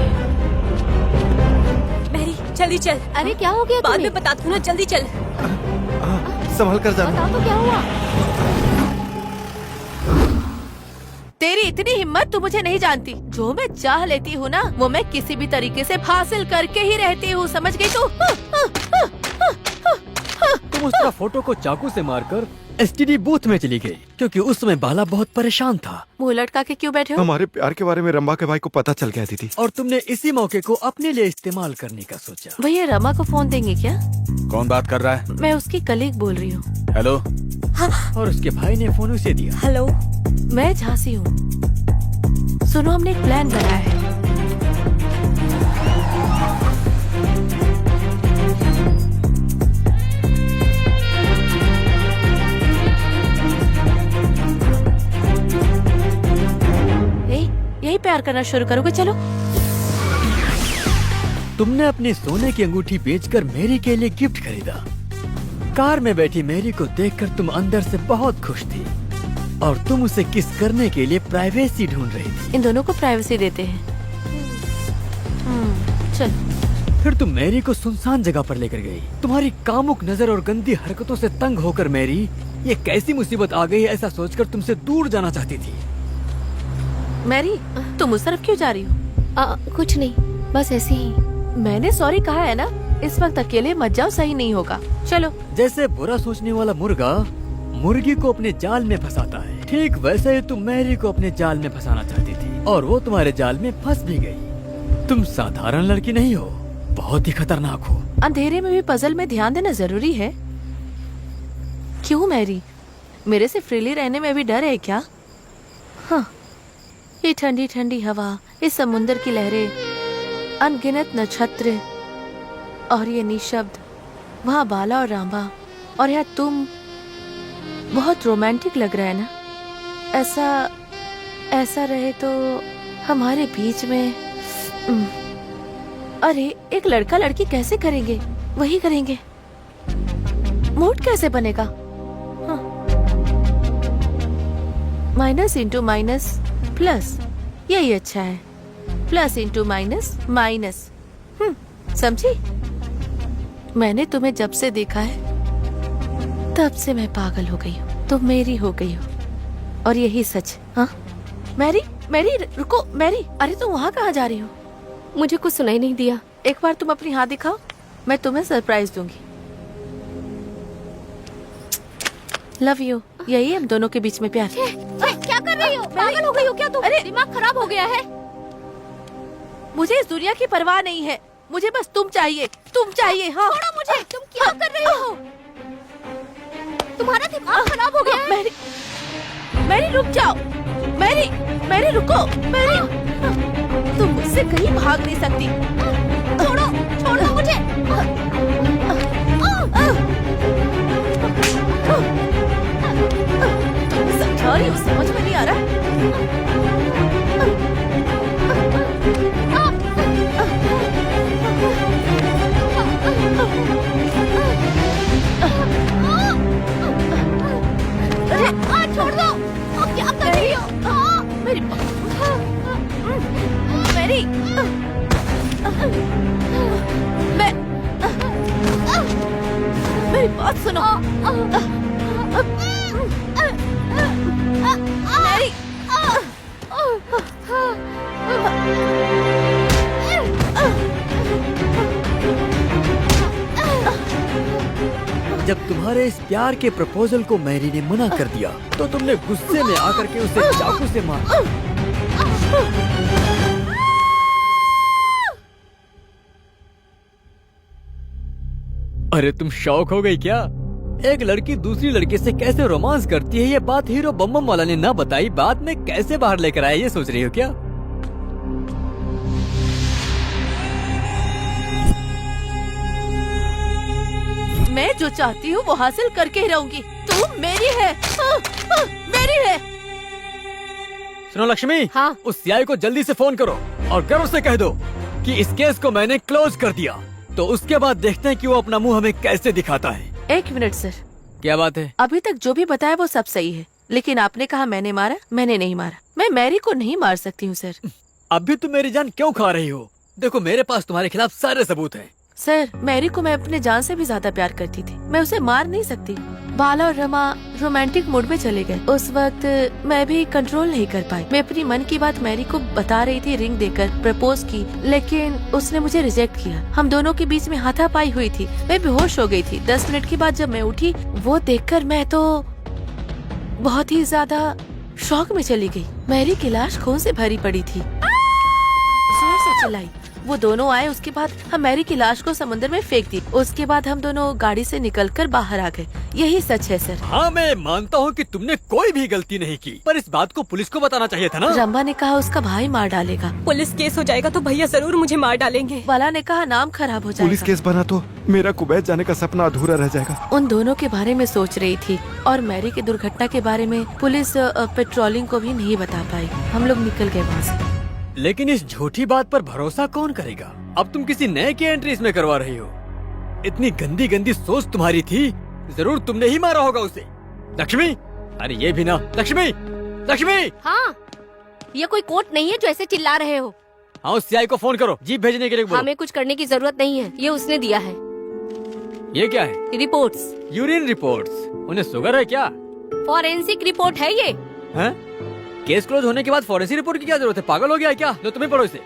मैरी, जल्दी चल। अरे क्या हो गया बाद तुम्हें? में बता दूँ ना, जल्दी चल। संभल कर जाना। बताओ तो क्या हुआ? तेरी इतनी हिम्मत तू मुझे नहीं जानती। जो मैं चाह लेती हूँ ना, वो मैं किसी भी तरीके से हासिल करके ही रहती हूँ। समझ गई तू? तुम उसका फोटो को चाकू से मारकर एसटीडी बूथ में चली गई क्योंकि उस समय बाला बहुत परेशान था। मुँह लटका के क्यों बैठे हो? हमारे प्यार के बारे में रंबा के भाई को पता चल गया दीदी। और तुमने इसी मौके को अपने लिए इस्तेमाल करने का सोचा। भैया रमा को फोन देंगे क्या? कौन बात कर रहा है? मैं उसकी कलीग बोल रही हूँ। हेलो। और उसके भाई ने फोन उसे दिया। हेलो, मैं झांसी हूँ। सुनो, हमने एक प्लान बनाया है। प्यार करना शुरू करोगे? चलो। तुमने अपनी सोने की अंगूठी बेचकर मेरी के लिए गिफ्ट खरीदा। कार में बैठी मेरी को देखकर तुम अंदर से बहुत खुश थी और तुम उसे किस करने के लिए प्राइवेसी ढूंढ रही थी। इन दोनों को प्राइवेसी देते हैं। चल। फिर तुम मैरी को सुनसान जगह पर लेकर गई। तुम्हारी कामुक नजर और गंदी हरकतों से तंग होकर मैरी ये कैसी मुसीबत आ गई ऐसा सोचकर तुमसे दूर जाना चाहती थी। मैरी, तुम उस तरफ क्यों जा रही हो? कुछ नहीं, बस ऐसे ही। मैंने सॉरी कहा है ना। इस वक्त अकेले मत जाओ, सही नहीं होगा। चलो। जैसे बुरा सोचने वाला मुर्गा मुर्गी को अपने जाल में फंसाता है, ठीक वैसे ही तुम मैरी को अपने जाल में फंसाना चाहती थी और वो तुम्हारे जाल में फंस भी गई। तुम साधारण लड़की नहीं हो, बहुत ही खतरनाक हो। अंधेरे में भी पजल में ध्यान देना जरूरी है। क्यों मैरी, मेरे से फ्रीली रहने में भी डर है क्या? हाँ, ये ठंडी ठंडी हवा, इस समुंदर की लहरें, अनगिनत नक्षत्र और ये निशब्द, वहाँ बाला और रामा और यहाँ तुम, बहुत रोमांटिक लग रहा है ना? ऐसा रहे तो हमारे बीच में। अरे एक लड़का लड़की कैसे करेंगे? वही करेंगे। मूड कैसे बनेगा? माइनस इंटू माइनस प्लस, यही अच्छा है। Plus into minus minus. समझी? मैंने तुम्हें जब से देखा है तब से मैं पागल हो गई हूँ। तुम मेरी हो गई हो और यही सच। हाँ मैरी, मैरी रुको। मैरी, अरे तुम वहाँ कहाँ जा रही हो? मुझे कुछ सुनाई नहीं दिया। एक बार तुम अपनी हाथ दिखाओ, मैं तुम्हें सरप्राइज दूंगी। Love you. यही हम दोनों के बीच में प्यार। क्या कर रही हो? पागल हो गई हो क्या तुम? अरे दिमाग खराब हो गया है। मुझे इस दुनिया की परवाह नहीं है, मुझे बस तुम चाहिए। तुम चाहिए। हाँ छोड़ो मुझे। तुम क्या कर रही हो? तुम्हारा दिमाग खराब हो गया है। मैरी, मैरी रुक जाओ। मैरी, मैरी रुको। मैरी, तुम मुझसे कहीं भाग नहीं सकती। छोड़ो, छोड़ो मुझे। समझा रही हूँ, समझ में नहीं आ रहा। छोड़ दो। क्या कर रही हो? मेरी मेरी मेरी बात सुनो। मेरी जब तुम्हारे इस प्यार के प्रपोजल को मैरी ने मना कर दिया तो तुमने गुस्से में आकर के उसे चाकू से मारा। अरे तुम शौक हो गई क्या? एक लड़की दूसरी लड़की से कैसे रोमांस करती है ये बात हीरो बम बम वाला ने ना बताई, बाद में कैसे बाहर लेकर आया ये सोच रही हो क्या? मैं जो चाहती हूँ वो हासिल करके ही रहूंगी। तुम मेरी है। मेरी है। सुनो लक्ष्मी। हाँ? उस सीआई को जल्दी से फोन करो और गर्व से कह दो कि इस केस को मैंने क्लोज कर दिया। तो उसके बाद देखते हैं कि वो अपना मुंह हमें कैसे दिखाता है। एक मिनट सर। क्या बात है? अभी तक जो भी बताया वो सब सही है, लेकिन आपने कहा मैंने मारा। मैंने नहीं मारा। मैं मैरी को नहीं मार सकती हूँ सर। अभी तुम मेरी जान क्यों खा रही हो? देखो मेरे पास तुम्हारे खिलाफ सारे सबूत हैं। सर, मैरी को मैं अपने जान से भी ज्यादा प्यार करती थी। मैं उसे मार नहीं सकती। बाला और रमा रोमांटिक मूड में चले गए। उस वक्त मैं भी कंट्रोल नहीं कर पाई। मैं अपनी मन की बात मैरी को बता रही थी, रिंग देकर प्रपोज की, लेकिन उसने मुझे रिजेक्ट किया। हम दोनों के बीच में हाथापाई हुई थी। मैं बेहोश हो गई थी। 10 मिनट के बाद जब मैं उठी, वो देखकर मैं तो बहुत ही ज्यादा शॉक में चली गई। मैरी की लाश खून से भरी पड़ी थी। जोर से चिल्लाई। वो दोनों आए। उसके बाद हम मैरी की लाश को समुद्र में फेंक दी। उसके बाद हम दोनों गाड़ी से निकलकर बाहर आ गए। यही सच है सर। हाँ मैं मानता हूँ कि तुमने कोई भी गलती नहीं की, पर इस बात को पुलिस को बताना चाहिए था ना। रंबा ने कहा उसका भाई मार डालेगा। पुलिस केस हो जाएगा तो भैया जरूर मुझे मार डालेंगे। बाला ने कहा नाम खराब हो पुलिस जाएगा। केस बना तो मेरा कुवैत जाने का सपना अधूरा रह जाएगा। उन दोनों के बारे में सोच रही थी और मैरी की दुर्घटना के बारे में पुलिस पेट्रोलिंग को भी नहीं बता पाई। हम लोग निकल गए वहाँ से। लेकिन इस झूठी बात पर भरोसा कौन करेगा? अब तुम किसी नए की एंट्री इसमें करवा रही हो। इतनी गंदी गंदी सोच तुम्हारी थी, जरूर तुमने ही मारा होगा उसे। लक्ष्मी, अरे ये भी ना। लक्ष्मी, लक्ष्मी। हाँ, ये कोई कोर्ट नहीं है जो ऐसे चिल्ला रहे हो। हाँ, उस सीआई को फोन करो, जीप भेजने के लिए बोलो। हमें कुछ करने की जरूरत नहीं है, ये उसने दिया है। ये क्या है? रिपोर्ट्स। Urine reports. उन्हें शुगर है क्या? फॉरेंसिक रिपोर्ट है ये। हैं? केस क्लोज होने के बाद फॉरेंसिक रिपोर्ट की क्या जरूरत है? पागल हो गया है क्या? जो तुम्हें पढ़ो इसे।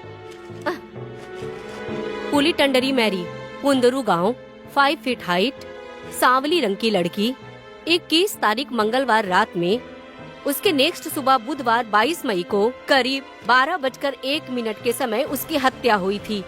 पुली टंडरी मैरी, पुंदरू गांव, 5 फीट हाइट, सांवली रंग की लड़की। 21 तारीख मंगलवार रात में उसके नेक्स्ट सुबह बुधवार 22 मई को करीब 12:01 के समय उसकी हत्या हुई थी।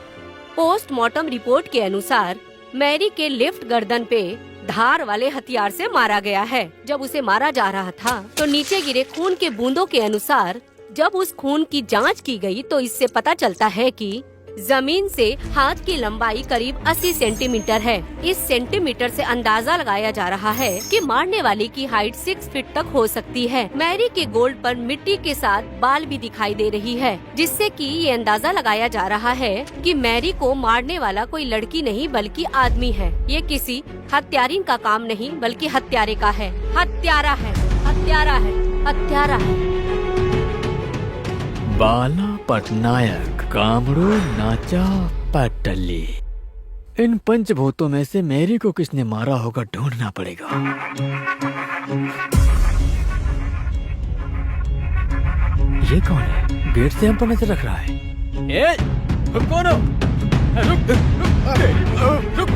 पोस्टमार्टम रिपोर्ट के अनुसार मैरी के लेफ्ट गर्दन पे धार वाले हथियार से मारा गया है। जब उसे मारा जा रहा था तो नीचे गिरे खून के बूंदों के अनुसार जब उस खून की जांच की गई तो इससे पता चलता है कि जमीन से हाथ की लंबाई करीब 80 सेंटीमीटर है। इस सेंटीमीटर से अंदाजा लगाया जा रहा है कि मारने वाले की हाइट 6 फीट तक हो सकती है। मैरी के गोल्ड पर मिट्टी के साथ बाल भी दिखाई दे रही है, जिससे कि ये अंदाजा लगाया जा रहा है कि मैरी को मारने वाला कोई लड़की नहीं बल्कि आदमी है। ये किसी हत्यारिन का काम नहीं बल्कि हत्यारे का है। हत्यारा है, हत्यारा है, हत्यारा है। बाला पटनायक, कामड़ू, नाचा, पटली। इन पंचभूतों में से मैरी को किसने मारा होगा ढूंढना पड़ेगा। ये कौन है? गेट से हम पर नजर रख रहा है। ए, कौन हो? रुक, रुक, रुक,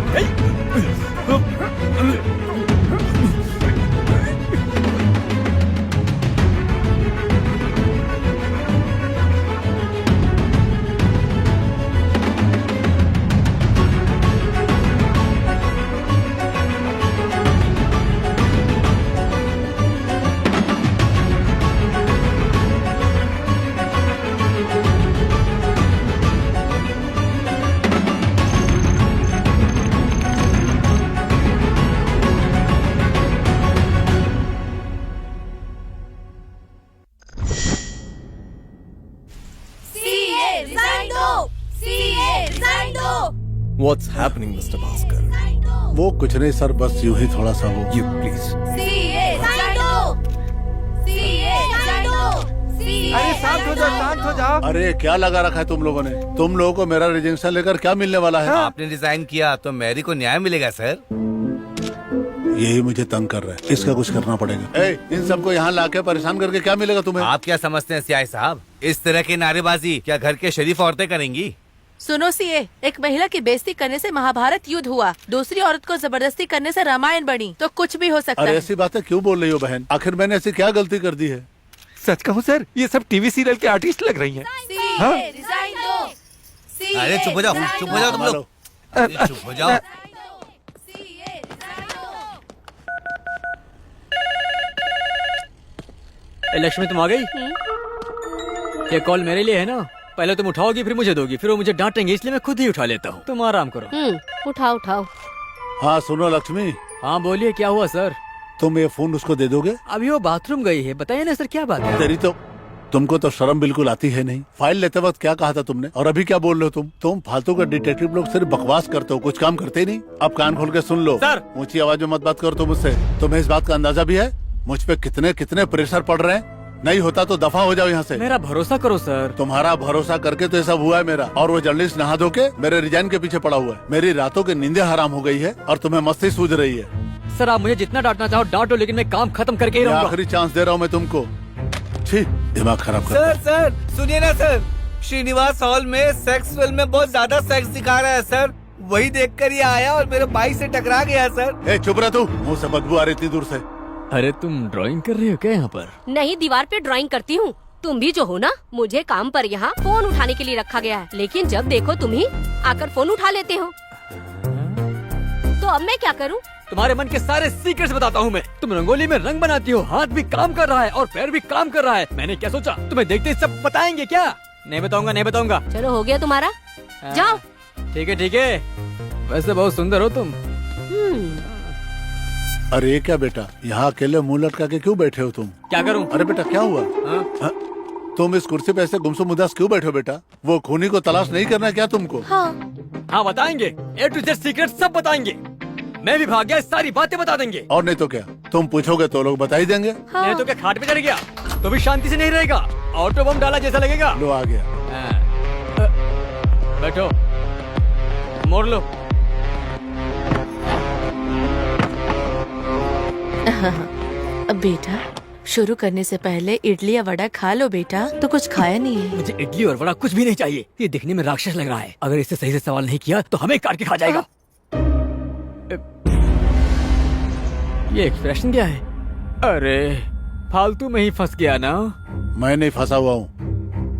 What's happening, Mr. Bhaskar? वो कुछ नहीं सर, बस यूं ही थोड़ा सा वो। You please. अरे शांत हो जाओ, शांत हो जाओ। अरे क्या लगा रखा है तुम लोगों ने? तुम लोगों को मेरा रिजेक्शन लेकर क्या मिलने वाला है? आपने रिजाइन किया तो मैरी को न्याय मिलेगा सर। यही मुझे तंग कर रहा है, इसका कुछ करना पड़ेगा। ए, इन सबको यहाँ लाके परेशान करके क्या मिलेगा तुम्हें? आप क्या समझते हैं सीआई साहब, इस तरह की नारेबाजी क्या घर के शरीफ औरतें करेंगी? सुनो सीए, एक महिला की बेइज्जती करने से महाभारत युद्ध हुआ, दूसरी औरत को जबरदस्ती करने से रामायण बनी, तो कुछ भी हो सकता अरे है। ऐसी बातें क्यों बोल रही हो बहन? आखिर मैंने ऐसी क्या गलती कर दी है? सच कहूँ सर, ये सब टीवी सीरियल के आर्टिस्ट लग रही हैं। हाँ? रिजाइन दो। सीए, अरे चुप हो जाओ, चुप हो जाओ तुम लोग। अरे चुप हो जाओ। ए, लक्ष्मी तुम आ गई? ये कॉल मेरे लिए है ना? पहले तुम उठाओगी फिर मुझे दोगी, फिर वो मुझे डांटेंगे, इसलिए मैं खुद ही उठा लेता हूँ। तुम आराम करो। उठाओ उठाओ। हाँ सुनो लक्ष्मी, हाँ बोलिए, क्या हुआ सर? तुम ये फोन उसको दे दोगे? अभी वो बाथरूम गई है। बताइए ना सर, क्या बात है? तेरी तो, तुमको तो शर्म बिल्कुल आती है नहीं। फाइल लेते वक्त क्या कहा था तुमने, और अभी क्या बोल रहे हो तुम फालतू का डिटेक्टिव लोग सिर्फ बकवास करते हो, कुछ काम करते ही नहीं। अब कान खोल के सुन लो सर। ऊंची आवाज में मत बात करो तुम मुझसे। तुम्हें इस बात का अंदाजा भी है मुझ पे कितने कितने प्रेशर पड़ रहे हैं? नहीं होता तो दफा हो जाओ यहाँ से। मेरा भरोसा करो सर। तुम्हारा भरोसा करके तो ये सब हुआ है मेरा। और वो जर्नलिस्ट नहा धो के मेरे रिजाइन के पीछे पड़ा हुआ है। मेरी रातों की नींदें हराम हो गई है और तुम्हें मस्ती सूझ रही है। सर आप मुझे जितना डांटना चाहो डांटो, लेकिन मैं काम खत्म करके ही ये रहूंगा। आखिरी चांस दे रहा हूँ मैं तुमको। छी, दिमाग खराब कर। सर सर सुनिए ना सर, श्रीनिवास हॉल में सेक्स फिल्म में बहुत ज्यादा सेक्स दिखा रहा है सर, वही देखकर ये आया और मेरे बाइक से टकरा गया सर। ए चुप रह तू, मुंह से बदबू आ रही इतनी दूर से। अरे तुम ड्राइंग कर रही हो क्या यहाँ पर? नहीं, दीवार पे ड्राइंग करती हूँ। तुम भी जो हो ना, मुझे काम पर यहाँ फोन उठाने के लिए रखा गया है, लेकिन जब देखो तुम ही आकर फोन उठा लेते हो। तो अब मैं क्या करूँ? तुम्हारे मन के सारे सीक्रेट्स बताता हूँ मैं। तुम रंगोली में रंग बनाती हो, हाथ भी काम कर रहा है और पैर भी काम कर रहा है। मैंने क्या सोचा तुम्हें देखते ही सब बताएंगे क्या? नहीं बताऊंगा, नहीं बताऊंगा। चलो हो गया तुम्हारा, जाओ। ठीक है ठीक है, वैसे बहुत सुंदर हो तुम। अरे ये क्या बेटा, यहाँ अकेले मुंह लटका के क्यों बैठे हो तुम? क्या करूं? अरे बेटा क्या हुआ? हाँ? तुम इस कुर्सी पे ऐसे गुमसुम उदास क्यों बैठे हो बेटा? वो खूनी को तलाश नहीं करना है क्या तुमको? हाँ हाँ बताएंगे, A to Z सीक्रेट सब बताएंगे। मैं भी भाग गया, सारी बातें बता देंगे। और नहीं तो क्या, तुम पूछोगे तो लोग बता ही देंगे। नहीं तो क्या खाट पे चढ़ गया तो भी शांति से नहीं रहेगा, ऑटो बम डाला जैसा लगेगा। लो आ गया। बैठो, मोड़ लो। बेटा शुरू करने से पहले इडली या वड़ा खा लो बेटा। तो कुछ खाया नहीं है। मुझे इडली और वड़ा कुछ भी नहीं चाहिए। ये दिखने में राक्षस लग रहा है, अगर इससे सही से सवाल नहीं किया तो हमें काट के खा जाएगा। ये एक्सप्रेशन क्या है? अरे फालतू में ही फंस गया ना। मैं नहीं फंसा हुआ हूँ,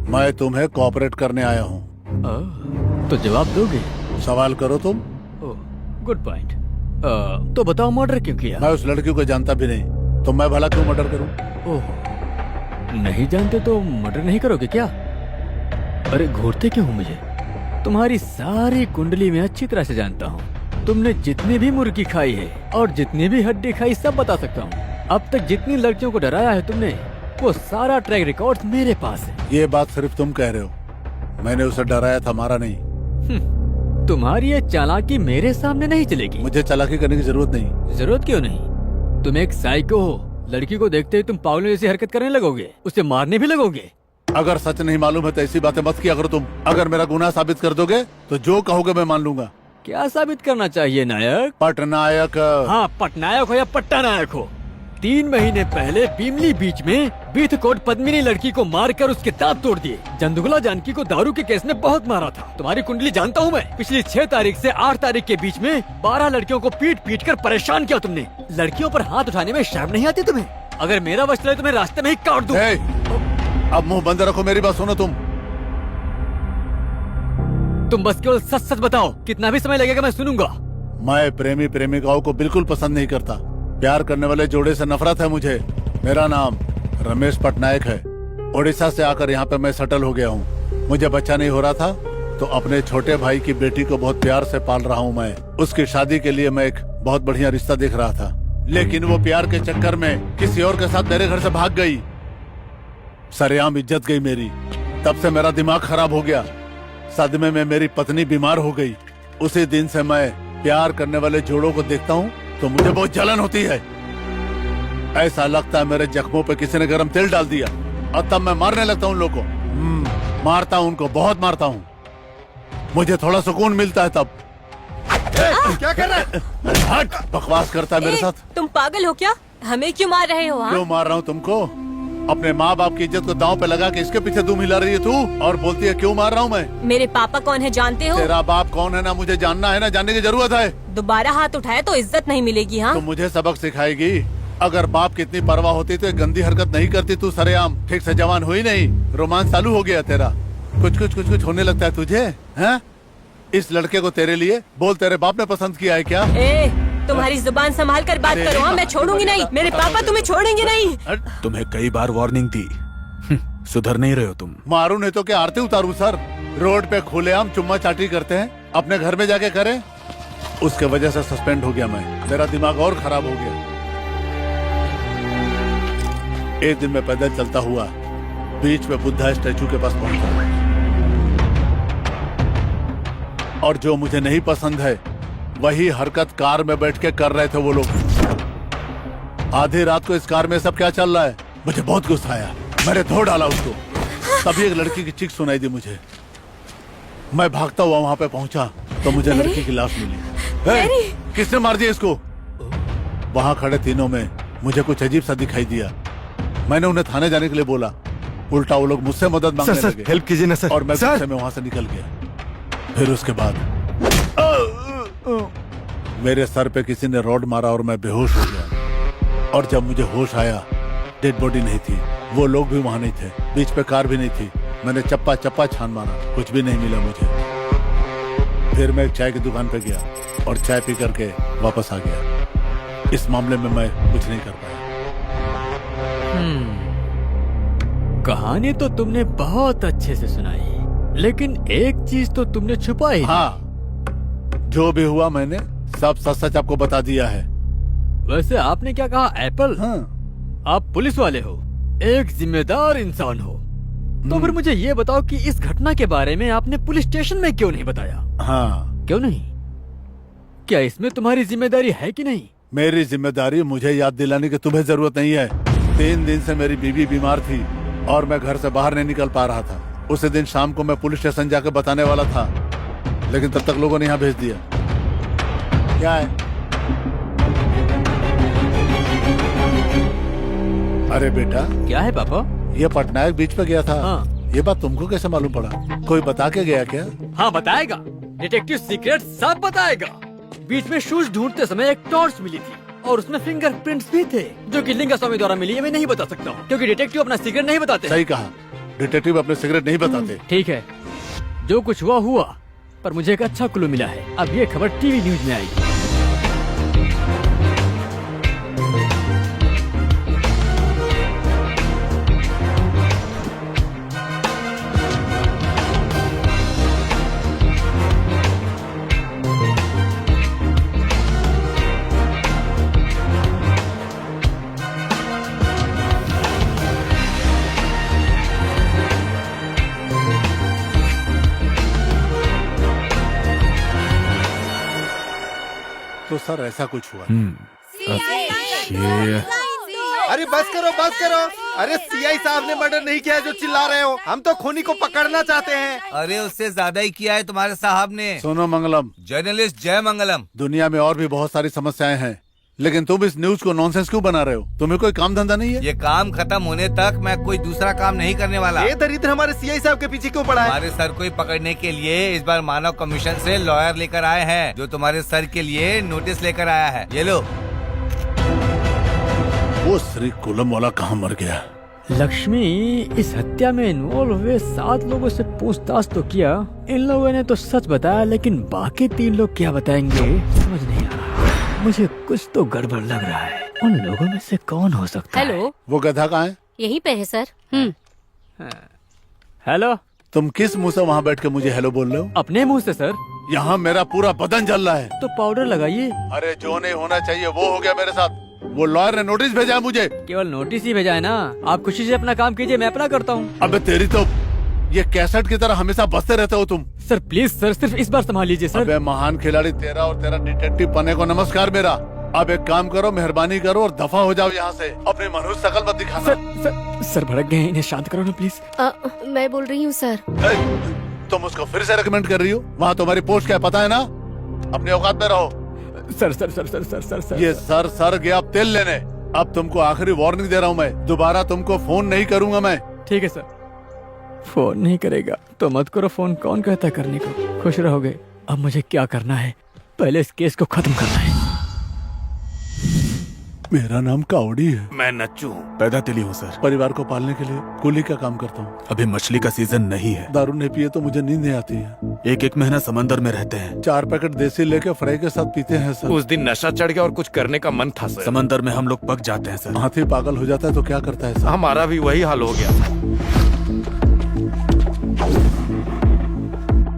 मैं तुम्हें कोऑपरेट करने आया हूँ। तो जवाब दोगे? सवाल करो तुम। Good point. तो बताओ मर्डर क्यों किया? मैं उस लड़की को जानता भी नहीं, तो मैं भला क्यों मर्डर करूं? ओह, नहीं जानते तो मर्डर नहीं करोगे क्या? अरे घूरते क्यों हो मुझे? तुम्हारी सारी कुंडली में अच्छी तरह से जानता हूँ। तुमने जितनी भी मुर्गी खाई है और जितनी भी हड्डी खाई सब बता सकता हूँ। अब तक जितनी लड़कियों को डराया है तुमने, वो सारा ट्रैक रिकॉर्ड मेरे पास है। ये बात सिर्फ तुम कह रहे हो, मैंने उसे डराया था, मारा नहीं। तुम्हारी ये चालाकी मेरे सामने नहीं चलेगी। मुझे चालाकी करने की जरूरत नहीं। जरूरत क्यों नहीं? तुम एक साइको हो, लड़की को देखते ही तुम पागलों जैसी हरकत करने लगोगे, उसे मारने भी लगोगे। अगर सच नहीं मालूम है तो ऐसी बातें मत किया करो तुम। अगर मेरा गुनाह साबित कर दोगे तो जो कहोगे मैं मान लूंगा। क्या साबित करना चाहिए नायक? पटनायक। हाँ, पटनायक हो या पट्टा नायक हो। 3 महीने पहले बीमली बीच में बीथकोट पद्मिनी लड़की को मारकर उसके दांत तोड़ दिए। जंदुगला जानकी को दारू के केस में बहुत मारा था। तुम्हारी कुंडली जानता हूँ मैं। पिछली 6 तारीख से 8 तारीख के बीच में 12 लड़कियों को पीट पीट कर परेशान किया तुमने। लड़कियों पर हाथ उठाने में शर्म नहीं आती तुम्हें? अगर मेरा वश चले तो मैं रास्ते में ही काट दूं। अब मुंह बंद रखो, मेरी बात सुनो। तुम बस केवल सच सच बताओ, कितना भी समय लगेगा मैं सुनूंगा। मैं प्रेमी प्रेमिकाओं को बिल्कुल पसंद नहीं करता। प्यार करने वाले जोड़े से नफरत है मुझे। मेरा नाम रमेश पटनायक है। उड़ीसा से आकर यहाँ पे मैं सेटल हो गया हूँ। मुझे बच्चा नहीं हो रहा था तो अपने छोटे भाई की बेटी को बहुत प्यार से पाल रहा हूँ मैं। उसकी शादी के लिए मैं एक बहुत बढ़िया रिश्ता देख रहा था, लेकिन वो प्यार के चक्कर में किसी और के साथ मेरे घर से भाग गई। सरेआम इज्जत गई मेरी। तब से मेरा दिमाग खराब हो गया। सदमे में मेरी पत्नी बीमार हो गई। उसी दिन से मैं प्यार करने वाले जोड़ों को देखता हूँ तो मुझे बहुत जलन होती है। ऐसा लगता है मेरे जख्मों पे किसी ने गरम तेल डाल दिया और तब मैं मारने लगता हूँ उन लोगों को। मारता हूँ उनको, बहुत मारता हूँ। मुझे थोड़ा सुकून मिलता है तब। क्या कर रहा है? हट, बकवास करता है मेरे साथ। तुम पागल हो क्या? हमें क्यों मार रहे हो? क्यों मार रहा हूँ तुमको? अपने माँ बाप की इज्जत को दांव पे लगा के इसके पीछे तुम हिला रही है तू, और बोलती है क्यों मार रहा हूँ मैं? मेरे पापा कौन है जानते हो? तेरा बाप कौन है ना मुझे जानना है, ना जानने की जरूरत है। दोबारा हाथ उठाए तो इज्जत नहीं मिलेगी। हाँ, तो मुझे सबक सिखाएगी? अगर बाप की इतनी परवाह होती तो एक गंदी हरकत नहीं करती तू। सरेआम ठीक से जवान हुई नहीं, रोमांस चालू हो गया तेरा। कुछ होने लगता है तुझे, हैं? इस लड़के को तेरे लिए बोल, तेरे बाप ने पसंद किया है क्या? तुम्हारी जुबान संभाल कर बात करो। हाँ, मैं छोड़ूंगी नहीं। मेरे पापा तुम्हें छोड़ेंगे नहीं। तुम्हें कई बार वार्निंग दी, सुधर नहीं रहे हो तुम। मारू नहीं तो क्या आरती उतारू सर? रोड पे खुलेआम चुम्मा चाटी करते हैं, अपने घर में जाके करें। उसके वजह से सस्पेंड हो गया मैं। मेरा दिमाग और खराब हो गया। एक दिन मैं पैदल चलता हुआ बीच में बुद्धा स्टैचू के पास पहुंचा, और जो मुझे नहीं पसंद है वही हरकत कार में बैठ के कर रहे थे वो लोग। आधी रात को इस कार में सब क्या चल रहा है? मुझे बहुत गुस्सा आया, मैंने धो डाला उसको। तभी एक लड़की की चीख सुनाई दी मुझे। मैं भागता हुआ वहां पे पहुंचा तो मुझे लड़की की लाश मिली। किसने मार दिया इसको? वहां खड़े तीनों में मुझे कुछ अजीब सा दिखाई दिया। मैंने उन्हें थाने जाने के लिए बोला, उल्टा वो लोग मुझसे मदद मांगने लगे। हेल्प कीजिए ना सर। और मैं गुस्से में वहां से निकल गया। फिर उसके बाद मेरे सर पे किसी ने रॉड मारा और मैं बेहोश हो गया। और जब मुझे होश आया, डेड बॉडी नहीं थी, वो लोग भी वहां नहीं थे, बीच पे कार भी नहीं थी। मैंने चप्पा चप्पा छान मारा, कुछ भी नहीं मिला मुझे। फिर मैं एक चाय की दुकान पे गया और चाय पी करके वापस आ गया। इस मामले में मैं कुछ नहीं कर पाया। कहानी तो तुमने बहुत अच्छे से सुनाई, लेकिन एक चीज तो तुमने छुपाई। हाँ, जो भी हुआ मैंने सब सच सच आपको बता दिया है। वैसे आपने क्या कहा? एप्पल? हाँ। आप पुलिस वाले हो, एक जिम्मेदार इंसान हो, तो फिर मुझे ये बताओ कि इस घटना के बारे में आपने पुलिस स्टेशन में क्यों नहीं बताया? हाँ, क्यों नहीं? क्या इसमें तुम्हारी जिम्मेदारी है कि नहीं? मेरी जिम्मेदारी मुझे याद दिलाने की तुम्हें जरूरत नहीं है। 3 दिन से मेरी बीवी बीमार थी और मैं घर से बाहर नहीं निकल पा रहा था। उसी दिन शाम को मैं पुलिस स्टेशन जाकर बताने वाला था, लेकिन तब तक लोगों ने यहाँ भेज दिया। क्या है? अरे बेटा, क्या है पापा? ये पटनायक बीच पे गया था। हाँ। ये बात तुमको कैसे मालूम पड़ा? कोई बता के गया क्या? हाँ बताएगा, डिटेक्टिव सीक्रेट सब बताएगा। बीच में शूज ढूंढते समय एक टॉर्च मिली थी और उसमें फिंगरप्रिंट्स भी थे, जो कि लिंगास्वामी द्वारा मिली है। मैं नहीं बता सकता हूँ क्योंकि डिटेक्टिव अपना सीक्रेट नहीं बताते। सही कहा, डिटेक्टिव अपने सिगरेट नहीं बताते। ठीक है, जो कुछ हुआ हुआ, पर मुझे एक अच्छा क्लू मिला है। अब ये खबर टीवी न्यूज में आएगी। तो सर ऐसा कुछ हुआ। अरे बस करो। अरे सीआई साहब ने मर्डर नहीं किया है जो चिल्ला रहे हो। हम तो खूनी को पकड़ना चाहते हैं। अरे उससे ज्यादा ही किया है तुम्हारे साहब ने। सुनो मंगलम, जर्नलिस्ट जय मंगलम। दुनिया में और भी बहुत सारी समस्याएं हैं, लेकिन तुम इस न्यूज को नॉनसेंस क्यों बना रहे हो? तुम्हें कोई काम धंधा नहीं है? ये काम खत्म होने तक मैं कोई दूसरा काम नहीं करने वाला। ये दरिद्र हमारे सीआई साहब के पीछे क्यों पड़ा है? हमारे सर को ही पकड़ने के लिए इस बार मानव कमीशन से लॉयर लेकर आए हैं, जो तुम्हारे सर के लिए नोटिस लेकर आया है। ये लो। वो श्री कुलम वाला कहाँ मर गया? लक्ष्मी, इस हत्या में इन्वॉल्व हुए 7 लोगों से पूछताछ तो किया। इन लोगों ने तो सच बताया, लेकिन बाकी 3 लोग क्या बताएंगे समझ नहीं आ रहा। मुझे कुछ तो गड़बड़ लग रहा है। उन लोगों में से कौन हो सकता है? हेलो, वो गधा कहाँ है? यहीं पे है सर। हेलो। तुम किस मुंह से वहाँ बैठ के मुझे हेलो बोल रहे हो? अपने मुंह से सर। यहाँ मेरा पूरा बदन जल रहा है। तो पाउडर लगाइए। अरे जो नहीं होना चाहिए वो हो गया मेरे साथ। वो लॉयर ने नोटिस भेजा है मुझे। केवल नोटिस ही भेजा है ना? आप खुशी से अपना काम कीजिए, मैं अपना करता हूँ। अबे तेरी तो ये कैसेट की तरह हमेशा बसते रहते हो तुम। सर प्लीज सर, सिर्फ इस बार संभाल लीजिए सर। अबे महान खिलाड़ी तेरा और तेरा डिटेक्टिव पने को नमस्कार मेरा। अब एक काम करो, मेहरबानी करो और दफा हो जाओ यहाँ से। अपनी मनुष्य शकल मत दिखाना। सर भड़क गए हैं, इन्हें शांत करो ना प्लीज। मैं बोल रही हूँ सर। तुम उसको फिर से रिकमेंड कर रही हो? वहाँ तुम्हारी पोस्ट क्या पता है ना? अपने औकात में रहो। सर ये सर गया अब तेल लेने। अब तुमको आखिरी वार्निंग दे रहा हूँ मैं, दोबारा तुमको फोन नहीं करूंगा मैं। ठीक है सर। फोन नहीं करेगा तो मत करो फोन, कौन कहता करने को। खुश रहोगे। अब मुझे क्या करना है? पहले इस केस को खत्म करना है। मेरा नाम कावड़ी है। मैं नच्चू हूँ, पैदा तिली हूँ सर। परिवार को पालने के लिए कुली का काम करता हूँ। अभी मछली का सीजन नहीं है। दारू नहीं पिए तो मुझे नींद नहीं आती है। एक महीना समंदर में रहते हैं। 4 पैकेट देसी लेके फ्राई के साथ पीते हैं सर। उस दिन नशा चढ़ गया और कुछ करने का मन था सर। समंदर में हम लोग पक जाते हैं सर। हाथी पागल हो जाता है तो क्या करता है सर? हमारा भी वही हाल हो गया था।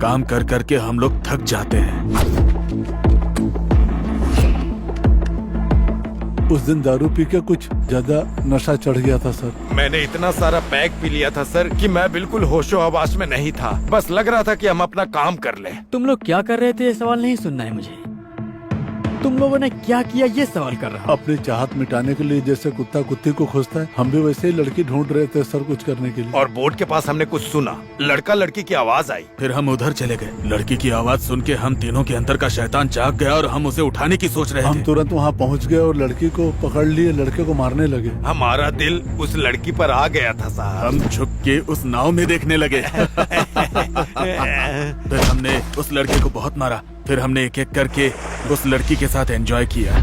काम कर करके हम लोग थक जाते हैं। उस दिन दारू पी के कुछ ज्यादा नशा चढ़ गया था सर। मैंने इतना सारा पैक पी लिया था सर कि मैं बिल्कुल होशो हवास में नहीं था। बस लग रहा था कि हम अपना काम कर लें। तुम लोग क्या कर रहे थे ये सवाल नहीं सुनना है मुझे। तुम लोगों ने क्या किया ये सवाल कर रहा हूँ। अपनी चाहत मिटाने के लिए जैसे कुत्ता कुत्ती को खोजता है, हम भी वैसे ही लड़की ढूंढ रहे थे सर कुछ करने के लिए। और बोर्ड के पास हमने कुछ सुना, लड़का लड़की की आवाज आई। फिर हम उधर चले गए। लड़की की आवाज सुन के हम तीनों के अंदर का शैतान जाग गया और हम उसे उठाने की सोच रहे हम थे। तुरंत वहाँ पहुँच गए और लड़की को पकड़ लिए, लड़के को मारने लगे। हमारा दिल उस लड़की पर आ गया था साहब। हम झुक के उस नाव में देखने लगे। फिर हमने उस लड़के को बहुत मारा। फिर हमने एक एक करके उस लड़की के साथ एंजॉय किया।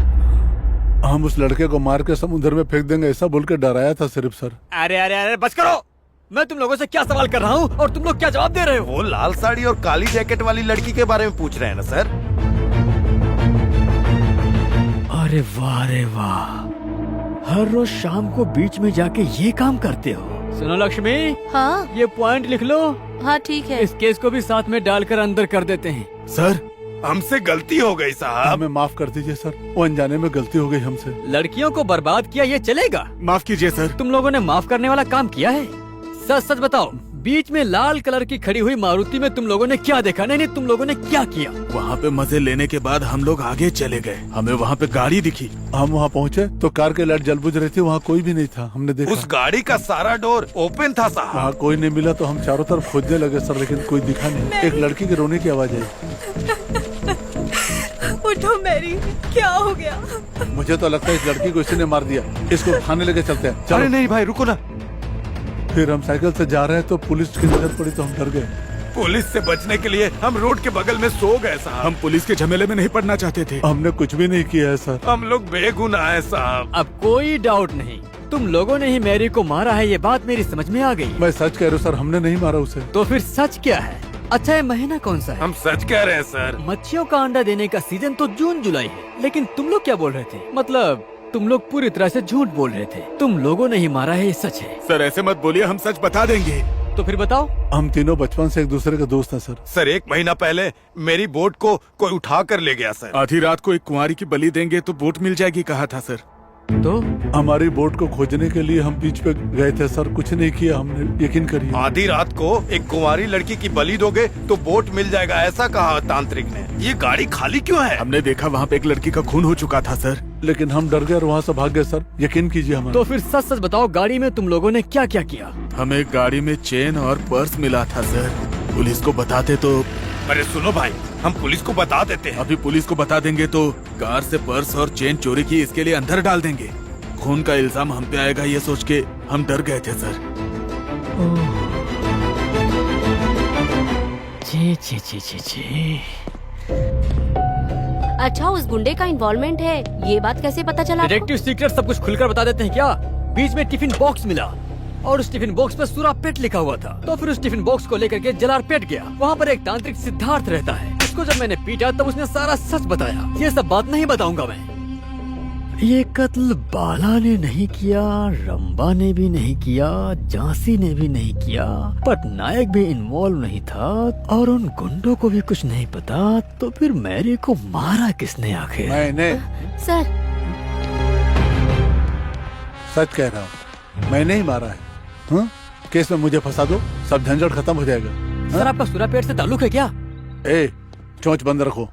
हम उस लड़के को मार के समुद्र में फेंक देंगे ऐसा बोल के डराया था सिर्फ सर। अरे बस करो। मैं तुम लोगों से क्या सवाल कर रहा हूँ और तुम लोग क्या जवाब दे रहे हो? वो लाल साड़ी और काली जैकेट वाली लड़की के बारे में पूछ रहे हैं ना सर? अरे वाह, हर रोज शाम को बीच में जाके ये काम करते हो। सुनो लक्ष्मी, हाँ ये पॉइंट लिख लो। हाँ ठीक है। इस केस को भी साथ में डालकर अंदर कर देते हैं। सर हमसे गलती हो गई साहब। हमें माफ कर दीजिए सर, वो अनजाने में गलती हो गई हमसे। लड़कियों को बर्बाद किया ये चलेगा? माफ कीजिए सर। तुम लोगों ने माफ करने वाला काम किया है? सच सच बताओ। बीच में लाल कलर की खड़ी हुई मारुति में तुम लोगों ने क्या देखा? नहीं, तुम लोगों ने क्या किया? वहाँ पे मजे लेने के बाद हम लोग आगे चले गए। हमें वहाँ पे गाड़ी दिखी। हम वहाँ पहुँचे तो कार के लाइट जल बुझ रही थी, वहाँ कोई भी नहीं था। हमने देखा उस गाड़ी का सारा डोर ओपन था साहब। वहाँ कोई नहीं मिला तो हम चारों तरफ खोजने लगे सर, लेकिन कोई दिखा नहीं। एक लड़की के रोने की आवाज आई। उठो मैरी, क्या हो गया? मुझे तो लगता है इस लड़की को इसी ने मार दिया। इसको थाने लेके चलते हैं। चलो। अरे नहीं भाई, रुको ना। फिर हम साइकिल से जा रहे हैं तो पुलिस की नजर पड़ी तो हम डर गए। पुलिस से बचने के लिए हम रोड के बगल में सो गए साहब। हम पुलिस के झमेले में नहीं पड़ना चाहते थे। हमने कुछ भी नहीं किया है सर। हम लोग बेगुनाह है साहब। अब कोई डाउट नहीं, तुम लोगों ने ही मैरी को मारा है, ये बात मेरी समझ में आ गई। मैं सच कह रहा हूँ सर, हमने नहीं मारा उसे। तो फिर सच क्या है? अच्छा, ये महीना कौन सा है? हम सच कह रहे हैं सर। मच्छियों का अंडा देने का सीजन तो जून जुलाई है, लेकिन तुम लोग क्या बोल रहे थे? मतलब तुम लोग पूरी तरह से झूठ बोल रहे थे। तुम लोगों ने ही मारा है, ये सच है। सर ऐसे मत बोलिए, हम सच बता देंगे। तो फिर बताओ। हम तीनों बचपन से एक दूसरे के दोस्त हैं सर। सर 1 महीना पहले मेरी बोट को कोई उठा कर ले गया सर। आधी रात को एक कुंवारी की बलि देंगे तो बोट मिल जाएगी कहा था सर। तो हमारी बोट को खोजने के लिए हम बीच पे गए थे सर, कुछ नहीं किया हमने, यकीन करिए। आधी रात को एक कुंवारी लड़की की बलि दोगे तो बोट मिल जाएगा, ऐसा कहा तांत्रिक ने। ये गाड़ी खाली क्यों है? हमने देखा वहाँ पे एक लड़की का खून हो चुका था सर। लेकिन हम डर गए और वहाँ से भाग गए सर, यकीन कीजिए हमारा। तो फिर सच सच बताओ, गाड़ी में तुम लोगों ने क्या क्या किया? हमें गाड़ी में चेन और पर्स मिला था सर। पुलिस को बताते तो। अरे सुनो भाई, हम पुलिस को बता देते हैं। अभी पुलिस को बता देंगे तो कार से पर्स और चेन चोरी की इसके लिए अंदर डाल देंगे। खून का इल्जाम हम पे आएगा ये सोच के हम डर गए थे सर। छी छी छी छी छी। अच्छा, उस गुंडे का इन्वॉल्वमेंट है, ये बात कैसे पता चला आपको? डिटेक्टिव सीक्रेट सब कुछ खुलकर बता देते हैं क्या? बीच में टिफिन बॉक्स मिला और उस टिफिन बॉक्स पर सुरापेट लिखा हुआ था। तो फिर उस टिफिन बॉक्स को लेकर के जलारपेट गया। वहाँ पर एक तांत्रिक सिद्धार्थ रहता है। उसको जब मैंने पीटा तब उसने सारा सच बताया। ये सब बात नहीं बताऊंगा मैं। ये कत्ल बाला ने नहीं किया, रंबा ने भी नहीं किया, झांसी ने भी नहीं किया, पटनायक भी इन्वॉल्व नहीं था और उन गुंडों को भी कुछ नहीं पता। तो फिर मैरी को मारा किसने आखिर? मैंने। सर सच कह रहा हूँ, मैंने ही मारा है। हाँ? केस में मुझे फंसा दो, सब झंझट खत्म हो जाएगा। सर आपका सुरापेट से ताल्लुक है क्या? ए, चोंच बंद रखो।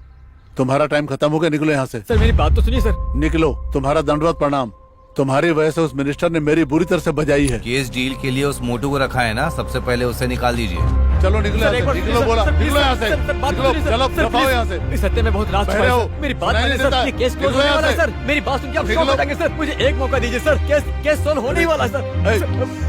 तुम्हारा टाइम खत्म हो गया, निकलो यहाँ से। सर मेरी बात तो सुनिए सर। निकलो, तुम्हारा दंडवत प्रणाम। तुम्हारी वजह से उस मिनिस्टर ने मेरी बुरी तरह से बजाई है। केस डील के लिए उस मोटू को रखा है ना, सबसे पहले उसे निकाल दीजिए। चलो निकलो यहाँ से, निकलो बोला, निकलो यहाँ से, निकलो, चलो रफाओ यहाँ से। इस हत्या में बहुत राज छुपा है, हो, सर। मेरी बात सुनाई मानिए नहीं देता सर, है। ये केस क्लोज निकलो होने यहाँ वाला है से। सर। मेरी बात सुन के आप निकलो। शॉक हो जाएंगे सर। मुझे एक मौका दीजिए सर, केस सोल्व होने ही वाला है ए, सर।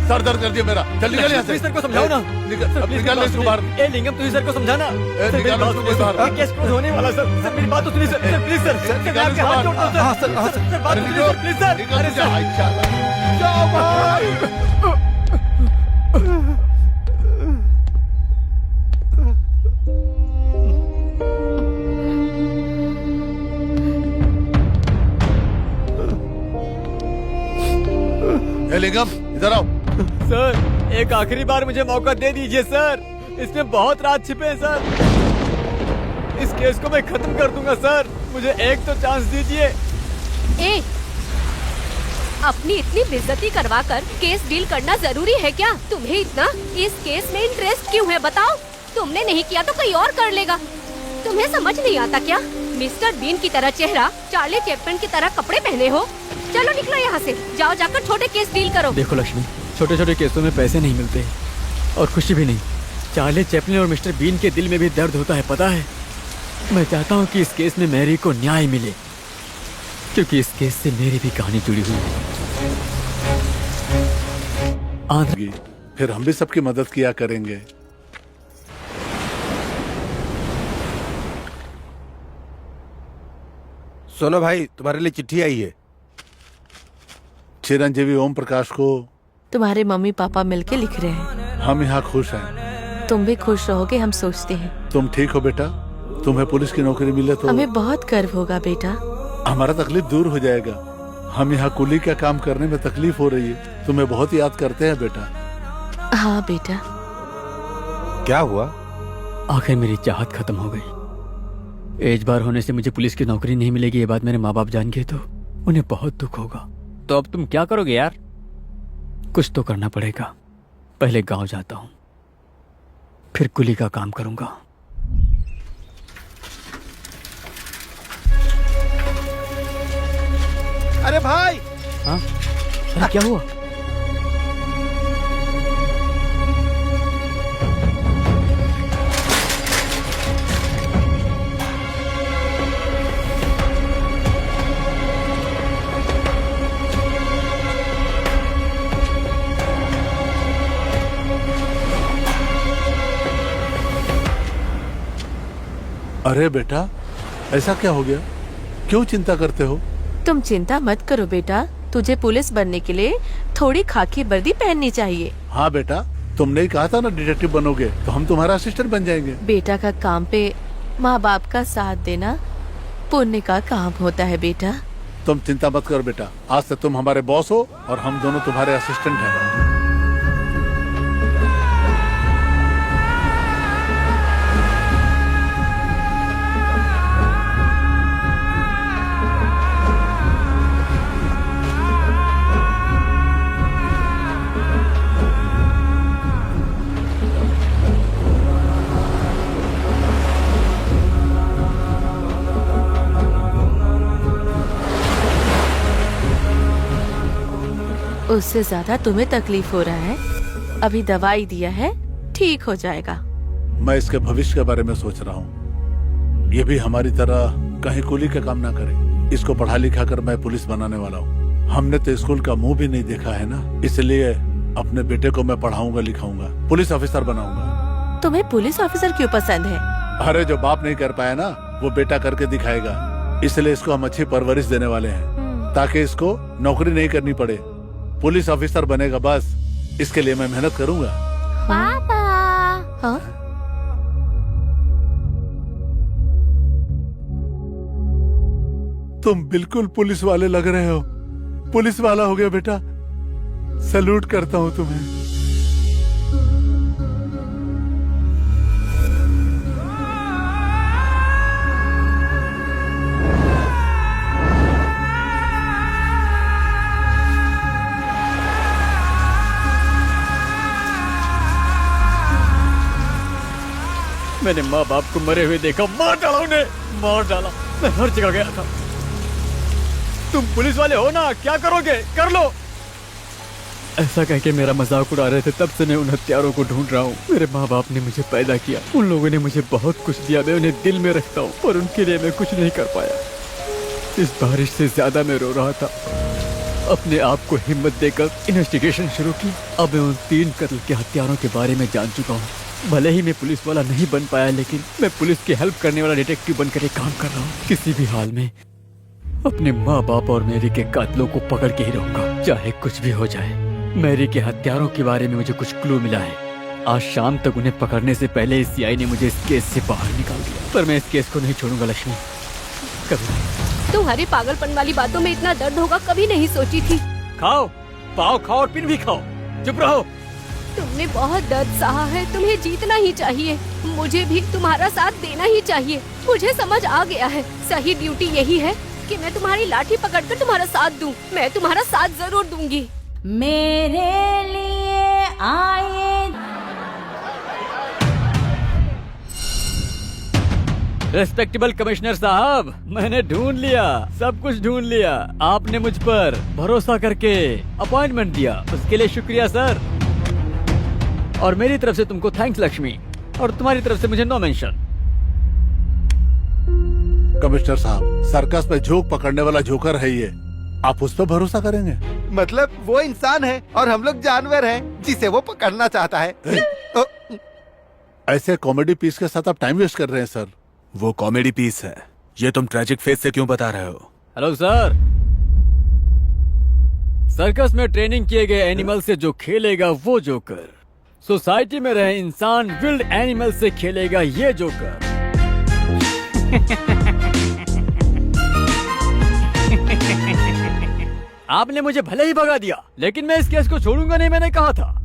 सर दर्द कर दिया मेरा, चल निकल यहाँ से। सर को समझाओ ना। निकल, निकल इसको बाहर। ए लिंगम, तुझे सर को समझाना। सर मेरी निकालो बात इसको सुनिए सर, बाहर। ये केस क्लोज होने वाला है सर। सर मेरी बात तो सुनिए sir, sir please sir, sir मैं आपके हाथ जोड़ता हूँ सर। सर बात सुनिए सर, प्लीज सर। अरे सर जाओ भाई। ए लिंगम, इधर आओ। सर एक आखिरी बार मुझे मौका दे दीजिए सर, इसमें बहुत राज छिपे हैं सर। इस केस को मैं खत्म कर दूंगा सर, मुझे एक तो चांस दीजिए। ए, अपनी इतनी बेइज्जती करवाकर केस डील करना जरूरी है क्या? तुम्हें इतना इस केस में इंटरेस्ट क्यों है बताओ? तुमने नहीं किया तो कोई और कर लेगा। तुम्हें समझ नहीं आता क्या? मिस्टर बीन की तरह चेहरा, चार्ली चैपलिन की तरह कपड़े पहने हो। चलो निकलो यहाँ से, जाओ जाकर छोटे केस डील करो। देखो लक्ष्मी, छोटे छोटे केसों में पैसे नहीं मिलते और खुशी भी नहीं। चार्ली चैपलिन और मिस्टर बीन के दिल में भी दर्द होता है, पता है। मैं चाहता हूँ कि इस केस में मैरी को न्याय मिले, क्योंकि इस केस से मेरी भी कहानी जुड़ी हुई है। फिर हम भी सबकी मदद किया करेंगे। सुनो भाई, तुम्हारे लिए चिट्ठी आई है। चिरंजीवी ओम प्रकाश को तुम्हारे मम्मी पापा मिलके लिख रहे हैं। हम यहाँ खुश हैं। तुम भी खुश रहोगे हम सोचते हैं। तुम ठीक हो बेटा? तुम्हें पुलिस की नौकरी मिले तो हमें बहुत गर्व होगा बेटा। हमारा तकलीफ दूर हो जाएगा। हम यहाँ कुली का काम करने में तकलीफ हो रही है। तुम्हें बहुत याद करते हैं बेटा। हाँ बेटा। क्या हुआ? आखिर मेरी चाहत खत्म हो गई। एज बार होने से मुझे पुलिस की नौकरी नहीं मिलेगी, ये बात मेरे माँ बाप जान गए तो उन्हें बहुत दुख होगा। तो अब तुम क्या करोगे यार? कुछ तो करना पड़ेगा। पहले गांव जाता हूँ, फिर कुली का काम करूंगा। अरे भाई, हाँ? अरे क्या हुआ? अरे बेटा, ऐसा क्या हो गया? क्यों चिंता करते हो? तुम चिंता मत करो बेटा, तुझे पुलिस बनने के लिए थोड़ी खाकी वर्दी पहननी चाहिए। हाँ बेटा, तुमने ही कहा था ना डिटेक्टिव बनोगे, तो हम तुम्हारा असिस्टेंट बन जाएंगे। बेटा का काम पे माँ बाप का साथ देना पुण्य का काम होता है बेटा। तुम चिंता मत करो बेटा, आज से तुम हमारे बॉस हो और हम दोनों तुम्हारे असिस्टेंट हैं। उससे ज्यादा तुम्हें तकलीफ हो रहा है, अभी दवाई दिया है, ठीक हो जाएगा। मैं इसके भविष्य के बारे में सोच रहा हूँ। ये भी हमारी तरह कहीं कुली का काम ना करे। इसको पढ़ा लिखा कर मैं पुलिस बनाने वाला हूँ। हमने तो स्कूल का मुंह भी नहीं देखा है ना, इसलिए अपने बेटे को मैं पढ़ाऊंगा लिखाऊंगा, पुलिस ऑफिसर बनाऊंगा। तुम्हें पुलिस ऑफिसर क्यों पसंद है? अरे जो बाप नहीं कर पाया ना, वो बेटा करके दिखाएगा। इसलिए इसको हम अच्छी परवरिश देने वाले हैं, ताकि इसको नौकरी नहीं करनी पड़े। पुलिस ऑफिसर बनेगा बस, इसके लिए मैं मेहनत करूंगा। पापा। हाँ? तुम बिल्कुल पुलिस वाले लग रहे हो। पुलिस वाला हो गया बेटा, सैल्यूट करता हूँ तुम्हें। मैंने माँ बाप को मरे हुए देखा, मार डाला उन्हें, मार डाला। मैं हर जगह गया था। तुम पुलिस वाले हो ना, क्या करोगे कर लो। ऐसा कह के मेरा मजाक उड़ा रहे थे, तब से मैं उन हत्यारों को ढूंढ रहा हूँ। मेरे माँ बाप ने मुझे पैदा किया, उन लोगों ने मुझे बहुत कुछ दिया, मैं उन्हें दिल में रखता हूँ, पर उनके लिए मैं कुछ नहीं कर पाया। इस बारिश से ज्यादा मैं रो रहा था। अपने आप को हिम्मत देकर इन्वेस्टिगेशन शुरू की। अब मैं उन 3 कत्ल के हत्यारों के बारे में जान चुका हूँ। भले ही मैं पुलिस वाला नहीं बन पाया, लेकिन मैं पुलिस की हेल्प करने वाला डिटेक्टिव बनकर एक काम कर रहा हूँ। किसी भी हाल में अपने माँ बाप और मैरी के कातिलों को पकड़ के ही रहूंगा, चाहे कुछ भी हो जाए। मैरी के हत्यारों के बारे में मुझे कुछ क्लू मिला है। आज शाम तक उन्हें पकड़ने से पहले इस सीआई ने मुझे इस केस से बाहर निकाल दिया, पर मैं इस केस को नहीं छोड़ूंगा लक्ष्मी, कभी नहीं। तुम्हारी पागलपन वाली बातों में इतना दर्द होगा कभी नहीं सोची थी। खाओ, पाव खाओ और पिन भी खाओ, चुप रहो। तुमने बहुत दर्द सहा है, तुम्हें जीतना ही चाहिए। मुझे भी तुम्हारा साथ देना ही चाहिए। मुझे समझ आ गया है, सही ड्यूटी यही है कि मैं तुम्हारी लाठी पकड़कर तुम्हारा साथ दूं। मैं तुम्हारा साथ जरूर दूंगी। मेरे लिए आए। रेस्पेक्टेबल कमिश्नर साहब, मैंने ढूंढ लिया, सब कुछ ढूंढ लिया। आपने मुझ पर भरोसा करके अपॉइंटमेंट दिया, उसके लिए शुक्रिया सर। और मेरी तरफ से तुमको थैंक्स लक्ष्मी, और तुम्हारी तरफ से मुझे नो मेंशन। कमिश्नर साहब, सर्कस में जोक पकड़ने वाला जोकर है ये, आप उस पर भरोसा करेंगे? मतलब वो इंसान है और हम लोग जानवर हैं जिसे वो पकड़ना चाहता है। ओ, ऐसे कॉमेडी पीस के साथ आप टाइम वेस्ट कर रहे हैं सर। वो कॉमेडी पीस है, ये तुम ट्रेजिक फेस से क्यों बता रहे हो? हेलो सर, सर्कस में ट्रेनिंग किए गए एनिमल से जो खेलेगा वो जोकर, सोसाइटी में रहे इंसान विल्ड एनिमल से खेलेगा ये जोकर। आपने मुझे भले ही भगा दिया, लेकिन मैं इस केस को छोड़ूंगा नहीं। मैंने कहा था,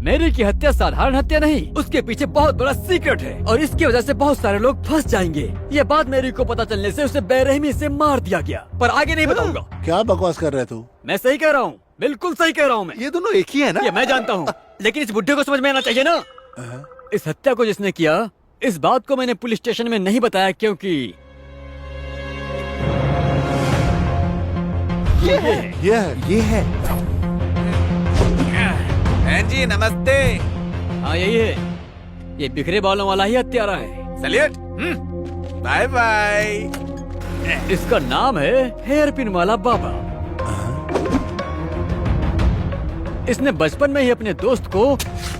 मेरी की हत्या साधारण हत्या नहीं, उसके पीछे बहुत बड़ा सीक्रेट है और इसकी वजह से बहुत सारे लोग फंस जाएंगे। ये बात मेरी को पता चलने से उसे बेरहमी से मार दिया गया, पर आगे नहीं बताऊंगा। क्या बकवास कर रहे तू? मैं सही कह रहा हूँ, बिल्कुल सही कह रहा हूँ मैं। ये दोनों एक ही है ना? ये मैं जानता हूँ, लेकिन इस बुढ़े को समझ में आना चाहिए ना। इस हत्या को जिसने किया, इस बात को मैंने पुलिस स्टेशन में नहीं बताया क्योंकि ये है जी नमस्ते। हाँ यही है, ये बिखरे बालों वाला ही हत्यारा है। सल्यूट। Bye bye. इसका नाम है हेयर पिन वाला बाबा। इसने बचपन में ही अपने दोस्त को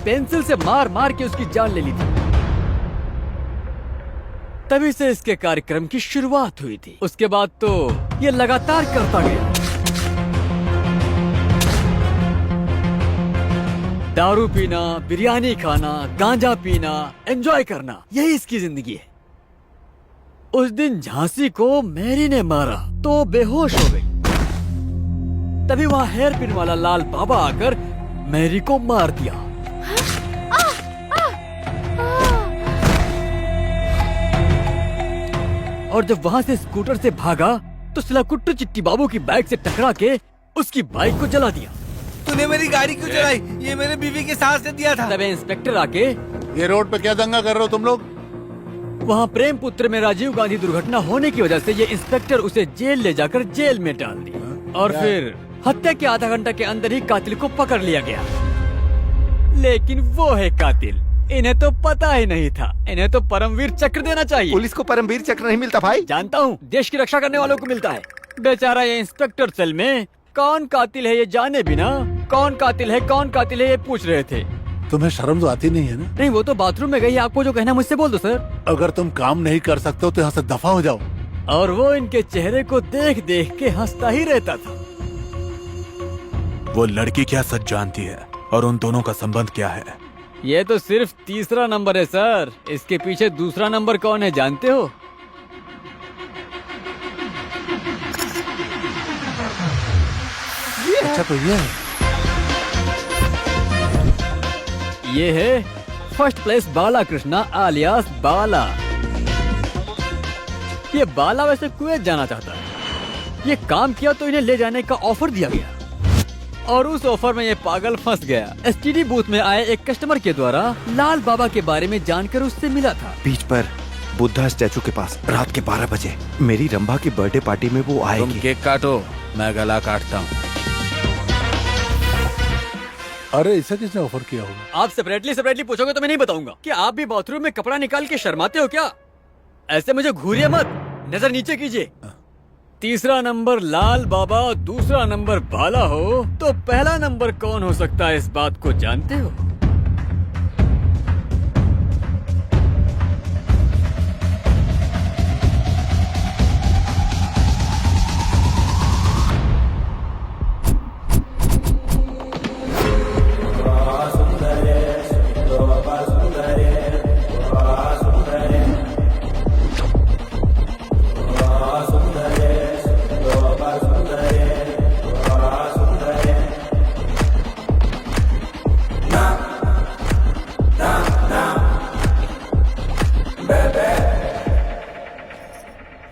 पेंसिल से मार मार के उसकी जान ले ली थी। तभी से इसके कार्यक्रम की शुरुआत हुई थी। उसके बाद तो ये लगातार करता गया। दारू पीना, बिरयानी खाना, गांजा पीना, एंजॉय करना, यही इसकी जिंदगी है। उस दिन झांसी को मैरी ने मारा तो बेहोश हो गई। तभी वहाँ हेयर पिन वाला लाल बाबा आकर मैरी को मार दिया। और जब वहाँ से स्कूटर से भागा तो सिलाकुट्टू चिट्टी बाबू की बाइक से टकरा के उसकी बाइक को जला दिया। तूने मेरी गाड़ी क्यों चलाई? ये मेरे बीवी के सास ने दिया था। तब इंस्पेक्टर आके ये रोड पे क्या दंगा कर रहे हो तुम लोग? वहाँ प्रेम पुत्र में राजीव गांधी दुर्घटना होने की वजह से ये इंस्पेक्टर उसे जेल ले जाकर जेल में डाल दिया। और फिर हत्या के आधा घंटा के अंदर ही कातिल को पकड़ लिया गया। लेकिन वो है कातिल, इन्हें तो पता ही नहीं था। इन्हें तो परमवीर चक्र देना चाहिए। पुलिस को परमवीर चक्र नहीं मिलता भाई। जानता हूँ, देश की रक्षा करने वालों को मिलता है। बेचारा ये इंस्पेक्टर सेल में कौन कातिल है ये जाने बिना कौन कातिल है ये पूछ रहे थे। तुम्हें शर्म तो आती नहीं है ना? नहीं, वो तो बाथरूम में गई। आपको जो कहना मुझसे बोल दो सर। अगर तुम काम नहीं कर सकते हो तो यहाँ से दफा हो जाओ। और वो इनके चेहरे को देख देख के हंसता ही रहता था। वो लड़की क्या सच जानती है और उन दोनों का संबंध क्या है? ये तो सिर्फ तीसरा नंबर है सर। इसके पीछे दूसरा नंबर कौन है जानते हो? अच्छा तो ये है। ये है फर्स्ट प्लेस बाला कृष्णा आलियास बाला। ये बाला वैसे कुवैत जाना चाहता है। ये काम किया तो इन्हें ले जाने का ऑफर दिया गया और उस ऑफर में ये पागल फंस गया। एसटीडी बूथ में आए एक कस्टमर के द्वारा लाल बाबा के बारे में जानकर उससे मिला था। बीच पर बुद्धा स्टैचू के पास रात के 12 बजे मेरी रंभा की बर्थडे पार्टी में वो तुम आएगी। केक काटो, मैं गला काटता हूँ। अरे इसे किसने ऑफर किया होगा? आप सेपरेटली पूछोगे तो मैं नहीं बताऊंगा। क्या आप भी बाथरूम में कपड़ा निकाल के शर्माते हो क्या? ऐसे मुझे घूरिए मत, नजर नीचे कीजिए। तीसरा नंबर लाल बाबा, दूसरा नंबर बाला हो तो पहला नंबर कौन हो सकता है, इस बात को जानते हो?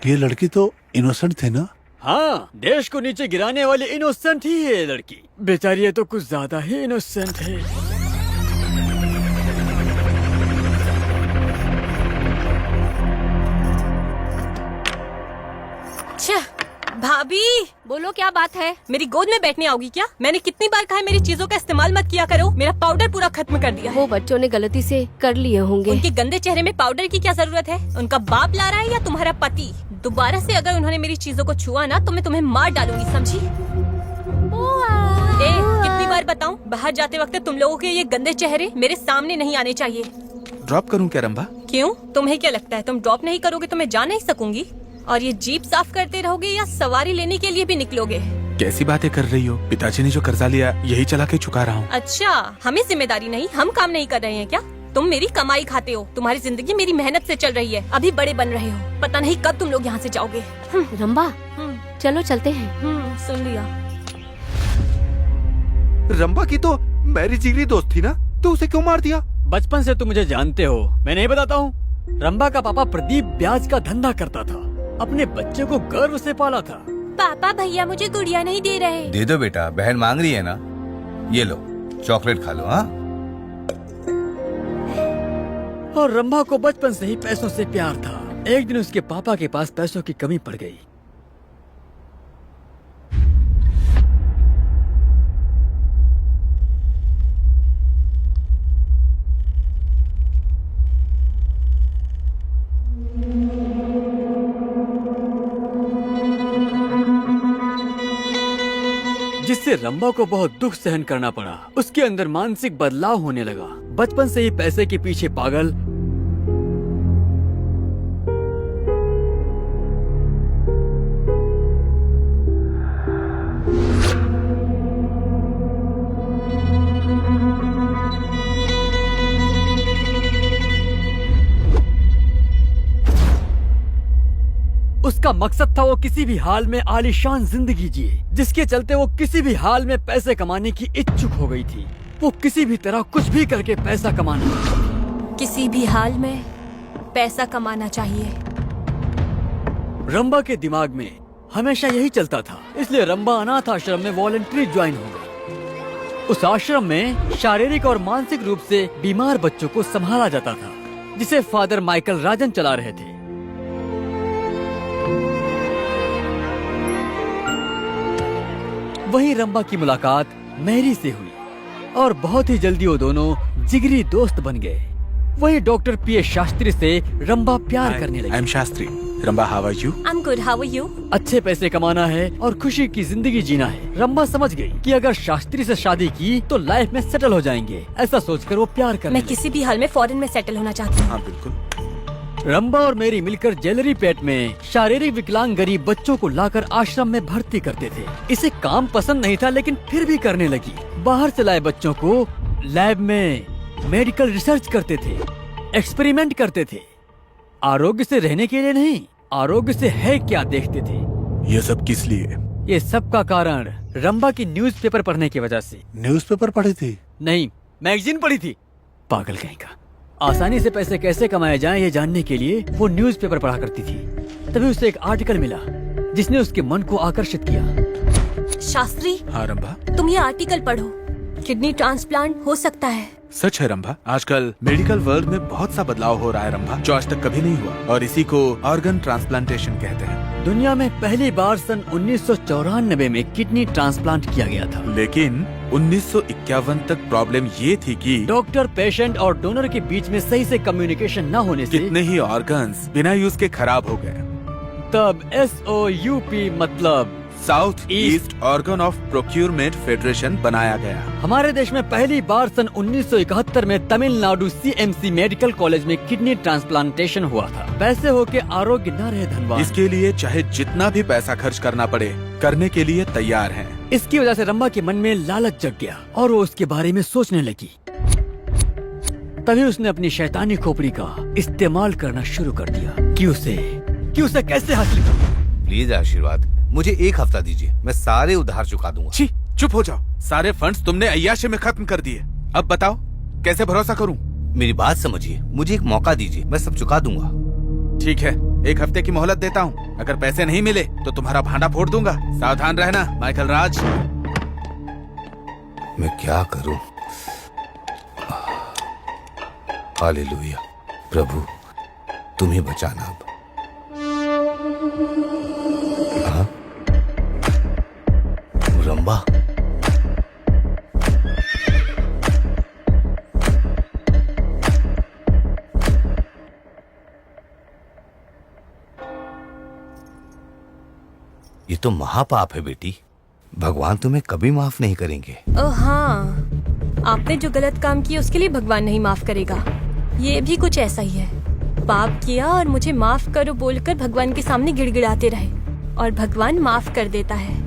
ये लड़की तो इनोसेंट थे ना? हाँ, देश को नीचे गिराने वाली इनोसेंट ही है ये लड़की। बेचारी ये तो कुछ ज्यादा ही इनोसेंट है। भाभी बोलो क्या बात है? मेरी गोद में बैठने आओगी क्या? मैंने कितनी बार कहा है मेरी चीजों का इस्तेमाल मत किया करो। मेरा पाउडर पूरा खत्म कर दिया है। वो बच्चों ने गलती से कर लिए होंगे। उनके गंदे चेहरे में पाउडर की क्या जरूरत है? उनका बाप ला रहा है या तुम्हारा पति? दोबारा से अगर उन्होंने मेरी चीजों को छुआ ना तो मैं तुम्हें मार डालूंगी, समझी? कितनी बार बताऊं, बाहर जाते वक्त तुम लोगों के ये गंदे चेहरे मेरे सामने नहीं आने चाहिए। ड्रॉप करूं क्या रंभा? क्यों? तुम्हें क्या लगता है तुम ड्रॉप नहीं करोगे तो मैं जा नहीं सकूंगी? और ये जीप साफ करते रहोगे या सवारी लेने के लिए भी निकलोगे? कैसी बातें कर रही हो? पिताजी ने जो कर्जा लिया यही चला के चुका रहा हूँ। अच्छा, हमें जिम्मेदारी नहीं, हम काम नहीं कर रहे हैं क्या? तुम मेरी कमाई खाते हो, तुम्हारी जिंदगी मेरी मेहनत से चल रही है। अभी बड़े बन रहे हो, पता नहीं कब तुम लोग यहाँ से जाओगे। रंबा चलो चलते हैं। सुन लिया। रंबा की तो मेरी जिगरी दोस्त थी ना, तो उसे क्यों मार दिया? बचपन से तुम मुझे जानते हो, मैं नहीं बताता हूँ। रंबा का पापा प्रदीप ब्याज का धंधा करता था, अपने बच्चे को गर्व से पाला था। पापा भैया मुझे गुड़िया नहीं दे रहे। दे दो बेटा, बहन मांग रही है ना। ये लो चॉकलेट खा लो। हाँ और रंभा को बचपन से ही पैसों से प्यार था। एक दिन उसके पापा के पास पैसों की कमी पड़ गई। जिससे रंभा को बहुत दुख सहन करना पड़ा। उसके अंदर मानसिक बदलाव होने लगा। बचपन से ही पैसे के पीछे पागल, उसका मकसद था वो किसी भी हाल में आलीशान जिंदगी जिए, जिसके चलते वो किसी भी हाल में पैसे कमाने की इच्छुक हो गई थी। वो किसी भी तरह कुछ भी करके पैसा कमाना, किसी भी हाल में पैसा कमाना चाहिए। रंभा के दिमाग में हमेशा यही चलता था। इसलिए रंभा अनाथ आश्रम में वॉलंटरी ज्वाइन हो गई। उस आश्रम में शारीरिक और मानसिक रूप से बीमार बच्चों को संभाला जाता था, जिसे फादर माइकल राजन चला रहे थे। वहीं रंभा की मुलाकात मैरी से हुई और बहुत ही जल्दी वो दोनों जिगरी दोस्त बन गए। वहीं डॉक्टर पीएस शास्त्री से रंभा प्यार करने लगी। I am Shastri. Rambha, how are you? I am good, how are you? अच्छे पैसे कमाना है और खुशी की जिंदगी जीना है। रंभा समझ गई कि अगर शास्त्री से शादी की तो लाइफ में सेटल हो जाएंगे। ऐसा सोचकर वो प्यार करने मैं लगी। किसी भी हाल में फॉरेन में सेटल होना चाहती हूँ। हाँ बिल्कुल। रंभा और मेरी मिलकर ज्वेलरी पेट में शारीरिक विकलांग गरीब बच्चों को लाकर आश्रम में भर्ती करते थे। इसे काम पसंद नहीं था, लेकिन फिर भी करने लगी। बाहर से लाए बच्चों को लैब में मेडिकल रिसर्च करते थे, एक्सपेरिमेंट करते थे। आरोग्य से रहने के लिए नहीं, आरोग्य से है क्या देखते थे। ये सब किस लिए? ये सब का कारण रंभा की न्यूज़पेपर पढ़ने की वजह से। न्यूज़पेपर पढ़ी थी? नहीं, मैगजीन पढ़ी थी। पागल कहीं का। आसानी से पैसे कैसे कमाए जाएं ये जानने के लिए वो न्यूज़पेपर पढ़ा करती थी। तभी उसे एक आर्टिकल मिला जिसने उसके मन को आकर्षित किया। शास्त्री, हाँ रंभा। तुम ये आर्टिकल पढ़ो। किडनी ट्रांसप्लांट हो सकता है। सच है रंभा। आजकल मेडिकल वर्ल्ड में बहुत सा बदलाव हो रहा है रंभा, जो आज तक कभी नहीं हुआ, और इसी को ऑर्गन ट्रांसप्लांटेशन कहते हैं। दुनिया में पहली बार सन 1994 में किडनी ट्रांसप्लांट किया गया था। लेकिन 1951 तक प्रॉब्लम ये थी कि डॉक्टर, पेशेंट और डोनर के बीच में सही से कम्युनिकेशन न होने से कितने ही ऑर्गन्स बिना यूज के खराब हो गए। तब SOUP मतलब south east organ of procurement federation बनाया गया। हमारे देश में पहली बार सन 1971 में तमिलनाडु CMC मेडिकल कॉलेज में किडनी ट्रांसप्लांटेशन हुआ था। पैसे हो के आरोग्य न रहे धनवान। इसके लिए चाहे जितना भी पैसा खर्च करना पड़े, करने के लिए तैयार हैं। इसकी वजह से रंभा के मन में लालच जग गया और वो उसके बारे में सोचने लगी। तभी उसने अपनी शैतानी खोपड़ी का इस्तेमाल करना शुरू कर दिया कि उसे कैसे हासिल करूं। प्लीज आशीर्वाद, मुझे 1 हफ्ता दीजिए, मैं सारे उधार चुका दूंगा। छी, चुप हो जाओ। सारे फंड्स तुमने अय्याशी में खत्म कर दिए। अब बताओ कैसे भरोसा करूं? मेरी बात समझिए, मुझे एक मौका दीजिए, मैं सब चुका दूंगा। ठीक है, 1 हफ्ते की मोहलत देता हूँ। अगर पैसे नहीं मिले तो तुम्हारा भांडा फोड़ दूंगा। सावधान रहना माइकल राज। मैं क्या करूं? हालेलुया। प्रभु तुम ही बचाना। अब हाँ? रंभा, ये तो महापाप है बेटी। भगवान तुम्हें कभी माफ नहीं करेंगे। हाँ, आपने जो गलत काम किया उसके लिए भगवान नहीं माफ करेगा। ये भी कुछ ऐसा ही है। पाप किया और मुझे माफ करो बोलकर भगवान के सामने गिड़गिड़ाते रहे और भगवान माफ कर देता है।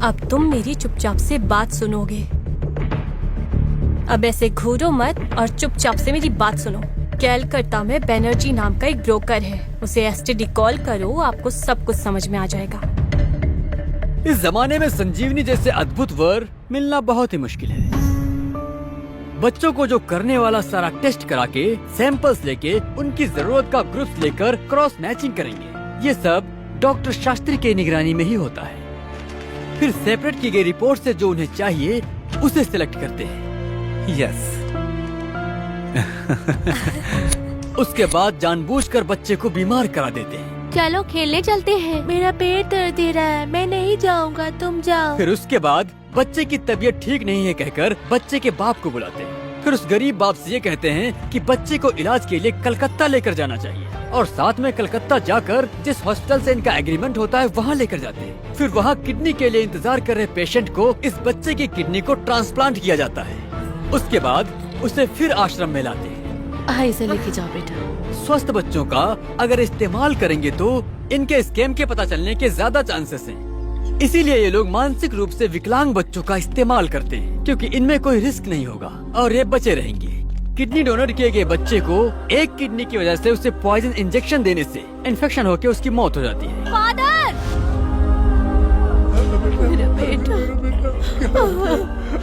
अब तुम मेरी चुपचाप से बात सुनोगे। अब ऐसे घूरो मत और चुपचाप से मेरी बात सुनो। कैलकाटा में बैनर्जी नाम का एक ब्रोकर है, उसे STD कॉल करो, आपको सब कुछ समझ में आ जाएगा। इस जमाने में संजीवनी जैसे अद्भुत वर मिलना बहुत ही मुश्किल है। बच्चों को जो करने वाला सारा टेस्ट करा के सैंपल्स लेके उनकी जरूरत का ग्रुप्स लेकर क्रॉस मैचिंग करेंगे। ये सब डॉक्टर शास्त्री के निगरानी में ही होता है। फिर सेपरेट की गई रिपोर्ट से जो उन्हें चाहिए उसे सिलेक्ट करते हैं। यस, उसके बाद जानबूझकर बच्चे को बीमार करा देते हैं। चलो खेलने चलते हैं। मेरा पेट दर्द दे रहा है, मैं नहीं जाऊंगा, तुम जाओ। फिर उसके बाद बच्चे की तबीयत ठीक नहीं है कहकर बच्चे के बाप को बुलाते हैं। फिर उस गरीब बाप से ये कहते हैं कि बच्चे को इलाज के लिए कलकत्ता लेकर जाना चाहिए और साथ में कलकत्ता जाकर जिस हॉस्पिटल से इनका एग्रीमेंट होता है वहाँ लेकर जाते हैं। फिर वहाँ किडनी के लिए इंतजार कर रहे पेशेंट को इस बच्चे की किडनी को ट्रांसप्लांट किया जाता है। उसके बाद उसे फिर आश्रम में लाते हैं। हाँ, इसे लेके जाओ बेटा। स्वस्थ बच्चों का अगर इस्तेमाल करेंगे तो इनके स्कैम के पता चलने के ज्यादा चांसेस हैं। इसीलिए ये लोग मानसिक रूप से विकलांग बच्चों का इस्तेमाल करते हैं क्योंकि इनमें कोई रिस्क नहीं होगा और ये बचे रहेंगे। किडनी डोनर किए गए बच्चे को एक किडनी की वजह से उसे पॉइजन इंजेक्शन देने से इन्फेक्शन होकर उसकी मौत हो जाती है। फादर! मेरा बेटा,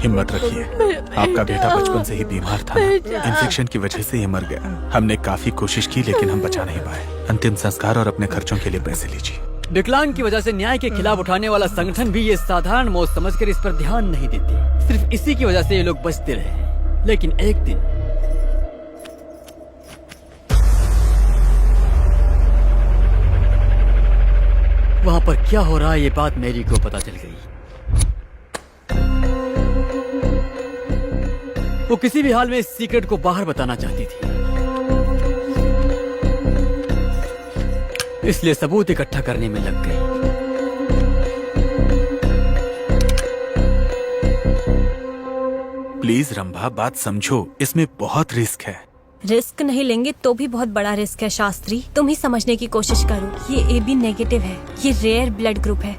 हिम्मत रखिए, आपका बेटा बचपन से ही बीमार था। इन्फेक्शन की वजह से ये मर गया। हमने काफी कोशिश की लेकिन हम बचा नहीं पाए। अंतिम संस्कार और अपने खर्चों के लिए पैसे लीजिए। विकलांग की वजह से न्याय के खिलाफ उठाने वाला संगठन भी ये साधारण मौत समझकर इस पर ध्यान नहीं देते। सिर्फ इसी की वजह से ये लोग बचते रहे। लेकिन एक दिन वहाँ पर क्या हो रहा है ये बात मैरी को पता चल गई। वो किसी भी हाल में इस सीक्रेट को बाहर बताना चाहती थी, इसलिए सबूत इकट्ठा करने में लग गई। प्लीज रंभा, बात समझो, इसमें बहुत रिस्क है। रिस्क नहीं लेंगे तो भी बहुत बड़ा रिस्क है शास्त्री। तुम ही समझने की कोशिश करो। ये AB नेगेटिव है, ये रेयर ब्लड ग्रुप है,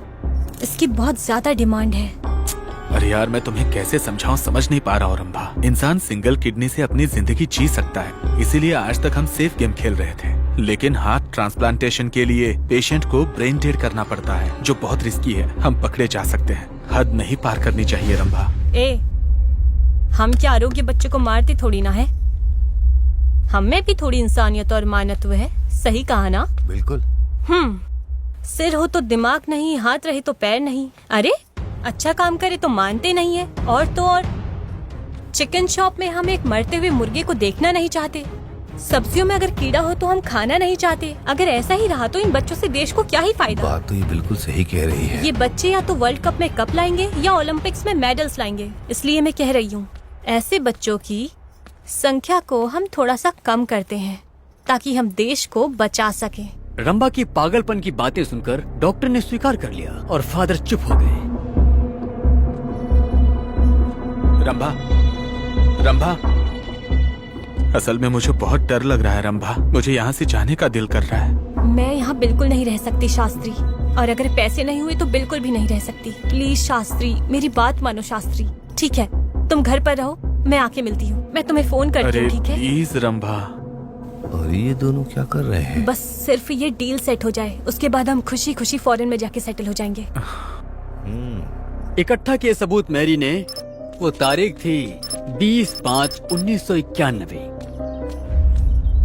इसकी बहुत ज्यादा डिमांड है। अरे यार, मैं तुम्हें कैसे समझाऊं, समझ नहीं पा रहा हूँ रंभा। इंसान सिंगल किडनी से अपनी जिंदगी जी सकता है, इसीलिए आज तक हम सेफ गेम खेल रहे थे। लेकिन हार्ट ट्रांसप्लांटेशन के लिए पेशेंट को ब्रेन डेड करना पड़ता है, जो बहुत रिस्की है। हम पकड़े जा सकते हैं, हद नहीं पार करनी चाहिए रंभा। हम क्या आरोग्य बच्चे को मारते थोड़ी ना है, हम में भी थोड़ी इंसानियत और मानवत्व है। सही कहा ना? बिल्कुल। सिर हो तो दिमाग नहीं, हाथ रहे तो पैर नहीं। अरे अच्छा काम करे तो मानते नहीं है। और तो और चिकन शॉप में हम एक मरते हुए मुर्गे को देखना नहीं चाहते। सब्जियों में अगर कीड़ा हो तो हम खाना नहीं चाहते। अगर ऐसा ही रहा तो इन बच्चों से देश को क्या ही फायदा। बात तो ये बिल्कुल सही कह रही है। ये बच्चे या तो वर्ल्ड कप में कप लाएंगे या ओलंपिक्स में मेडल्स लाएंगे। इसलिए मैं कह रही हूँ, ऐसे बच्चों की संख्या को हम थोड़ा सा कम करते हैं ताकि हम देश को बचा सकें। रंभा की पागलपन की बातें सुनकर डॉक्टर ने स्वीकार कर लिया और फादर चुप हो गए। रंभा, रंभा, असल में मुझे बहुत डर लग रहा है रंभा। मुझे यहाँ से जाने का दिल कर रहा है। मैं यहाँ बिल्कुल नहीं रह सकती शास्त्री, और अगर पैसे नहीं हुए तो बिल्कुल भी नहीं रह सकती। प्लीज शास्त्री, मेरी बात मानो शास्त्री। ठीक है, तुम घर पर रहो, मैं आके मिलती हूँ। मैं तुम्हें फोन करती हूँ, ठीक है? प्लीज रंभा। और ये दोनों क्या कर रहे हैं? बस सिर्फ ये डील सेट हो जाए, उसके बाद हम खुशी खुशी फॉरेन में जाके सेटल हो जाएंगे। इकट्ठा किए सबूत मैरी ने, वो तारीख थी 20/5/1991।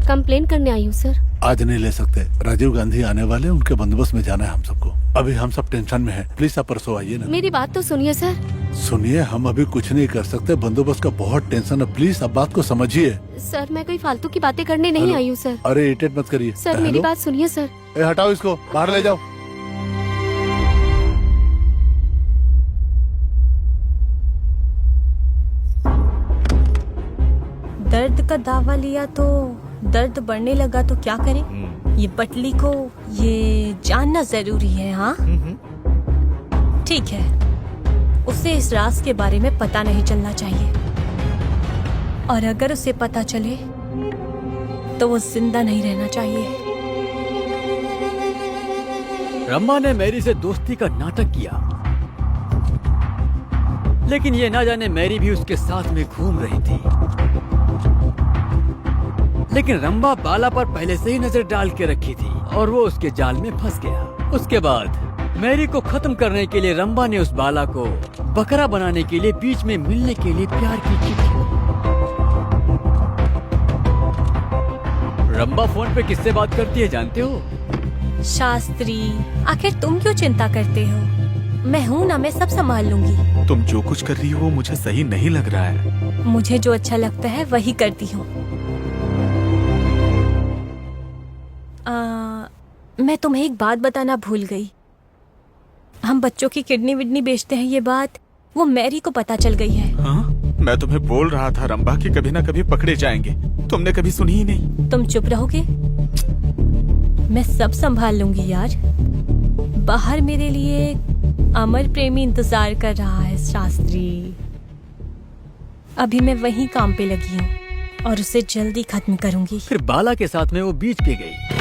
कंप्लेन करने आई हूँ सर। आज नहीं ले सकते, राजीव गांधी आने वाले, उनके बंदोबस्त में जाना है हम सबको। अभी हम सब टेंशन में हैं। प्लीज आप परसों आइए ना। मेरी बात तो सुनिए सर। सुनिए, हम अभी कुछ नहीं कर सकते, बंदोबस्त का बहुत टेंशन है। प्लीज आप बात को समझिए। सर मैं कोई फालतू की बातें करने नहीं आई हूँ सर। अरे इरिटेट मत करिए सर मेरी बात सुनिए सर। हटाओ इसको, बाहर ले जाओ। दर्द का दावा लिया तो दर्द बढ़ने लगा तो क्या करें? ये बटली को ये जानना जरूरी है। हाँ ठीक है, उसे इस राज के बारे में पता नहीं चलना चाहिए, और अगर उसे पता चले तो वो जिंदा नहीं रहना चाहिए। रम्मा ने मैरी से दोस्ती का नाटक किया, लेकिन ये ना जाने मैरी भी उसके साथ में घूम रही थी। लेकिन रंभा बाला पर पहले से ही नजर डाल के रखी थी और वो उसके जाल में फंस गया। उसके बाद मैरी को खत्म करने के लिए रंभा ने उस बाला को बकरा बनाने के लिए बीच में मिलने के लिए प्यार की चिट्ठी। रंभा फोन पे किससे बात करती है जानते हो? शास्त्री, आखिर तुम क्यों चिंता करते हो? मैं हूँ ना, मैं सब संभाल लूंगी। तुम जो कुछ कर रही हो वो मुझे सही नहीं लग रहा है। मुझे जो अच्छा लगता है वही करती हूँ। मैं तुम्हें एक बात बताना भूल गई। हम बच्चों की किडनी विडनी बेचते हैं, ये बात वो मैरी को पता चल गई है। हाँ? मैं तुम्हें बोल रहा था रंबा कि कभी ना कभी पकड़े जाएंगे, तुमने कभी सुनी ही नहीं। तुम चुप रहोगे? मैं सब संभाल लूंगी यार। बाहर मेरे लिए एक अमर प्रेमी इंतजार कर रहा है शास्त्री। अभी मैं वहीं काम पे लगी हूँ और उसे जल्दी खत्म करूंगी। फिर बाला के साथ में वो बीच पे गई।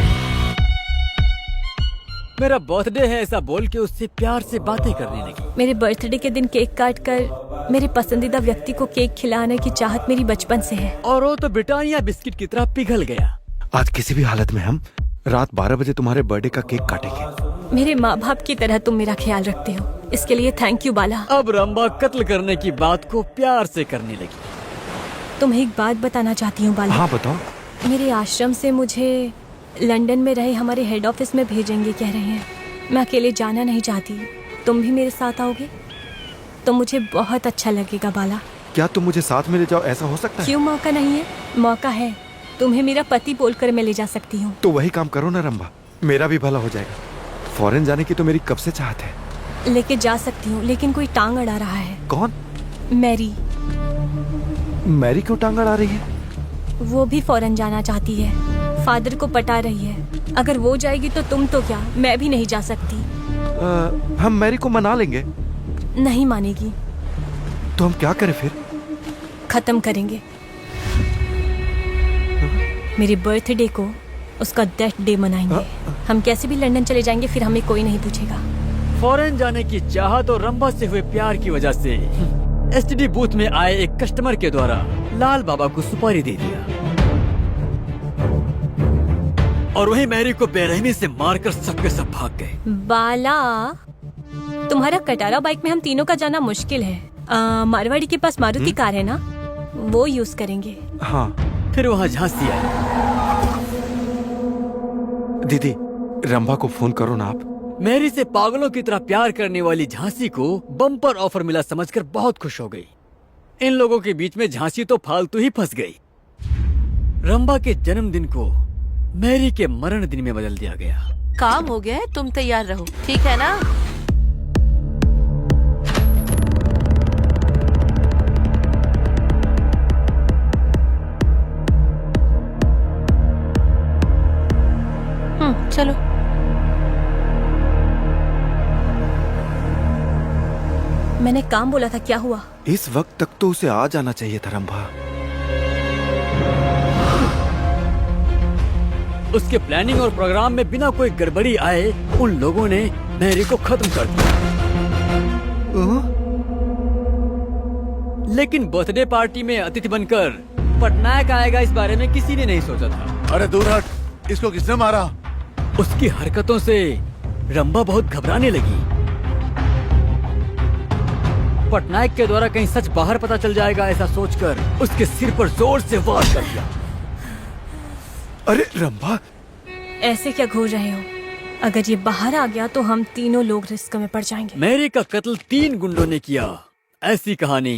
मेरा बर्थडे है ऐसा बोल के उससे प्यार से बातें करने लगी। मेरे बर्थडे के दिन केक काट कर मेरे पसंदीदा व्यक्ति को केक खिलाने की चाहत मेरी बचपन से है। और वो तो ब्रिटानिया बिस्किट की तरह पिघल गया। आज किसी भी हालत में हम रात 12 बजे तुम्हारे बर्थडे का केक काटेंगे। मेरे माँ बाप की तरह तुम मेरा ख्याल रखते हो, इसके लिए थैंक यू बाला। अब रंबा कत्ल करने की बात को प्यार से करने लगी। तुम्हें एक बात बताना चाहती हूँ बाला। हाँ बताओ। मेरे आश्रम से मुझे लंदन में रहे हमारे हेड ऑफिस में भेजेंगे कह रहे हैं। मैं अकेले जाना नहीं चाहती, तुम भी मेरे साथ आओगे तो मुझे बहुत अच्छा लगेगा बाला। क्या तुम मुझे साथ में ले जाओ, ऐसा हो सकता है? क्यों मौका नहीं है? मौका है। तुम्हें मेरा पति बोलकर मैं ले जा सकती हूँ। तो वही काम करो ना रंबा, मेरा भी भला हो जाएगा। फॉरेन जाने की तो मेरी कब से चाहत है। लेके जा सकती हूँ, लेकिन कोई टांग अड़ा रहा है। कौन? मैरी। मैरी क्यों टांग अड़ा रही है? वो भी फॉरेन जाना चाहती है, फादर को पटा रही है। अगर वो जाएगी तो तुम तो क्या, मैं भी नहीं जा सकती। हम मैरी को मना लेंगे। नहीं मानेगी। तो हम क्या करें फिर? खत्म करेंगे। मेरे बर्थडे को उसका डेथ डे मनाएंगे। हम कैसे भी लंदन चले जाएंगे, फिर हमें कोई नहीं पूछेगा। फॉरेन जाने की चाहत और रंबा से हुए प्यार की वजह से एसटीडी बूथ में आए एक कस्टमर के द्वारा लाल बाबा को सुपारी दे दिया और वहीं मैरी को बेरहमी से मारकर सबके सब भाग गए। बाला, तुम्हारा कटारा बाइक में हम तीनों का जाना मुश्किल है। मारवाड़ी के पास मारुति कार है ना, वो यूज करेंगे। हाँ। फिर वहाँ झांसी आई। दीदी, रंबा को फोन करो ना आप। मैरी से पागलों की तरह प्यार करने वाली झांसी को बम्पर ऑफर मिला समझकर बहुत खुश हो गई। इन लोगों के बीच में झांसी तो फालतू ही फंस गई। रंबा के जन्मदिन को मैरी के मरण दिन में बदल दिया गया। काम हो गया है, तुम तैयार रहो, ठीक है ना? चलो। मैंने काम बोला था, क्या हुआ? इस वक्त तक तो उसे आ जाना चाहिए था रंभा। उसके प्लानिंग और प्रोग्राम में बिना कोई गड़बड़ी आए उन लोगों ने मैरी को खत्म कर दिया। लेकिन बर्थडे पार्टी में अतिथि बनकर पटनायक आएगा, इस बारे में किसी ने नहीं सोचा था। अरे दूर हट, इसको किसने मारा? उसकी हरकतों से रंबा बहुत घबराने लगी। पटनायक के द्वारा कहीं सच बाहर पता चल जाएगा, ऐसा सोचकर उसके सिर पर जोर से वार कर दिया। अरे रंभा, ऐसे क्या घूर रहे हो? अगर ये बाहर आ गया तो हम तीनों लोग रिस्क में पड़ जाएंगे। मैरी का कत्ल 3 गुंडों ने किया, ऐसी कहानी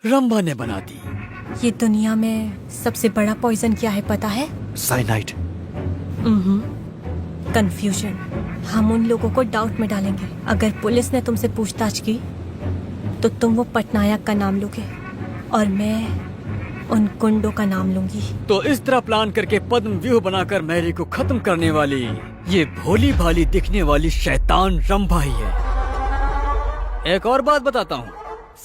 रंभा ने बना दी। ये दुनिया में सबसे बड़ा पॉइजन क्या है पता है? साइनाइड। कंफ्यूजन। हम उन लोगों को डाउट में डालेंगे। अगर पुलिस ने तुमसे पूछताछ की तो तुम वो पटनायक का नाम लोगे और मैं उन गुंडों का नाम लूंगी। तो इस तरह प्लान करके पद्म व्यूह बनाकर मैरी को खत्म करने वाली ये भोली भाली दिखने वाली शैतान रंभा ही है। एक और बात बताता हूँ,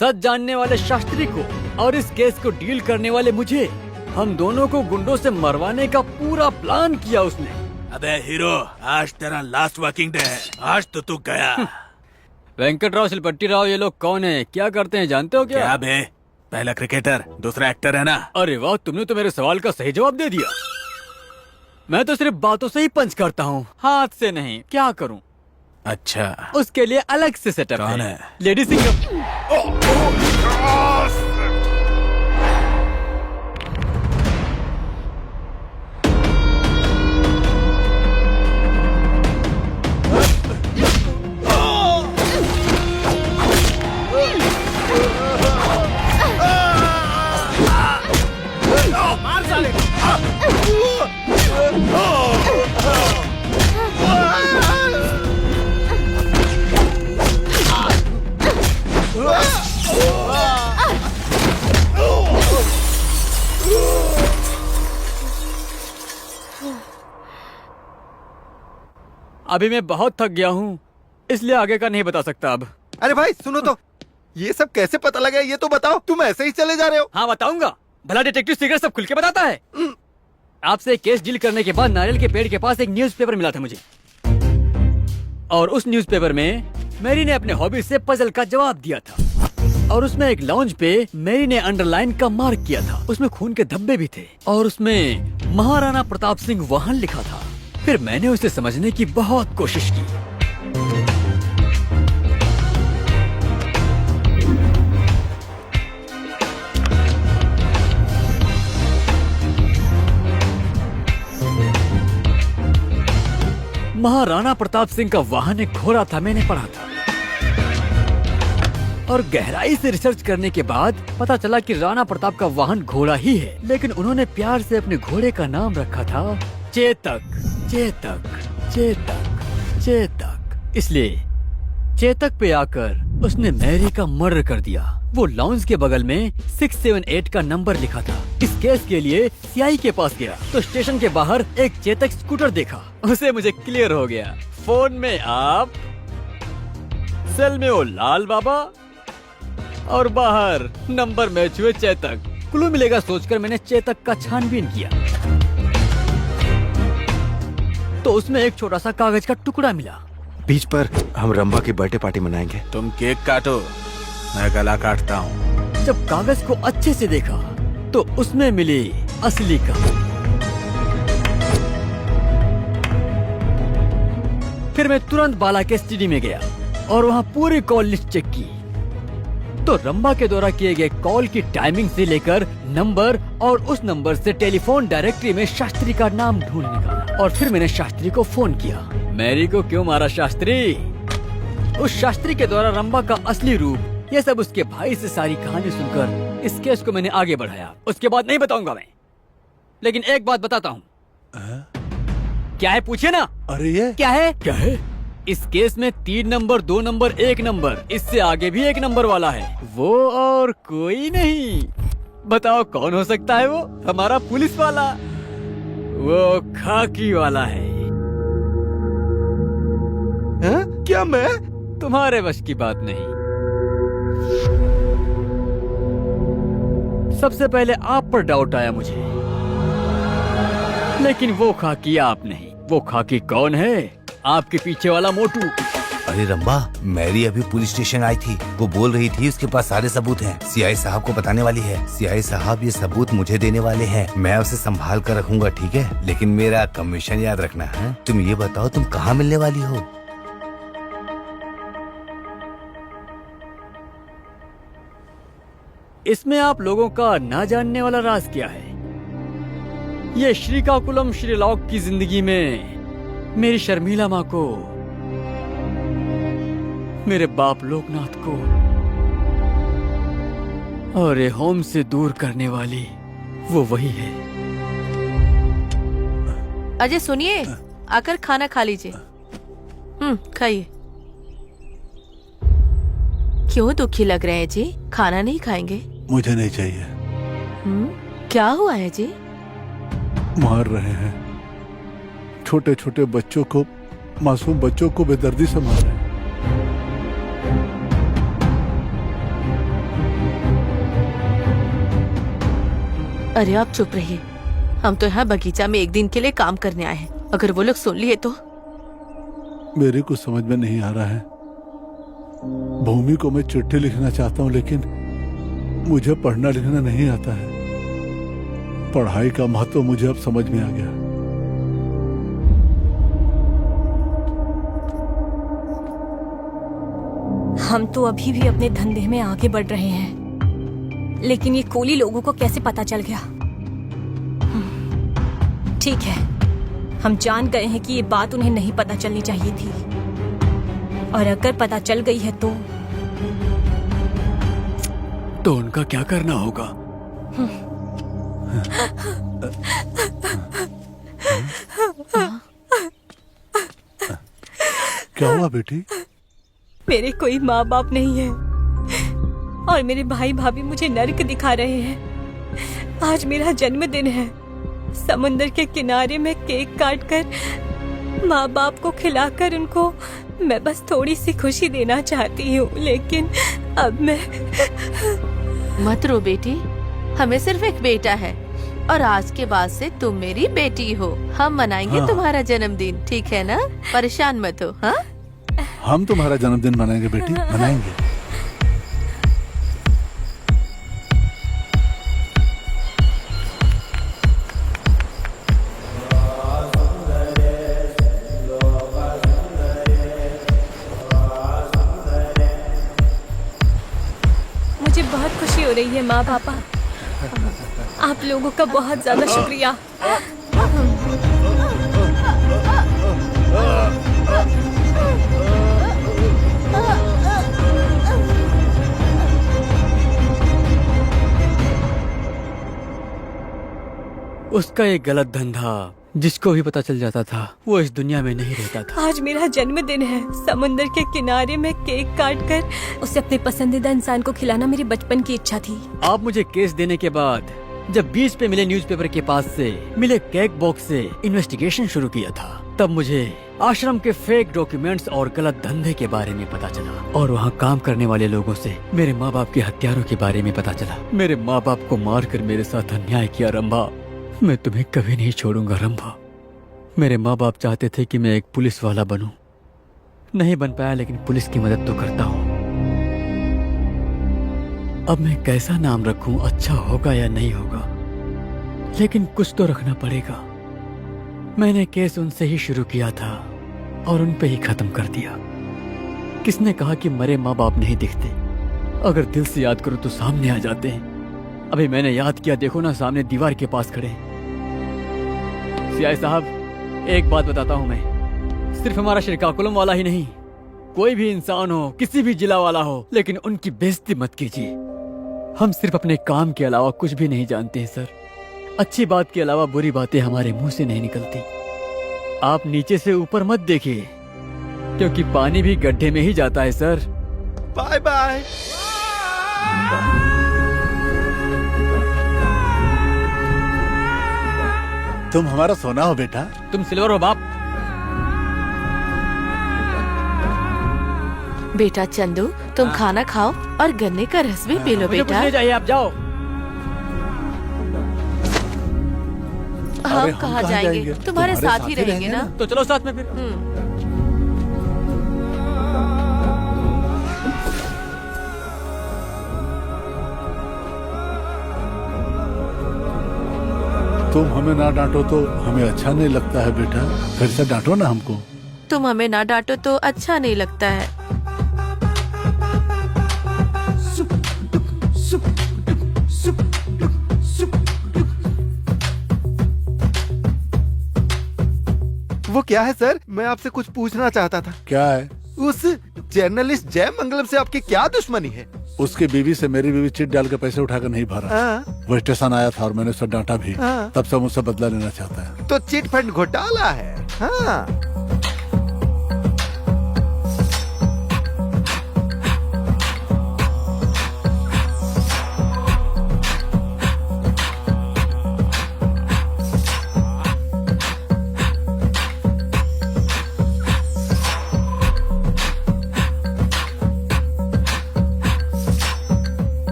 सच जानने वाले शास्त्री को और इस केस को डील करने वाले मुझे, हम दोनों को गुंडों से मरवाने का पूरा प्लान किया उसने। अबे हीरो, आज तेरा लास्ट वर्किंग डे है, आज तो तू गया। वेंकट राव, शिलपट्टी राव, ये लोग कौन है, क्या करते हैं जानते हो क्या? क्या बे? पहला क्रिकेटर, दूसरा एक्टर है ना? अरे वाह, तुमने तो मेरे सवाल का सही जवाब दे दिया। मैं तो सिर्फ बातों से ही पंच करता हूँ, हाथ से नहीं। क्या करूँ? अच्छा, उसके लिए अलग से सेटअप कौन है? Lady singer. अभी मैं बहुत थक गया हूँ, इसलिए आगे का नहीं बता सकता अब। अरे भाई सुनो तो, ये सब कैसे पता लगा ये तो बताओ, तुम ऐसे ही चले जा रहे हो? हाँ बताऊंगा, भला डिटेक्टिव सीक्रेट सब खुल के बताता है। आपसे केस डील करने के बाद नारियल के पेड़ के पास एक न्यूज़पेपर मिला था मुझे, और उस न्यूज़पेपर में मैरी ने अपने हॉबी से पजल का जवाब दिया था, और उसमें एक लाउंज पे मैरी ने अंडरलाइन का मार्क किया था। उसमें खून के धब्बे भी थे और उसमें महाराणा प्रताप सिंह वाहन लिखा था। फिर मैंने उसे समझने की बहुत कोशिश की। महाराणा प्रताप सिंह का वाहन एक घोड़ा था, मैंने पढ़ा था। और गहराई से रिसर्च करने के बाद पता चला कि राणा प्रताप का वाहन घोड़ा ही है, लेकिन उन्होंने प्यार से अपने घोड़े का नाम रखा था चेतक। चेतक, चेतक, चेतक। इसलिए चेतक पे आकर उसने मैरी का मर्डर कर दिया। वो लाउंज के बगल में 678 का नंबर लिखा था। इस केस के लिए सीआई के पास गया तो स्टेशन के बाहर एक चेतक स्कूटर देखा। उसे मुझे क्लियर हो गया, फोन में आप, सेल में वो लाल बाबा, और बाहर नंबर मैच हुए चेतक। क्लू मिलेगा सोचकर मैंने चेतक का छानबीन किया तो उसमें एक छोटा सा कागज का टुकड़ा मिला। बीच पर हम रंभा की बर्थडे पार्टी मनाएंगे। तुम केक काटो, मैं गला काटता हूँ। जब कागज को अच्छे से देखा तो उसमें मिली असली कहानी। फिर मैं तुरंत बाला के स्टडी में गया और वहाँ पूरी कॉल लिस्ट चेक की तो रंभा के द्वारा किए गए कॉल की टाइमिंग से लेकर नंबर और उस नंबर से टेलीफोन डायरेक्टरी में शास्त्री का नाम ढूंढ निकाला। और फिर मैंने शास्त्री को फोन किया। मैरी को क्यों मारा शास्त्री? उस शास्त्री के द्वारा रंभा का असली रूप, ये सब उसके भाई से सारी कहानी सुनकर इस केस को मैंने आगे बढ़ाया। उसके बाद नहीं बताऊंगा मैं, लेकिन एक बात बताता हूँ। क्या है पूछे ना? अरे ये क्या है? क्या है? इस केस में 3 नंबर, 2 नंबर, 1 नंबर, इससे आगे भी 1 नंबर वाला है। वो और कोई नहीं। बताओ कौन हो सकता है वो? हमारा पुलिस वाला, वो खाकी वाला है। क्या मैं? तुम्हारे वश की बात नहीं। सबसे पहले आप पर डाउट आया मुझे, लेकिन वो खाकी आप नहीं। वो खाकी कौन है? आपके पीछे वाला मोटू। अरे रंभा, मैरी अभी पुलिस स्टेशन आई थी। वो बोल रही थी उसके पास सारे सबूत हैं। सीआई साहब को बताने वाली है। सीआई साहब ये सबूत मुझे देने वाले हैं। मैं उसे संभाल कर रखूंगा, ठीक है? लेकिन मेरा कमीशन याद रखना है। तुम ये बताओ, तुम कहाँ मिलने वाली हो? इसमें आप लोगों का ना जानने वाला राज क्या है? ये श्रीकाकुलम श्रीलॉक की जिंदगी में मेरी शर्मिला माँ को, मेरे बाप लोकनाथ को और ये होम से दूर करने वाली वो वही है। अजय सुनिए, आकर खाना खा लीजिए। खाइए। क्यों दुखी लग रहे हैं जी? खाना नहीं खाएंगे? मुझे नहीं चाहिए। क्या हुआ है जी? मार रहे हैं छोटे छोटे बच्चों को, मासूम बच्चों को बेदर्दी से मार रहे हैं। अरे आप चुप रहिए। हम तो यहाँ बगीचा में एक दिन के लिए काम करने आए हैं। अगर वो लोग सुन लिए तो? मेरे को समझ में नहीं आ रहा है। भूमि को मैं चिट्ठी लिखना चाहता हूँ, लेकिन मुझे पढ़ना लिखना नहीं आता है। पढ़ाई का महत्व मुझे अब समझ में आ गया। हम तो अभी भी अपने धंधे में आगे बढ़ रहे हैं, लेकिन ये कोली लोगों को कैसे पता चल गया? ठीक है, हम जान गए हैं कि ये बात उन्हें नहीं पता चलनी चाहिए थी, और अगर पता चल गई है तो उनका क्या करना होगा? क्या हुआ बेटी? मेरे कोई माँ बाप नहीं है और मेरे भाई भाभी मुझे नर्क दिखा रहे हैं। आज मेरा जन्मदिन है। समुंदर के किनारे में केक काटकर माँ बाप को खिलाकर उनको मैं बस थोड़ी सी खुशी देना चाहती हूँ, लेकिन अब मैं मत रो बेटी, हमें सिर्फ एक बेटा है और आज के बाद से तुम मेरी बेटी हो। हम मनाएंगे हाँ। तुम्हारा जन्मदिन, ठीक है ना? परेशान मत हो। हाँ, हम तुम्हारा जन्मदिन मनाएंगे बेटी, मनाएंगे। मुझे बहुत खुशी हो रही है माँ पापा। आप लोगों का बहुत ज्यादा शुक्रिया। उसका एक गलत धंधा जिसको भी पता चल जाता था वो इस दुनिया में नहीं रहता था। आज मेरा जन्मदिन है। समुद्र के किनारे में केक काटकर उसे अपने पसंदीदा इंसान को खिलाना मेरी बचपन की इच्छा थी। आप मुझे केस देने के बाद जब बीच पे मिले न्यूज़पेपर के पास से मिले केक बॉक्स से इन्वेस्टिगेशन शुरू किया था, तब मुझे आश्रम के फेक डॉक्यूमेंट्स और गलत धंधे के बारे में पता चला और वहाँ काम करने वाले लोगों से मेरे माँ बाप के हत्यारों के बारे में पता चला। मेरे माँ बाप को मारकर मेरे साथ अन्याय किया रंभा। मैं तुम्हें कभी नहीं छोड़ूंगा रंभा। मेरे माँ बाप चाहते थे कि मैं एक पुलिस वाला बनूं, नहीं बन पाया, लेकिन पुलिस की मदद तो करता हूँ। अब मैं कैसा नाम रखूं, अच्छा होगा या नहीं होगा, लेकिन कुछ तो रखना पड़ेगा। मैंने केस उनसे ही शुरू किया था और उन पे ही खत्म कर दिया। किसने कहा कि मरे माँ बाप नहीं दिखते? अगर दिल से याद करूं तो सामने आ जाते हैं। अभी मैंने याद किया, देखो ना, सामने दीवार के पास खड़े। सीआई साहब, एक बात बताता हूं मैं, सिर्फ हमारा श्रीकाकुलम वाला ही नहीं, कोई भी इंसान हो, किसी भी जिला वाला हो, लेकिन उनकी बेइज्जती मत कीजिए। हम सिर्फ अपने काम के अलावा कुछ भी नहीं जानते हैं सर। अच्छी बात के अलावा बुरी बातें हमारे मुंह से नहीं निकलती। आप नीचे से ऊपर मत देखिए, क्योंकि पानी भी गड्ढे में ही जाता है सर। Bye bye. तुम हमारा सोना हो बेटा। तुम सिल्वर हो बाप। बेटा चंदू, तुम खाना खाओ और गन्ने का रस भी पी लो मुझे कुछ बेटा। नहीं चाहिए, आप जाओ। अरे, हम कहाँ जाएंगे? तुम्हारे साथ ही रहेंगे ना। तो चलो साथ में फिर। तुम हमें ना डांटो तो हमें अच्छा नहीं लगता है बेटा, फिर से डांटो ना हमको। तुम हमें ना डांटो तो अच्छा नहीं लगता है। वो क्या है सर? मैं आपसे कुछ पूछना चाहता था। क्या है? उस जर्नलिस्ट जय मंगलम से आपकी क्या दुश्मनी है? उसकी बीवी से मेरी बीवी चिट डाल के पैसे उठाकर नहीं भरा। हाँ। वो स्टेशन आया था और मैंने उसे डांटा भी। हाँ। तब से मुझसे बदला लेना चाहता है। तो चिट फंड घोटाला है। हाँ।